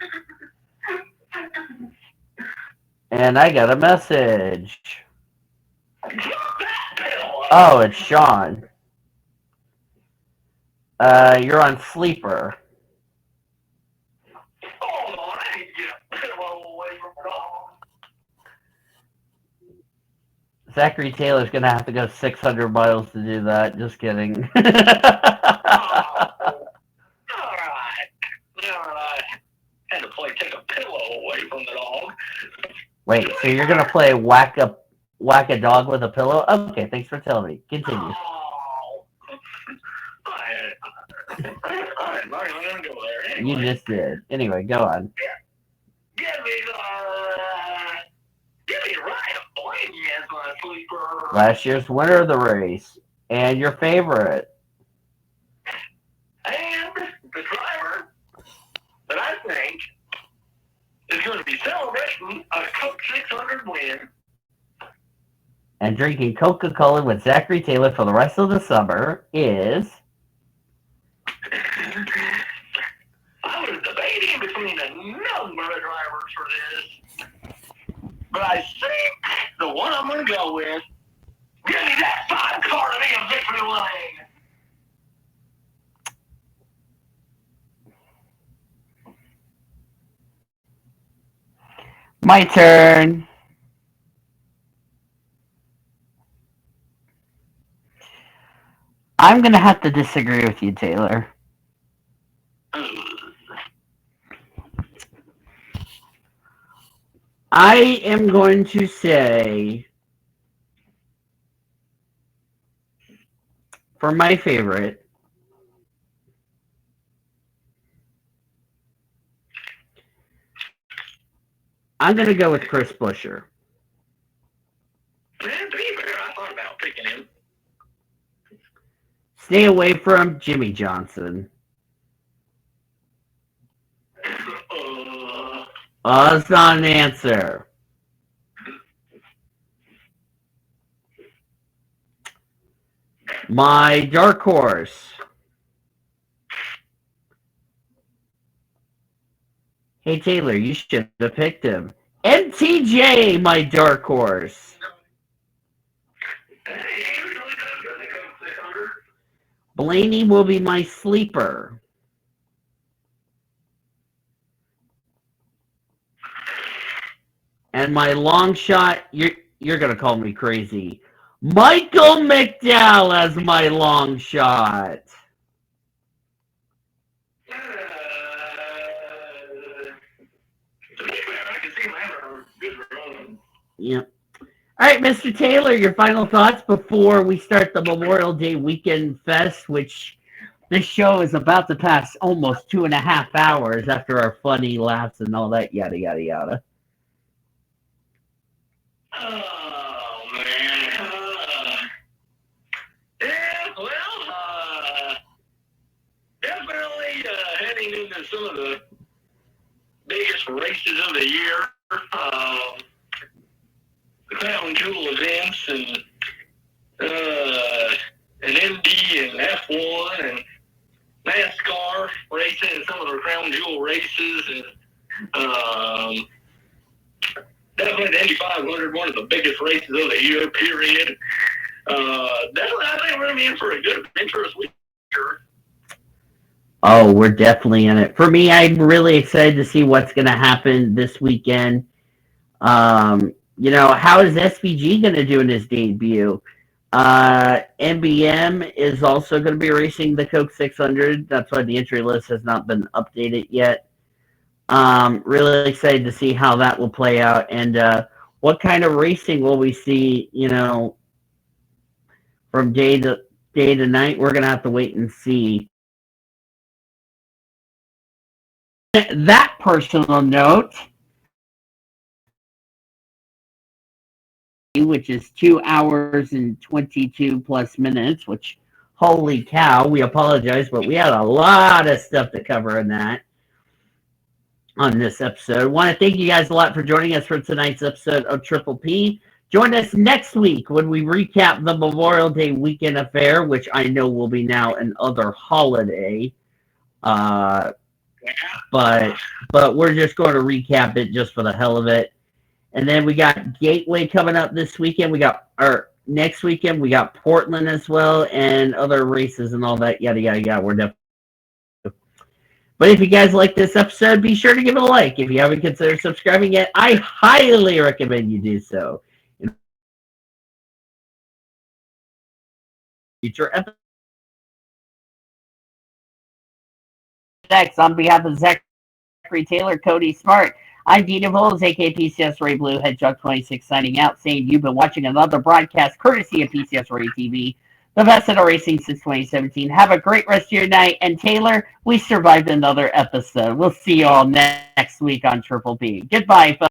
And I got a message. Oh, it's Sean. You're on Sleeper. Hold on, I need to get a pillow away from it all. Zachary Taylor's going to have to go 600 miles to do that. Just kidding. All right. Had to play take a pillow away from the dog. Wait, so you're going to play whack a dog with a pillow? Okay, thanks for telling me. Continue. Oh. I'm not even going to go there. Anyway. You just did. Anyway, go on. Give me Ryan Blaney as my sleeper. Last year's winner of the race. And your favorite. And the driver that I think is going to be celebrating a Coke 600 win. And drinking Coca-Cola with Zachary Taylor for the rest of the summer is... I was debating between a number of drivers for this. But I think the one I'm going to go with, give me that 5 car to be a victory lane. My turn. I'm going to have to disagree with you, Taylor. I am going to say, for my favorite, I'm going to go with Chris Buescher. Man, to be fair, I thought about picking him. Stay away from Jimmy Johnson. That's not an answer. My dark horse. Hey, Taylor, you should have picked him. MTJ, my dark horse. Blaney will be my sleeper. And my long shot, you're going to call me crazy. Michael McDowell as my long shot. Yep. All right, Mr. Taylor, your final thoughts before we start the Memorial Day Weekend Fest, which this show is about to pass almost 2.5 hours after our funny laughs and all that yada, yada, yada. Oh, man. Yeah, well, definitely heading into some of the biggest races of the year. Crown jewel events and Indy and F1 and NASCAR racing and some of the crown jewel races and definitely the Indy 500, one of the biggest races of the year, period. Definitely, I think we're going to be in for a good adventure this week. Oh, we're definitely in it. For me, I'm really excited to see what's going to happen this weekend. How is SVG going to do in his debut? NBM is also going to be racing the Coke 600. That's why the entry list has not been updated yet. Really excited to see how that will play out and what kind of racing will we see, from day to night. We're going to have to wait and see. That personal note, which is 2 hours and 22 plus minutes, which, holy cow, we apologize, but we had a lot of stuff to cover in that on this episode. I want to thank you guys a lot for joining us for tonight's episode of Triple P. Join us next week when we recap the Memorial Day Weekend Affair, which I know will be now another holiday. But we're just going to recap it just for the hell of it. And then we got Gateway coming up this weekend. Next weekend, we got Portland as well and other races and all that, yada, yada, yada. We're definitely. But if you guys like this episode, be sure to give it a like. If you haven't considered subscribing yet, I highly recommend you do so. In future episodes. Next, on behalf of Zachary Taylor, Cody Smart, I'm Dina Voyles, aka PCS Ray Blue, Hedgehog 26, signing out, saying you've been watching another broadcast courtesy of PCS Ray TV, the best in our racing since 2017. Have a great rest of your night. And Taylor, we survived another episode. We'll see you all next week on Triple B. Goodbye, folks.